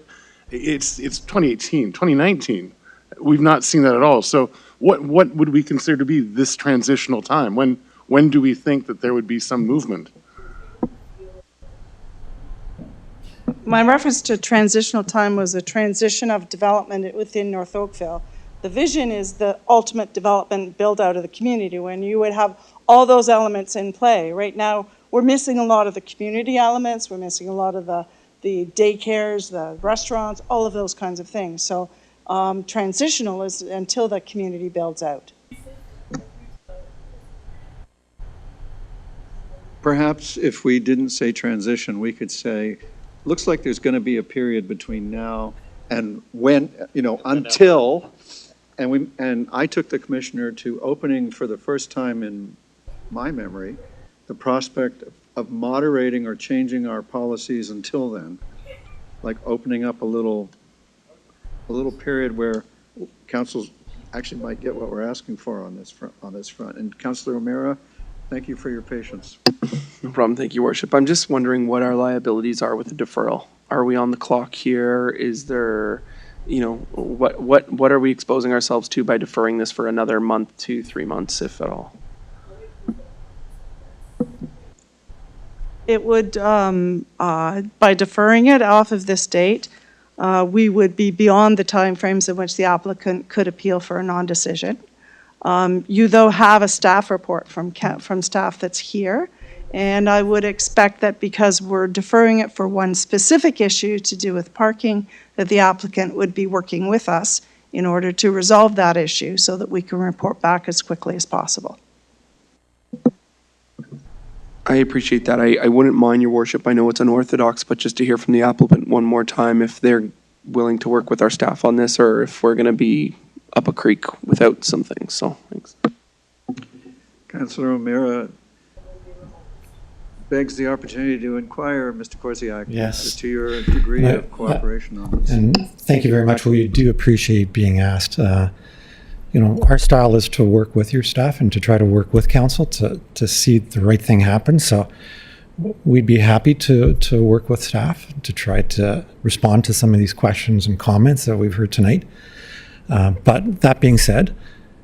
It's 2018, 2019. We've not seen that at all. So what would we consider to be this transitional time? When do we think that there would be some movement? My reference to transitional time was a transition of development within North Oakville. The vision is the ultimate development build out of the community when you would have all those elements in play. Right now, we're missing a lot of the community elements. We're missing a lot of the daycares, the restaurants, all of those kinds of things. So transitional is until the community builds out. Perhaps if we didn't say transition, we could say, looks like there's going to be a period between now and when, until, and I took the commissioner to opening for the first time in my memory, the prospect of moderating or changing our policies until then, like opening up a little period where councils actually might get what we're asking for on this front. And Councilor O'Meara, thank you for your patience. No problem. Thank you, Worship. I'm just wondering what our liabilities are with the deferral. Are we on the clock here? Is there, what are we exposing ourselves to by deferring this for another month, 2-3 months, if at all? It would, by deferring it off of this date, we would be beyond the timeframes in which the applicant could appeal for a non-decision. You, though, have a staff report from staff that's here, and I would expect that because we're deferring it for one specific issue to do with parking, that the applicant would be working with us in order to resolve that issue so that we can report back as quickly as possible. I appreciate that. I wouldn't mind, Your Worship. I know it's unorthodox, but just to hear from the applicant one more time if they're willing to work with our staff on this or if we're going to be up a creek without some things. So, thanks. Councilor O'Meara begs the opportunity to inquire, Mr. Korsiak, as to your degree of cooperation on this. And thank you very much. We do appreciate being asked. Our style is to work with your staff and to try to work with council to see the right thing happen. So we'd be happy to work with staff to try to respond to some of these questions and comments that we've heard tonight. But that being said,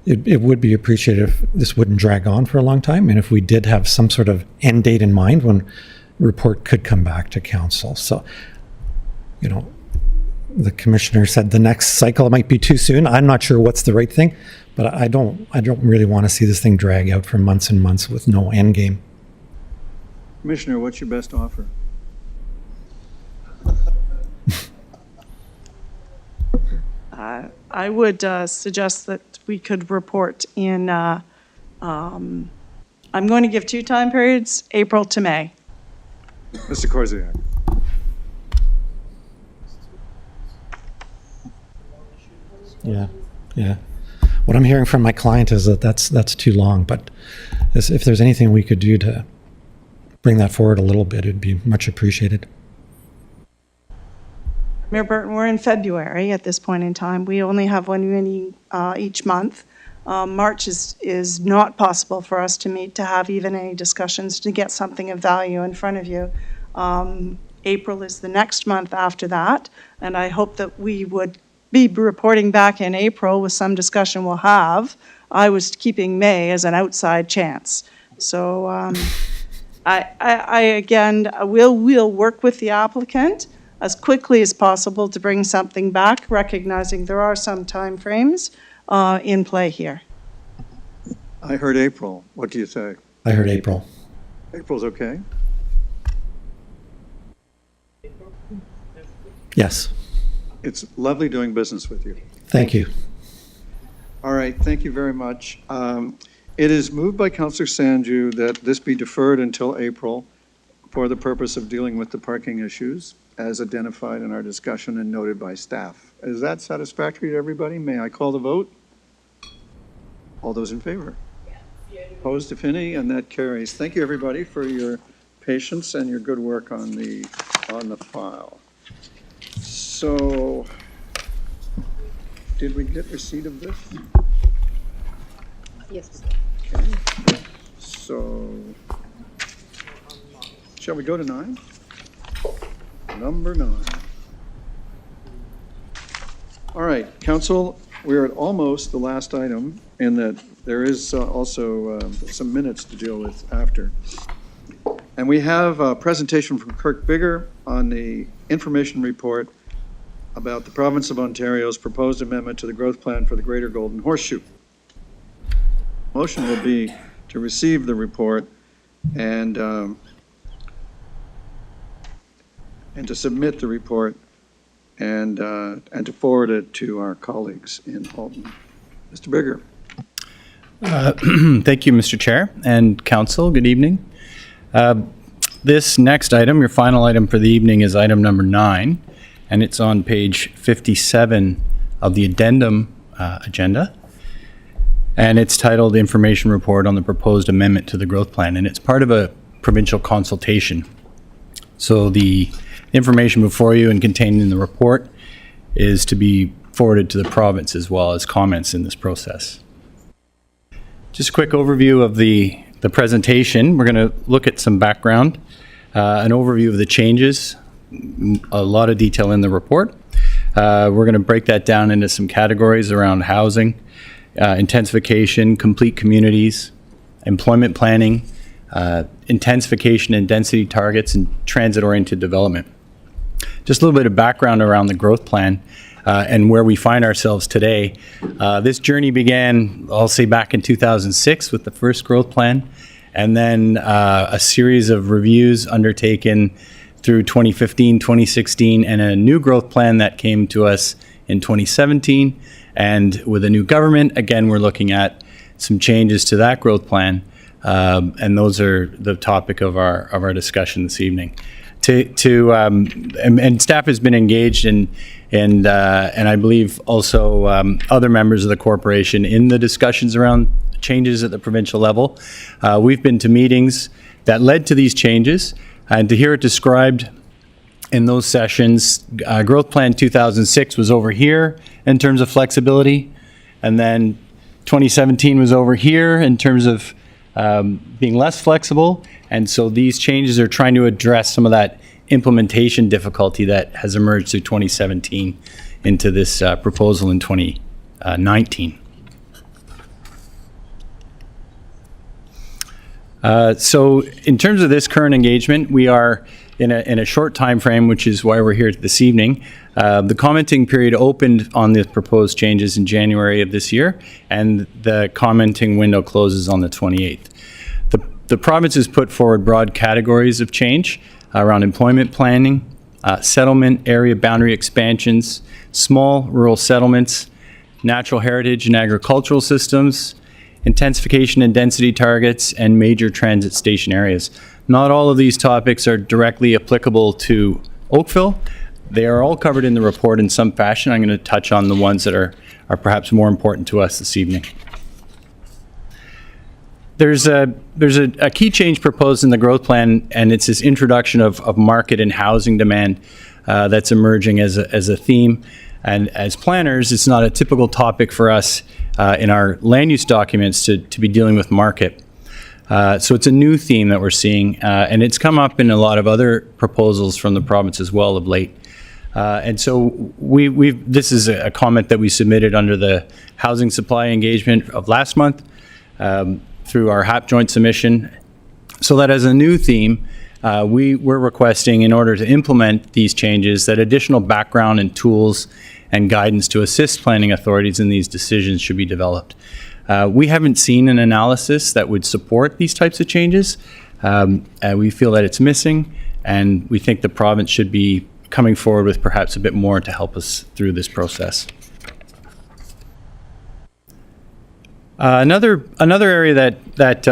it would be appreciated if this wouldn't drag on for a long time, and if we did have some sort of end date in mind when the report could come back to council. So, the commissioner said the next cycle might be too soon. I'm not sure what's the right thing, but I don't really want to see this thing drag out for months and months with no end game. Commissioner, what's your best offer? I would suggest that we could report in, I'm going to give 2 time periods, April to May. Mr. Korsiak. Yeah. What I'm hearing from my client is that that's too long, but if there's anything we could do to bring that forward a little bit, it'd be much appreciated. Mayor Burton, we're in February at this point in time. We only have one meeting each month. March is not possible for us to meet to have even any discussions to get something of value in front of you. April is the next month after that, and I hope that we would be reporting back in April with some discussion we'll have. I was keeping May as an outside chance. So I again, we'll work with the applicant as quickly as possible to bring something back, recognizing there are some timeframes in play here. I heard April. What do you say? I heard April. April's okay? Yes. It's lovely doing business with you. Thank you. All right, thank you very much. It is moved by Councillor Sanju that this be deferred until April for the purpose of dealing with the parking issues as identified in our discussion and noted by staff. Is that satisfactory to everybody? May I call the vote? All those in favor? Opposed, if any, and that carries. Thank you, everybody, for your patience and your good work on the file. So, did we get receipt of this? Yes. Okay. So, shall we go to 9? Number 9. All right, council, we're at almost the last item in that there is also some minutes to deal with after. And we have a presentation from Kirk Bigger on the information report about the province of Ontario's proposed amendment to the growth plan for the Greater Golden Horseshoe. Motion will be to receive the report and to submit the report and to forward it to our colleagues in Halton. Mr. Bigger. Thank you, Mr. Chair and Council. Good evening. This next item, your final item for the evening, is item number 9, and it's on page 57 of the addendum agenda. And it's titled Information Report on the Proposed Amendment to the Growth Plan, and it's part of a provincial consultation. So the information before you and contained in the report is to be forwarded to the province as well as comments in this process. Just a quick overview of the presentation. We're going to look at some background, an overview of the changes, a lot of detail in the report. We're going to break that down into some categories around housing, intensification, complete communities, employment planning, intensification and density targets, and transit-oriented development. Just a little bit of background around the growth plan and where we find ourselves today. This journey began, I'll say, back in 2006 with the first growth plan, and then a series of reviews undertaken through 2015, 2016, and a new growth plan that came to us in 2017. And with a new government, again, we're looking at some changes to that growth plan, and those are the topic of our discussion this evening. And staff has been engaged and I believe also other members of the corporation in the discussions around changes at the provincial level. We've been to meetings that led to these changes, and to hear it described in those sessions, Growth Plan 2006 was over here in terms of flexibility, and then 2017 was over here in terms of being less flexible. And so these changes are trying to address some of that implementation difficulty that has emerged through 2017 into this proposal in 2019. So in terms of this current engagement, we are in a short time frame, which is why we're here this evening. The commenting period opened on the proposed changes in January of this year, and the commenting window closes on the 28th. The province has put forward broad categories of change around employment planning, settlement area boundary expansions, small rural settlements, natural heritage and agricultural systems, intensification and density targets, and major transit station areas. Not all of these topics are directly applicable to Oakville. They are all covered in the report in some fashion. I'm going to touch on the ones that are perhaps more important to us this evening. There's a key change proposed in the growth plan, and it's this introduction of market and housing demand that's emerging as a theme. And as planners, it's not a typical topic for us in our land use documents to be dealing with market. So it's a new theme that we're seeing, and it's come up in a lot of other proposals from the province as well of late. And so this is a comment that we submitted under the housing supply engagement of last month through our HAP joint submission. So that as a new theme, we're requesting, in order to implement these changes, that additional background and tools and guidance to assist planning authorities in these decisions should be developed. We haven't seen an analysis that would support these types of changes. We feel that it's missing, and we think the province should be coming forward with perhaps a bit more to help us through this process. Another area that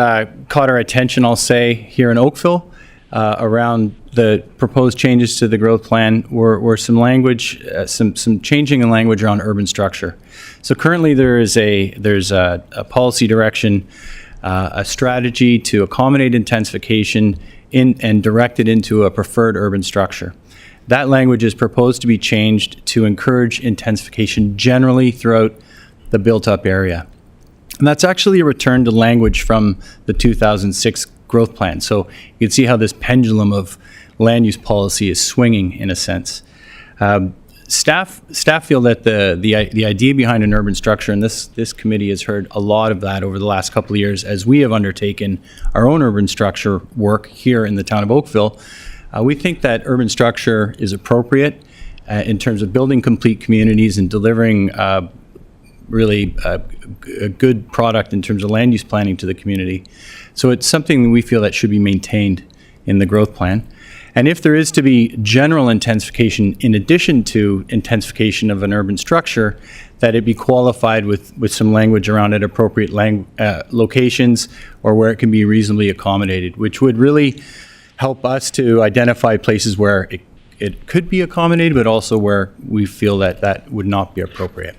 caught our attention, I'll say, here in Oakville, around the proposed changes to the growth plan were some language, some changing in language around urban structure. So currently there's a policy direction, a strategy to accommodate intensification and direct it into a preferred urban structure. That language is proposed to be changed to encourage intensification generally throughout the built-up area. And that's actually a return to language from the 2006 growth plan. So you can see how this pendulum of land use policy is swinging in a sense. Staff feel that the idea behind an urban structure, and this committee has heard a lot of that over the last couple of years as we have undertaken our own urban structure work here in the town of Oakville. We think that urban structure is appropriate in terms of building complete communities and delivering really a good product in terms of land use planning to the community. So it's something we feel that should be maintained in the growth plan. And if there is to be general intensification in addition to intensification of an urban structure, that it be qualified with some language around at appropriate locations or where it can be reasonably accommodated, which would really help us to identify places where it could be accommodated, but also where we feel that that would not be appropriate.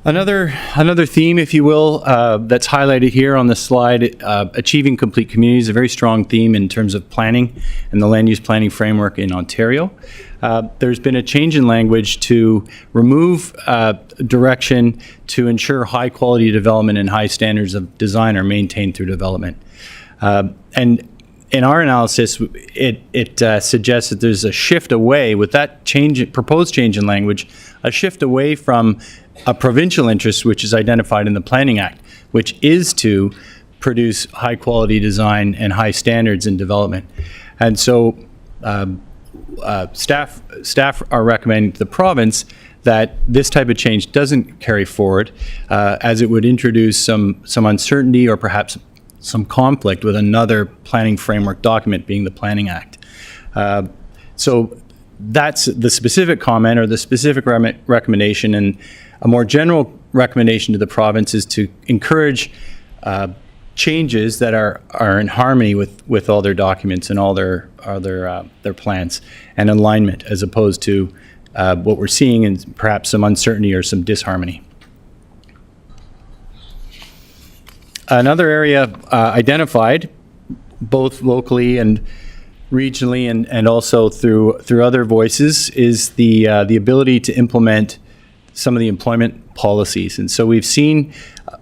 Another theme, if you will, that's highlighted here on the slide, achieving complete communities, a very strong theme in terms of planning and the land use planning framework in Ontario. There's been a change in language to remove direction to ensure high quality development and high standards of design are maintained through development. And in our analysis, it suggests that there's a shift away, with that proposed change in language, a shift away from a provincial interest, which is identified in the Planning Act, which is to produce high-quality design and high standards in development. And so staff are recommending to the province that this type of change doesn't carry forward, as it would introduce some uncertainty or perhaps some conflict with another planning framework document, being the Planning Act. So that's the specific comment or the specific recommendation, and a more general recommendation to the province is to encourage changes that are in harmony with all their documents and all their plans and alignment, as opposed to what we're seeing in perhaps some uncertainty or some disharmony. Another area identified, both locally and regionally and also through other voices, is the ability to implement some of the employment policies. And so we've seen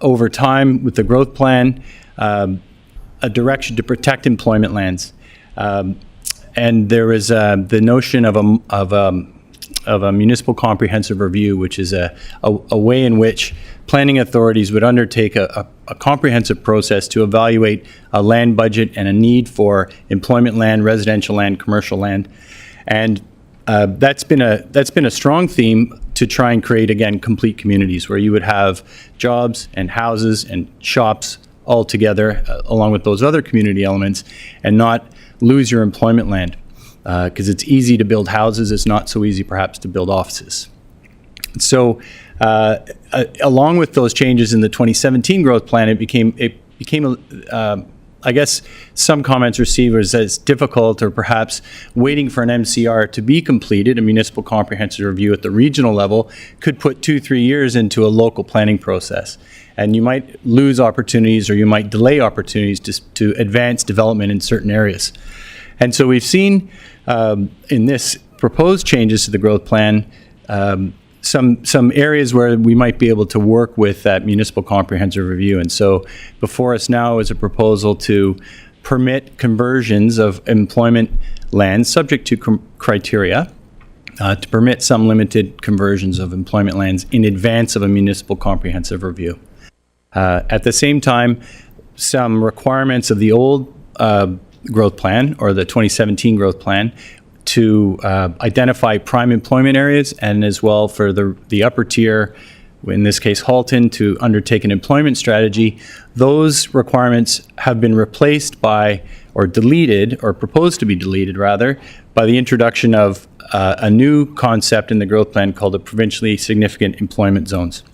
over time with the growth plan a direction to protect employment lands. And there is the notion of a municipal comprehensive review, which is a way in which planning authorities would undertake a comprehensive process to evaluate a land budget and a need for employment land, residential land, commercial land. And that's been a strong theme to try and create, again, complete communities where you would have jobs and houses and shops all together, along with those other community elements, and not lose your employment land. Because it's easy to build houses, it's not so easy perhaps to build offices. So along with those changes in the 2017 growth plan, it became I guess some comments received as difficult, or perhaps waiting for an MCR to be completed, a municipal comprehensive review at the regional level, could put 2-3 years into a local planning process. And you might lose opportunities, or you might delay opportunities to advance development in certain areas. And so we've seen in this proposed changes to the growth plan, some areas where we might be able to work with that municipal comprehensive review. And so before us now is a proposal to permit conversions of employment lands subject to criteria, to permit some limited conversions of employment lands in advance of a municipal comprehensive review. At the same time, some requirements of the old growth plan, or the 2017 growth plan, to identify prime employment areas, and as well for the upper tier, in this case Halton, to undertake an employment strategy. Those requirements have been replaced by, or deleted, or proposed to be deleted rather, by the introduction of a new concept in the growth plan called the provincially significant employment zones.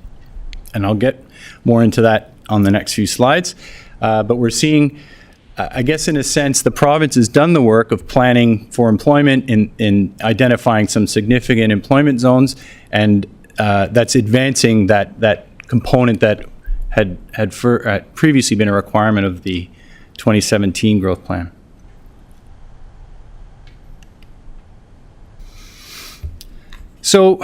And I'll get more into that on the next few slides. But we're seeing, I guess in a sense, the province has done the work of planning for employment in identifying some significant employment zones, and that's advancing that component that had previously been a requirement of the 2017 growth plan. So,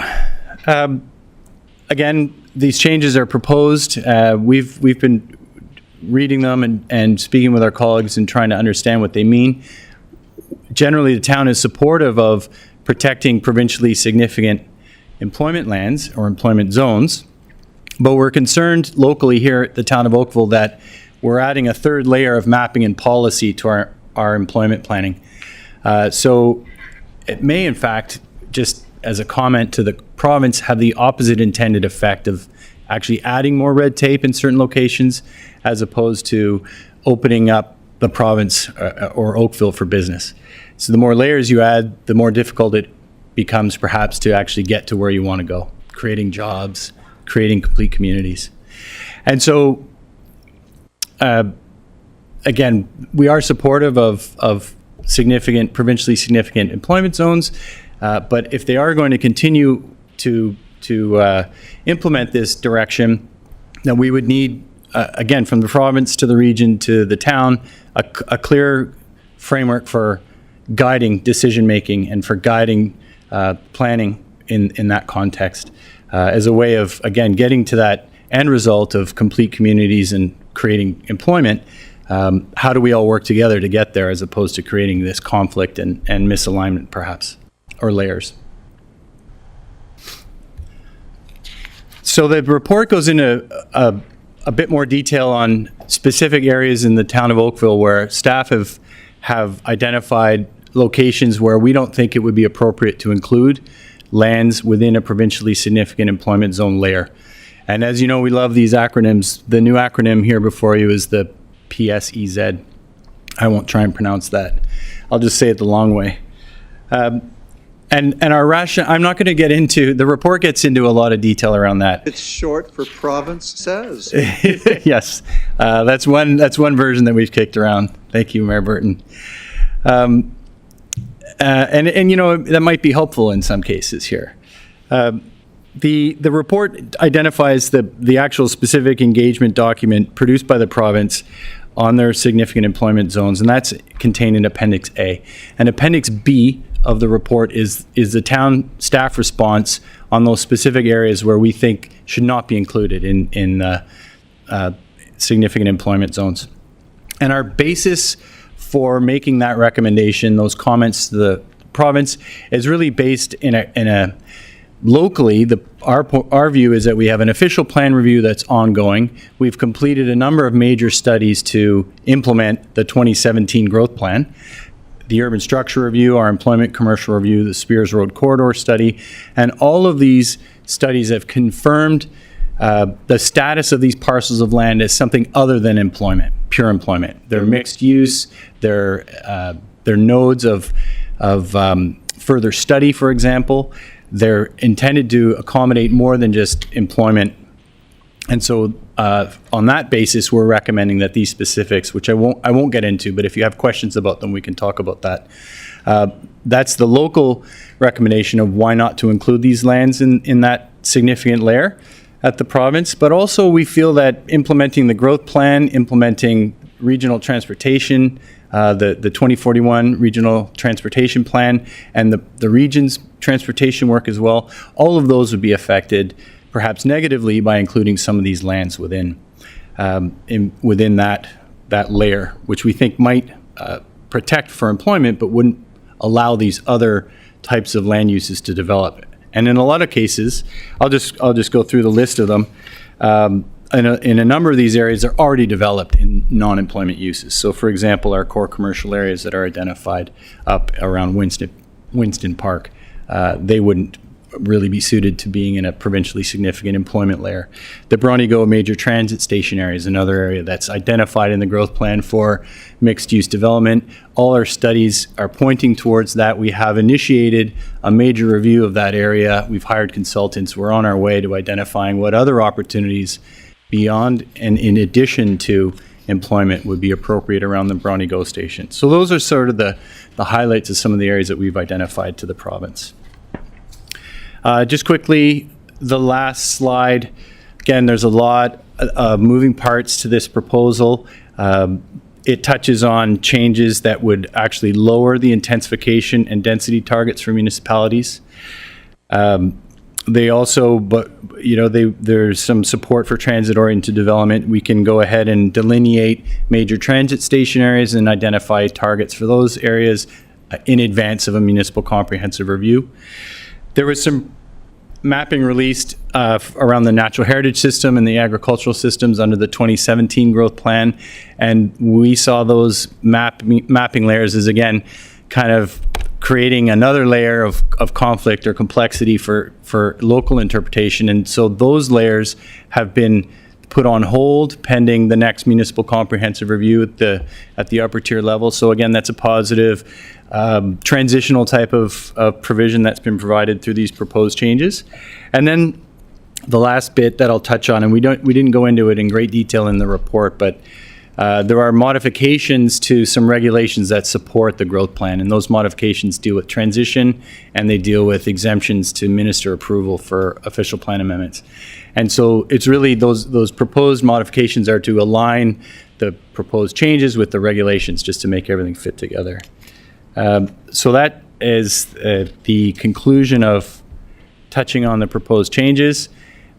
again, these changes are proposed. We've been reading them and speaking with our colleagues and trying to understand what they mean. Generally, the town is supportive of protecting provincially significant employment lands or employment zones, but we're concerned locally here at the town of Oakville that we're adding a third layer of mapping and policy to our employment planning. So it may, in fact, just as a comment to the province, have the opposite intended effect of actually adding more red tape in certain locations as opposed to opening up the province or Oakville for business. So the more layers you add, the more difficult it becomes perhaps to actually get to where you want to go, creating jobs, creating complete communities. And so, again, we are supportive of significant, provincially significant employment zones, but if they are going to continue to implement this direction, then we would need, again, from the province to the region to the town, a clear framework for guiding decision-making and for guiding planning in that context as a way of, again, getting to that end result of complete communities and creating employment. How do we all work together to get there as opposed to creating this conflict and misalignment perhaps, or layers? So the report goes into a bit more detail on specific areas in the town of Oakville where staff have identified locations where we don't think it would be appropriate to include lands within a provincially significant employment zone layer. And as you know, we love these acronyms. The new acronym here before you is the PSEZ. I won't try and pronounce that. I'll just say it the long way. And our rationale, I'm not going to get into, the report gets into a lot of detail around that. It's short for province says. Yes, that's one version that we've kicked around. Thank you, Mayor Burton. And you know, that might be helpful in some cases here. The report identifies the actual specific engagement document produced by the province on their significant employment zones, and that's contained in Appendix A. And Appendix B of the report is the town staff response on those specific areas where we think should not be included in significant employment zones. And our basis for making that recommendation, those comments to the province, is really based in a locally, our view is that we have an official plan review that's ongoing. We've completed a number of major studies to implement the 2017 growth plan. The urban structure review, our employment commercial review, the Spears Road corridor study, and all of these studies have confirmed the status of these parcels of land as something other than employment, pure employment. They're mixed use, they're nodes of further study, for example. They're intended to accommodate more than just employment. And so on that basis, we're recommending that these specifics, which I won't get into, but if you have questions about them, we can talk about that. That's the local recommendation of why not to include these lands in that significant layer at the province. But also we feel that implementing the growth plan, implementing regional transportation, the 2041 regional transportation plan, and the region's transportation work as well, all of those would be affected perhaps negatively by including some of these lands within that layer, which we think might protect for employment, but wouldn't allow these other types of land uses to develop. And in a lot of cases, I'll just go through the list of them. In a number of these areas, they're already developed in non-employment uses. So, for example, our core commercial areas that are identified up around Winston Park, they wouldn't really be suited to being in a provincially significant employment layer. The Bronte-Go major transit station area is another area that's identified in the growth plan for mixed-use development. All our studies are pointing towards that. We have initiated a major review of that area. We've hired consultants. We're on our way to identifying what other opportunities beyond and in addition to employment would be appropriate around the Bronte-Go station. So those are sort of the highlights of some of the areas that we've identified to the province. Just quickly, the last slide. Again, there's a lot of moving parts to this proposal. It touches on changes that would actually lower the intensification and density targets for municipalities. They also, there's some support for transit-oriented development. We can go ahead and delineate major transit station areas and identify targets for those areas in advance of a municipal comprehensive review. There was some mapping released around the natural heritage system and the agricultural systems under the 2017 growth plan. And we saw those mapping layers as, again, kind of creating another layer of conflict or complexity for local interpretation. And so those layers have been put on hold pending the next municipal comprehensive review at the upper tier level. So again, that's a positive transitional type of provision that's been provided through these proposed changes. And then the last bit that I'll touch on, and we didn't go into it in great detail in the report, but there are modifications to some regulations that support the growth plan, and those modifications deal with transition and they deal with exemptions to minister approval for official plan amendments. And so it's really those proposed modifications are to align the proposed changes with the regulations just to make everything fit together. So that is the conclusion of touching on the proposed changes.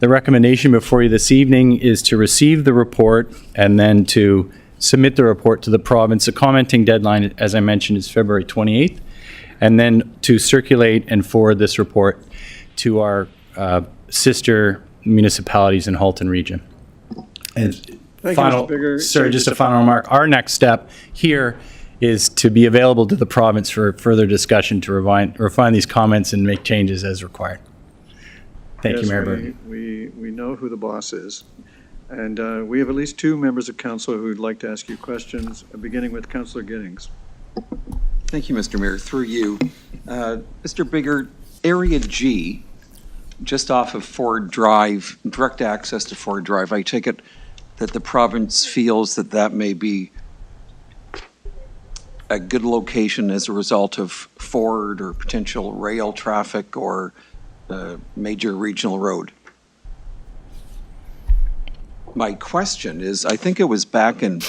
The recommendation before you this evening is to receive the report and then to submit the report to the province. The commenting deadline, as I mentioned, is February 28th, and then to circulate and forward this report to our sister municipalities in Halton Region. And Thank you, Mr. Bigger. sorry, just a final remark. Our next step here is to be available to the province for further discussion to refine these comments and make changes as required. Thank you, Mayor Burton. We know who the boss is. And we have at least two members of council who'd like to ask you questions, beginning with Councillor Giddings. Thank you, Mr. Mayor. Through you. Mr. Bigger, Area G, just off of Ford Drive, direct access to Ford Drive, I take it that the province feels that that may be a good location as a result of Ford or potential rail traffic or major regional road. My question is, I think it was back in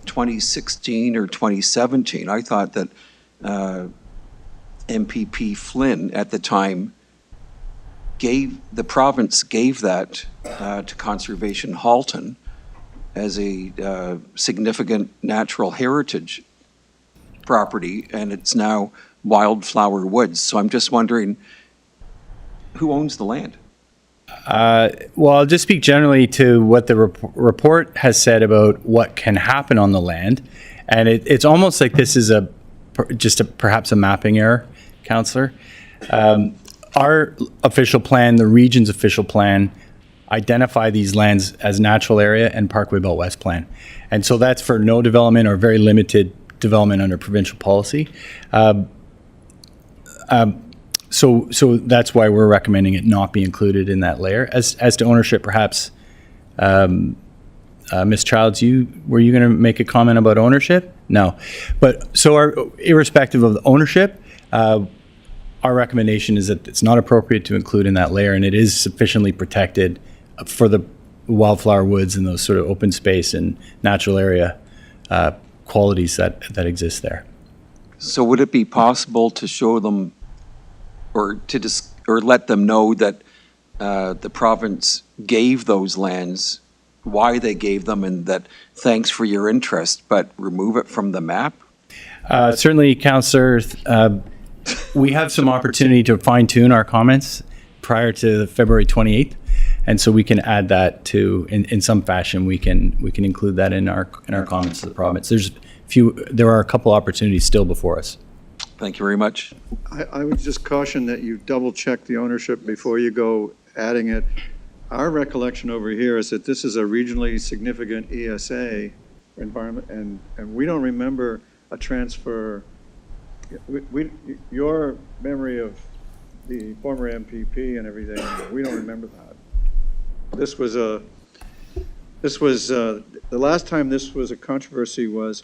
2016 or 2017, I thought that MPP Flynn at the time the province gave that to Conservation Halton as a significant natural heritage property, and it's now Wildflower Woods. So I'm just wondering, who owns the land? Well, I'll just speak generally to what the report has said about what can happen on the land. And it's almost like this is perhaps a mapping error, Councillor. Our official plan, the region's official plan, identify these lands as natural area and Parkway Belt West plan. And so that's for no development or very limited development under provincial policy. So that's why we're recommending it not be included in that layer. As to ownership, perhaps, Ms. Childs, were you going to make a comment about ownership? No. But so irrespective of the ownership, our recommendation is that it's not appropriate to include in that layer, and it is sufficiently protected for the wildflower woods and those sort of open space and natural area qualities that exist there. So would it be possible to show them or let them know that the province gave those lands, why they gave them, and that thanks for your interest, but remove it from the map? Certainly, Councillor, we have some opportunity to fine-tune our comments prior to February 28th, and so we can add that to, in some fashion, we can include that in our comments to the province. There are a couple opportunities still before us. Thank you very much. I would just caution that you double check the ownership before you go adding it. Our recollection over here is that this is a regionally significant ESA environment, and we don't remember a transfer. Your memory of the former MPP and everything, we don't remember that. This was the last time this was a controversy was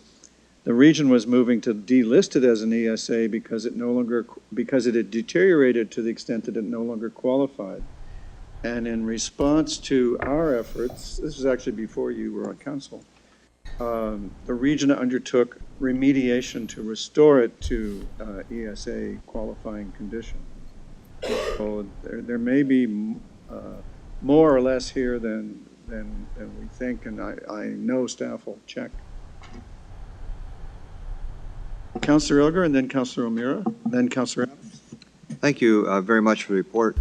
the region was moving to delist it as an ESA because it had deteriorated to the extent that it no longer qualified. And in response to our efforts, this was actually before you were on council, the region undertook remediation to restore it to ESA qualifying condition. So there may be more or less here than we think, and I know staff will check. Councillor Elgar, and then Councillor O'Meara, then Councillor Adams. Thank you very much for the report.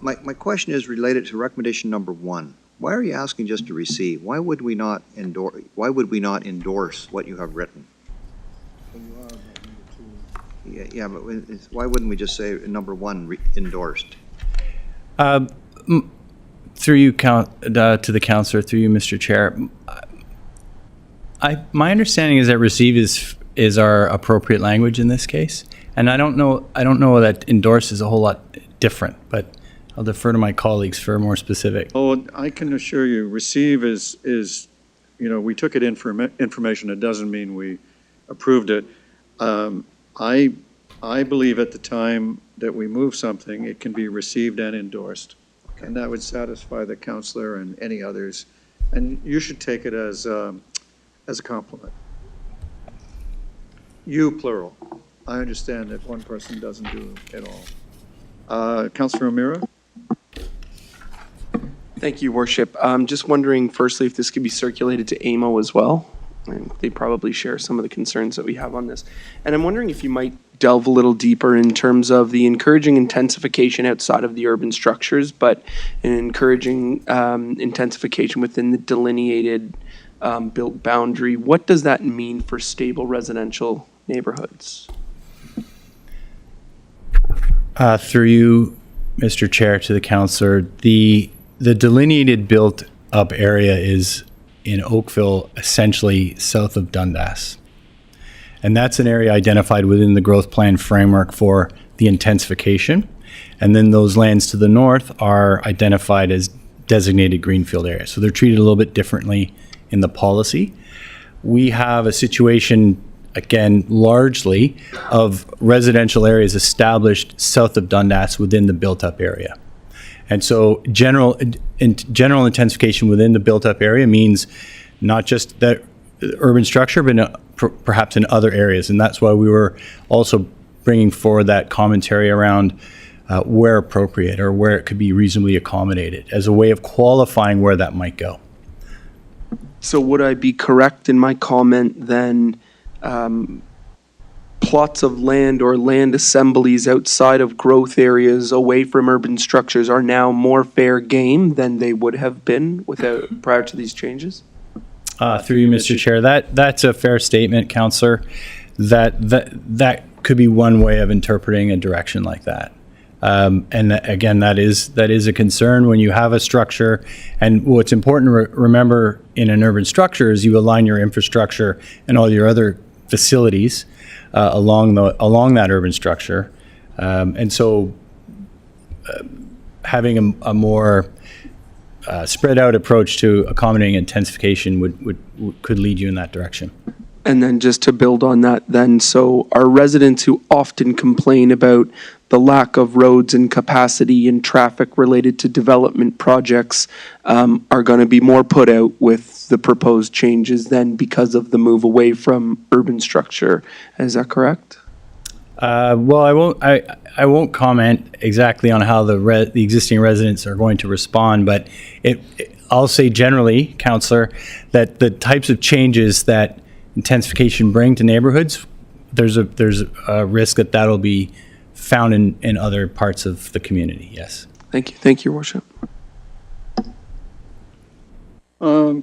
My question is related to recommendation number 1. Why are you asking just to receive? Why would we not endorse what you have written? Yeah, but why wouldn't we just say number 1 endorsed? Through you, to the councillor, through you, Mr. Chair. My understanding is that receive is our appropriate language in this case, and I don't know that endorse is a whole lot different, but I'll defer to my colleagues for more specific. Oh, I can assure you, receive is we took it information. It doesn't mean we approved it. I believe at the time that we move something, it can be received and endorsed. Okay. And that would satisfy the councillor and any others. And you should take it as a compliment. You, plural. I understand that one person doesn't do it all. Councillor O'Meara? Thank you, Worship. Just wondering, firstly, if this could be circulated to AMO as well. And they probably share some of the concerns that we have on this. And I'm wondering if you might delve a little deeper in terms of the encouraging intensification outside of the urban structures, but encouraging intensification within the delineated built boundary. What does that mean for stable residential neighborhoods? Through you, Mr. Chair, to the councillor, the delineated built up area is in Oakville, essentially south of Dundas. And that's an area identified within the growth plan framework for the intensification. And then those lands to the north are identified as designated greenfield areas. So they're treated a little bit differently in the policy. We have a situation, again, largely of residential areas established south of Dundas within the built-up area. And so general intensification within the built-up area means not just that urban structure, but perhaps in other areas. And that's why we were also bringing forward that commentary around where appropriate or where it could be reasonably accommodated as a way of qualifying where that might go. So would I be correct in my comment then, plots of land or land assemblies outside of growth areas away from urban structures are now more fair game than they would have been prior to these changes? Through you, Mr. Chair, that's a fair statement, Councillor. That could be one way of interpreting a direction like that. And again, that is a concern when you have a structure. And what's important to remember in an urban structure is you align your infrastructure and all your other facilities along that urban structure. And so having a more spread out approach to accommodating intensification could lead you in that direction. And then just to build on that then, so our residents who often complain about the lack of roads and capacity and traffic related to development projects are going to be more put out with the proposed changes then because of the move away from urban structure. Is that correct? Well, I won't comment exactly on how the existing residents are going to respond, but I'll say generally, Councillor, that the types of changes that intensification bring to neighborhoods, there's a risk that that'll be found in other parts of the community. Yes. Thank you. Thank you, Your Worship.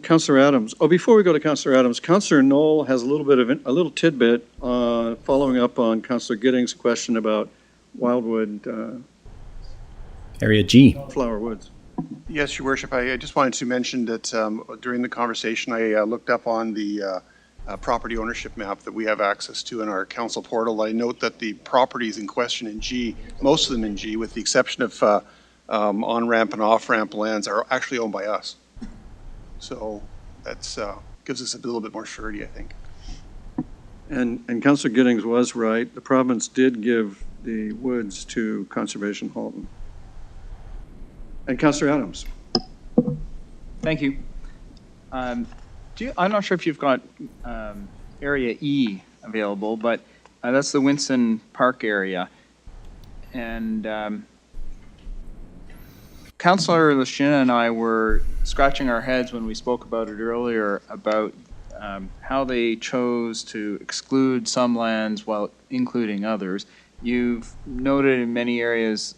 Councillor Adams. Oh, before we go to Councillor Adams, Councillor Knoll has a little tidbit following up on Councillor Giddings' question about Wildwood Area G. Flower Woods. Yes, Your Worship. I just wanted to mention that during the conversation, I looked up on the property ownership map that we have access to in our council portal. I note that the properties in question in G, most of them in G, with the exception of on-ramp and off-ramp lands, are actually owned by us. So that's gives us a little bit more surety, I think. And Councillor Giddings was right. The province did give the woods to Conservation Halton. And Councillor Adams. Thank you. I'm not sure if you've got Area E available, but that's the Winston Park area. And Councillor Lashina and I were scratching our heads when we spoke about it earlier about how they chose to exclude some lands while including others. You've noted in many areas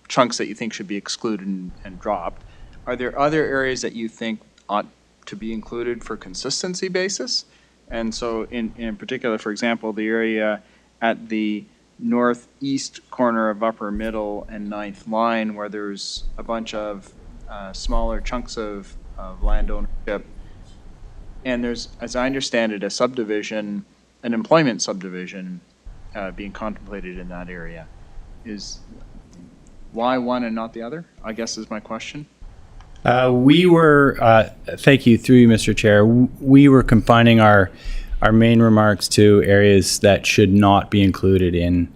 chunks that you think should be excluded and dropped. Are there other areas that you think ought to be included for consistency basis? And so in particular, for example, the area at the northeast corner of Upper Middle and Ninth Line, where there's a bunch of smaller chunks of land ownership. And there's, as I understand it, a subdivision, an employment subdivision being contemplated in that area. Is why one and not the other, I guess, is my question. We were, thank you, through you, Mr. Chair. We were confining our main remarks to areas that should not be included in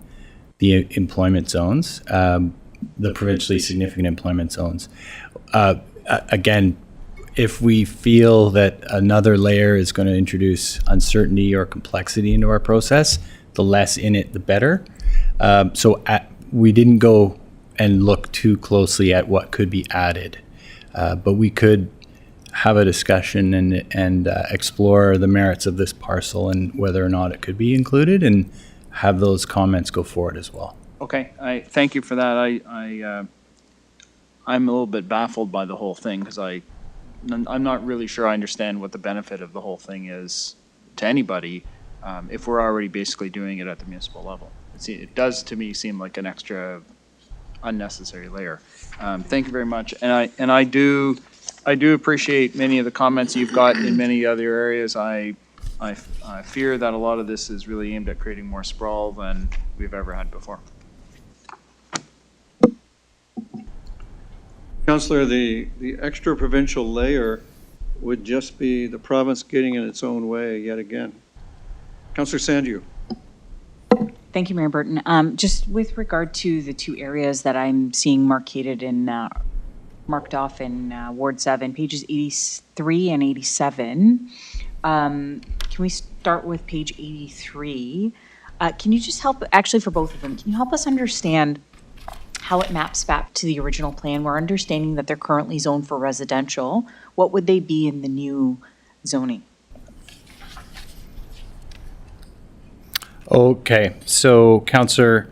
the employment zones, the provincially significant employment zones. Again, if we feel that another layer is going to introduce uncertainty or complexity into our process, the less in it, the better. We didn't go and look too closely at what could be added. But we could have a discussion and explore the merits of this parcel and whether or not it could be included, and have those comments go forward as well. Okay, I thank you for that. I'm a little bit baffled by the whole thing because I'm not really sure I understand what the benefit of the whole thing is to anybody if we're already basically doing it at the municipal level. It does to me seem like an extra unnecessary layer. Thank you very much, and I do appreciate many of the comments you've got in many other areas. I fear that a lot of this is really aimed at creating more sprawl than we've ever had before. Councillor, the extra provincial layer would just be the province getting in its own way yet again. Councillor Sandu. Thank you, Mayor Burton. Just with regard to the two areas that I'm seeing marked off in Ward 7, pages 83 and 87. Can we start with page 83? Can you just help, actually for both of them, can you help us understand how it maps back to the original plan? We're understanding that they're currently zoned for residential. What would they be in the new zoning? Okay, so Councillor,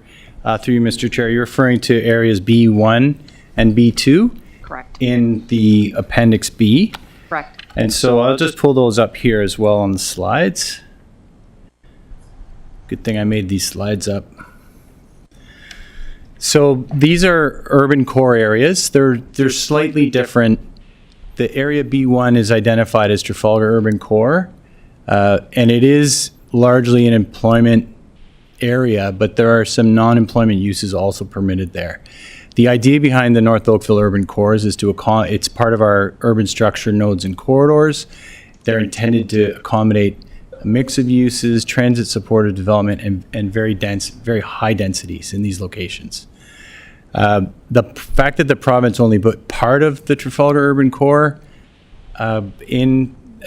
through you, Mr. Chair, you're referring to areas B1 and B2? Correct. In the Appendix B? Correct. And so I'll just pull those up here as well on the slides. Good thing I made these slides up. So these are urban core areas. They're slightly different. The area B1 is identified as Trafalgar Urban Core, and it is largely an employment area, but there are some non-employment uses also permitted there. The idea behind the North Oakville Urban Cores is it's part of our urban structure nodes and corridors. They're intended to accommodate a mix of uses, transit supported development, and very high densities in these locations. The fact that the province only put part of the Trafalgar Urban Core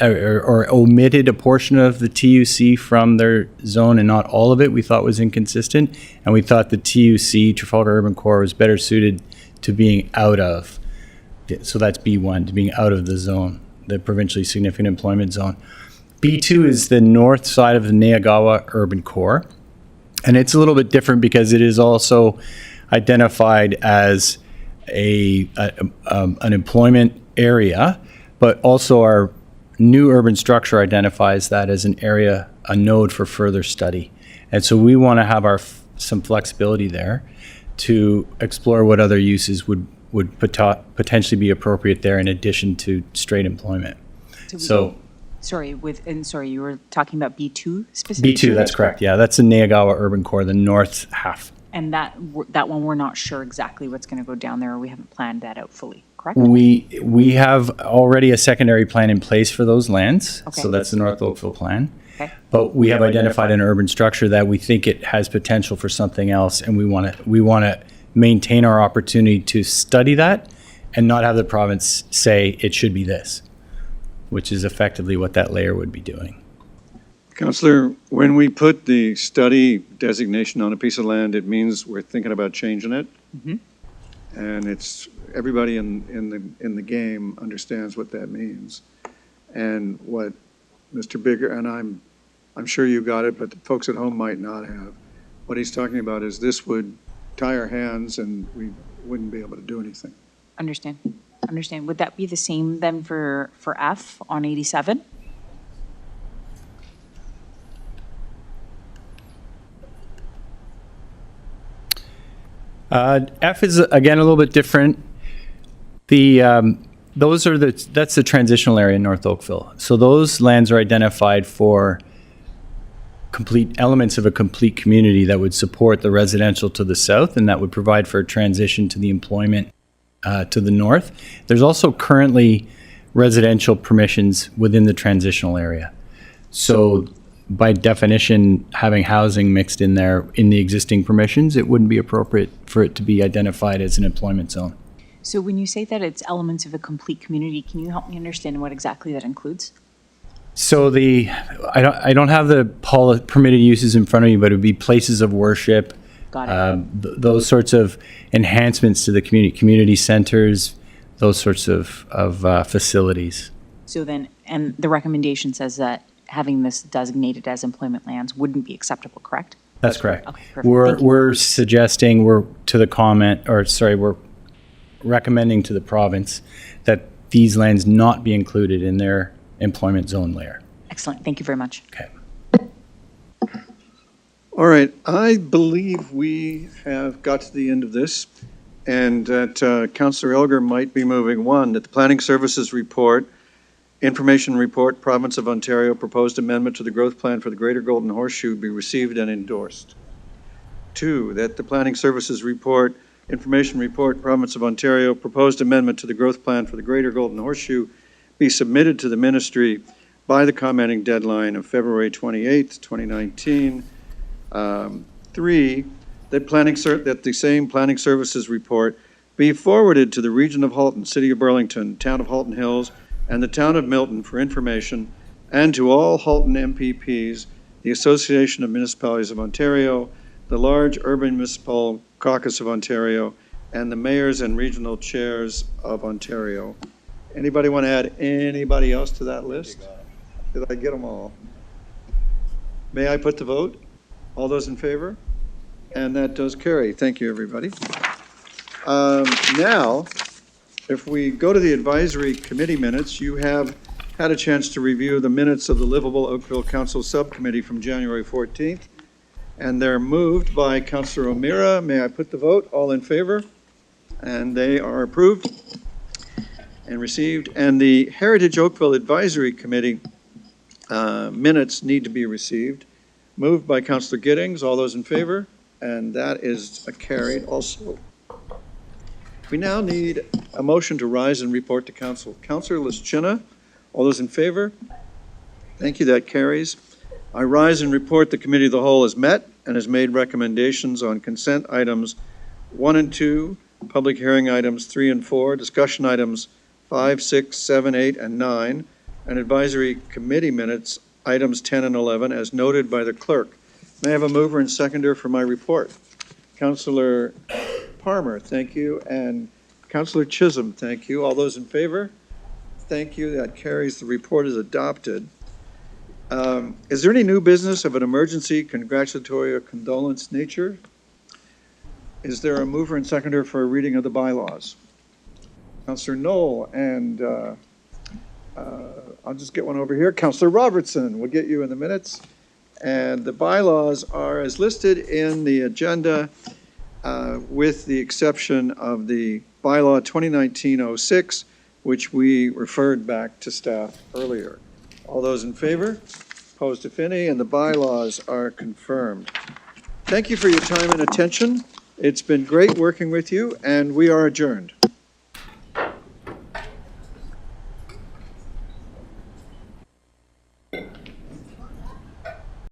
or omitted a portion of the TUC from their zone and not all of it, we thought was inconsistent. And we thought the TUC, Trafalgar Urban Core, was better suited to being out of, so that's B1, to being out of the zone, the provincially significant employment zone. B2 is the north side of the Neagawa Urban Core. And it's a little bit different because it is also identified as an employment area, but also our new urban structure identifies that as an area, a node for further study. And so we want to have some flexibility there to explore what other uses would potentially be appropriate there in addition to straight employment. Sorry, you were talking about B2 specifically? B2, that's correct. Yeah, that's the Neagawa Urban Core, the north half. And that one, we're not sure exactly what's going to go down there, or we haven't planned that out fully, correct? We have already a secondary plan in place for those lands. Okay. So that's the North Oakville plan. Okay. But we have identified an urban structure that we think it has potential for something else, and we want to maintain our opportunity to study that and not have the province say it should be this, which is effectively what that layer would be doing. Councillor, when we put the study designation on a piece of land, it means we're thinking about changing it. Mm-hmm. And it's everybody in the game understands what that means. And what Mr. Bigger, and I'm sure you got it, but the folks at home might not have. What he's talking about is this would tie our hands and we wouldn't be able to do anything. Understand. Would that be the same then for F on 87? F is, again, a little bit different. That's the transitional area in North Oakville. So those lands are identified for complete elements of a complete community that would support the residential to the south and that would provide for a transition to the employment to the north. There's also currently residential permissions within the transitional area. So by definition, having housing mixed in there in the existing permissions, it wouldn't be appropriate for it to be identified as an employment zone. So when you say that it's elements of a complete community, can you help me understand what exactly that includes? So I don't have the permitted uses in front of me, but it would be places of worship. Got it. Those sorts of enhancements to the community centers, those sorts of facilities. So then, and the recommendation says that having this designated as employment lands wouldn't be acceptable, correct? That's correct. Okay, perfect. Thank you. We're suggesting, we're recommending to the province that these lands not be included in their employment zone layer. Excellent. Thank you very much. Okay. All right, I believe we have got to the end of this, and that Councillor Elgar might be moving. One, that the Planning Services Report, Information Report, Province of Ontario, proposed amendment to the growth plan for the Greater Golden Horseshoe be received and endorsed. Two, that the Planning Services Report, Information Report, Province of Ontario, proposed amendment to the growth plan for the Greater Golden Horseshoe be submitted to the Ministry by the commenting deadline of February 28th, 2019. Three, that the same Planning Services Report be forwarded to the Region of Halton, City of Burlington, Town of Halton Hills, and the Town of Milton for information, and to all Halton MPPs, the Association of Municipalities of Ontario, the Large Urban Municipal Caucus of Ontario, and the mayors and regional chairs of Ontario. Anybody want to add anybody else to that list? Did I get them all? May I put the vote? All those in favor? And that does carry. Thank you, everybody. Now, if we go to the advisory committee minutes, you have had a chance to review the minutes of the Livable Oakville Council Subcommittee from January 14th, and they're moved by Councillor O'Meara. May I put the vote? All in favor? And they are approved and received. And the Heritage Oakville Advisory Committee minutes need to be received. Moved by Councillor Giddings. All those in favor? And that is carried also. We now need a motion to rise and report to council. Councillor Lischina, all those in favor? Thank you, that carries. I rise and report the Committee of the Whole has met and has made recommendations on consent items 1 and 2, public hearing items 3 and 4, discussion items 5, 6, 7, 8, and 9, and advisory committee minutes items 10 and 11 as noted by the clerk. May I have a mover and seconder for my report? Councillor Parmer, thank you, and Councillor Chisholm, thank you. All those in favor? Thank you, that carries. The report is adopted. Is there any new business of an emergency, congratulatory, or condolence nature? Is there a mover and seconder for a reading of the bylaws? Councillor Knoll, and I'll just get one over here. Councillor Robertson, we'll get you in the minutes. And the bylaws are as listed in the agenda, with the exception of the bylaw 2019-06, which we referred back to staff earlier. All those in favor? Opposed, if any, and the bylaws are confirmed. Thank you for your time and attention. It's been great working with you, and we are adjourned.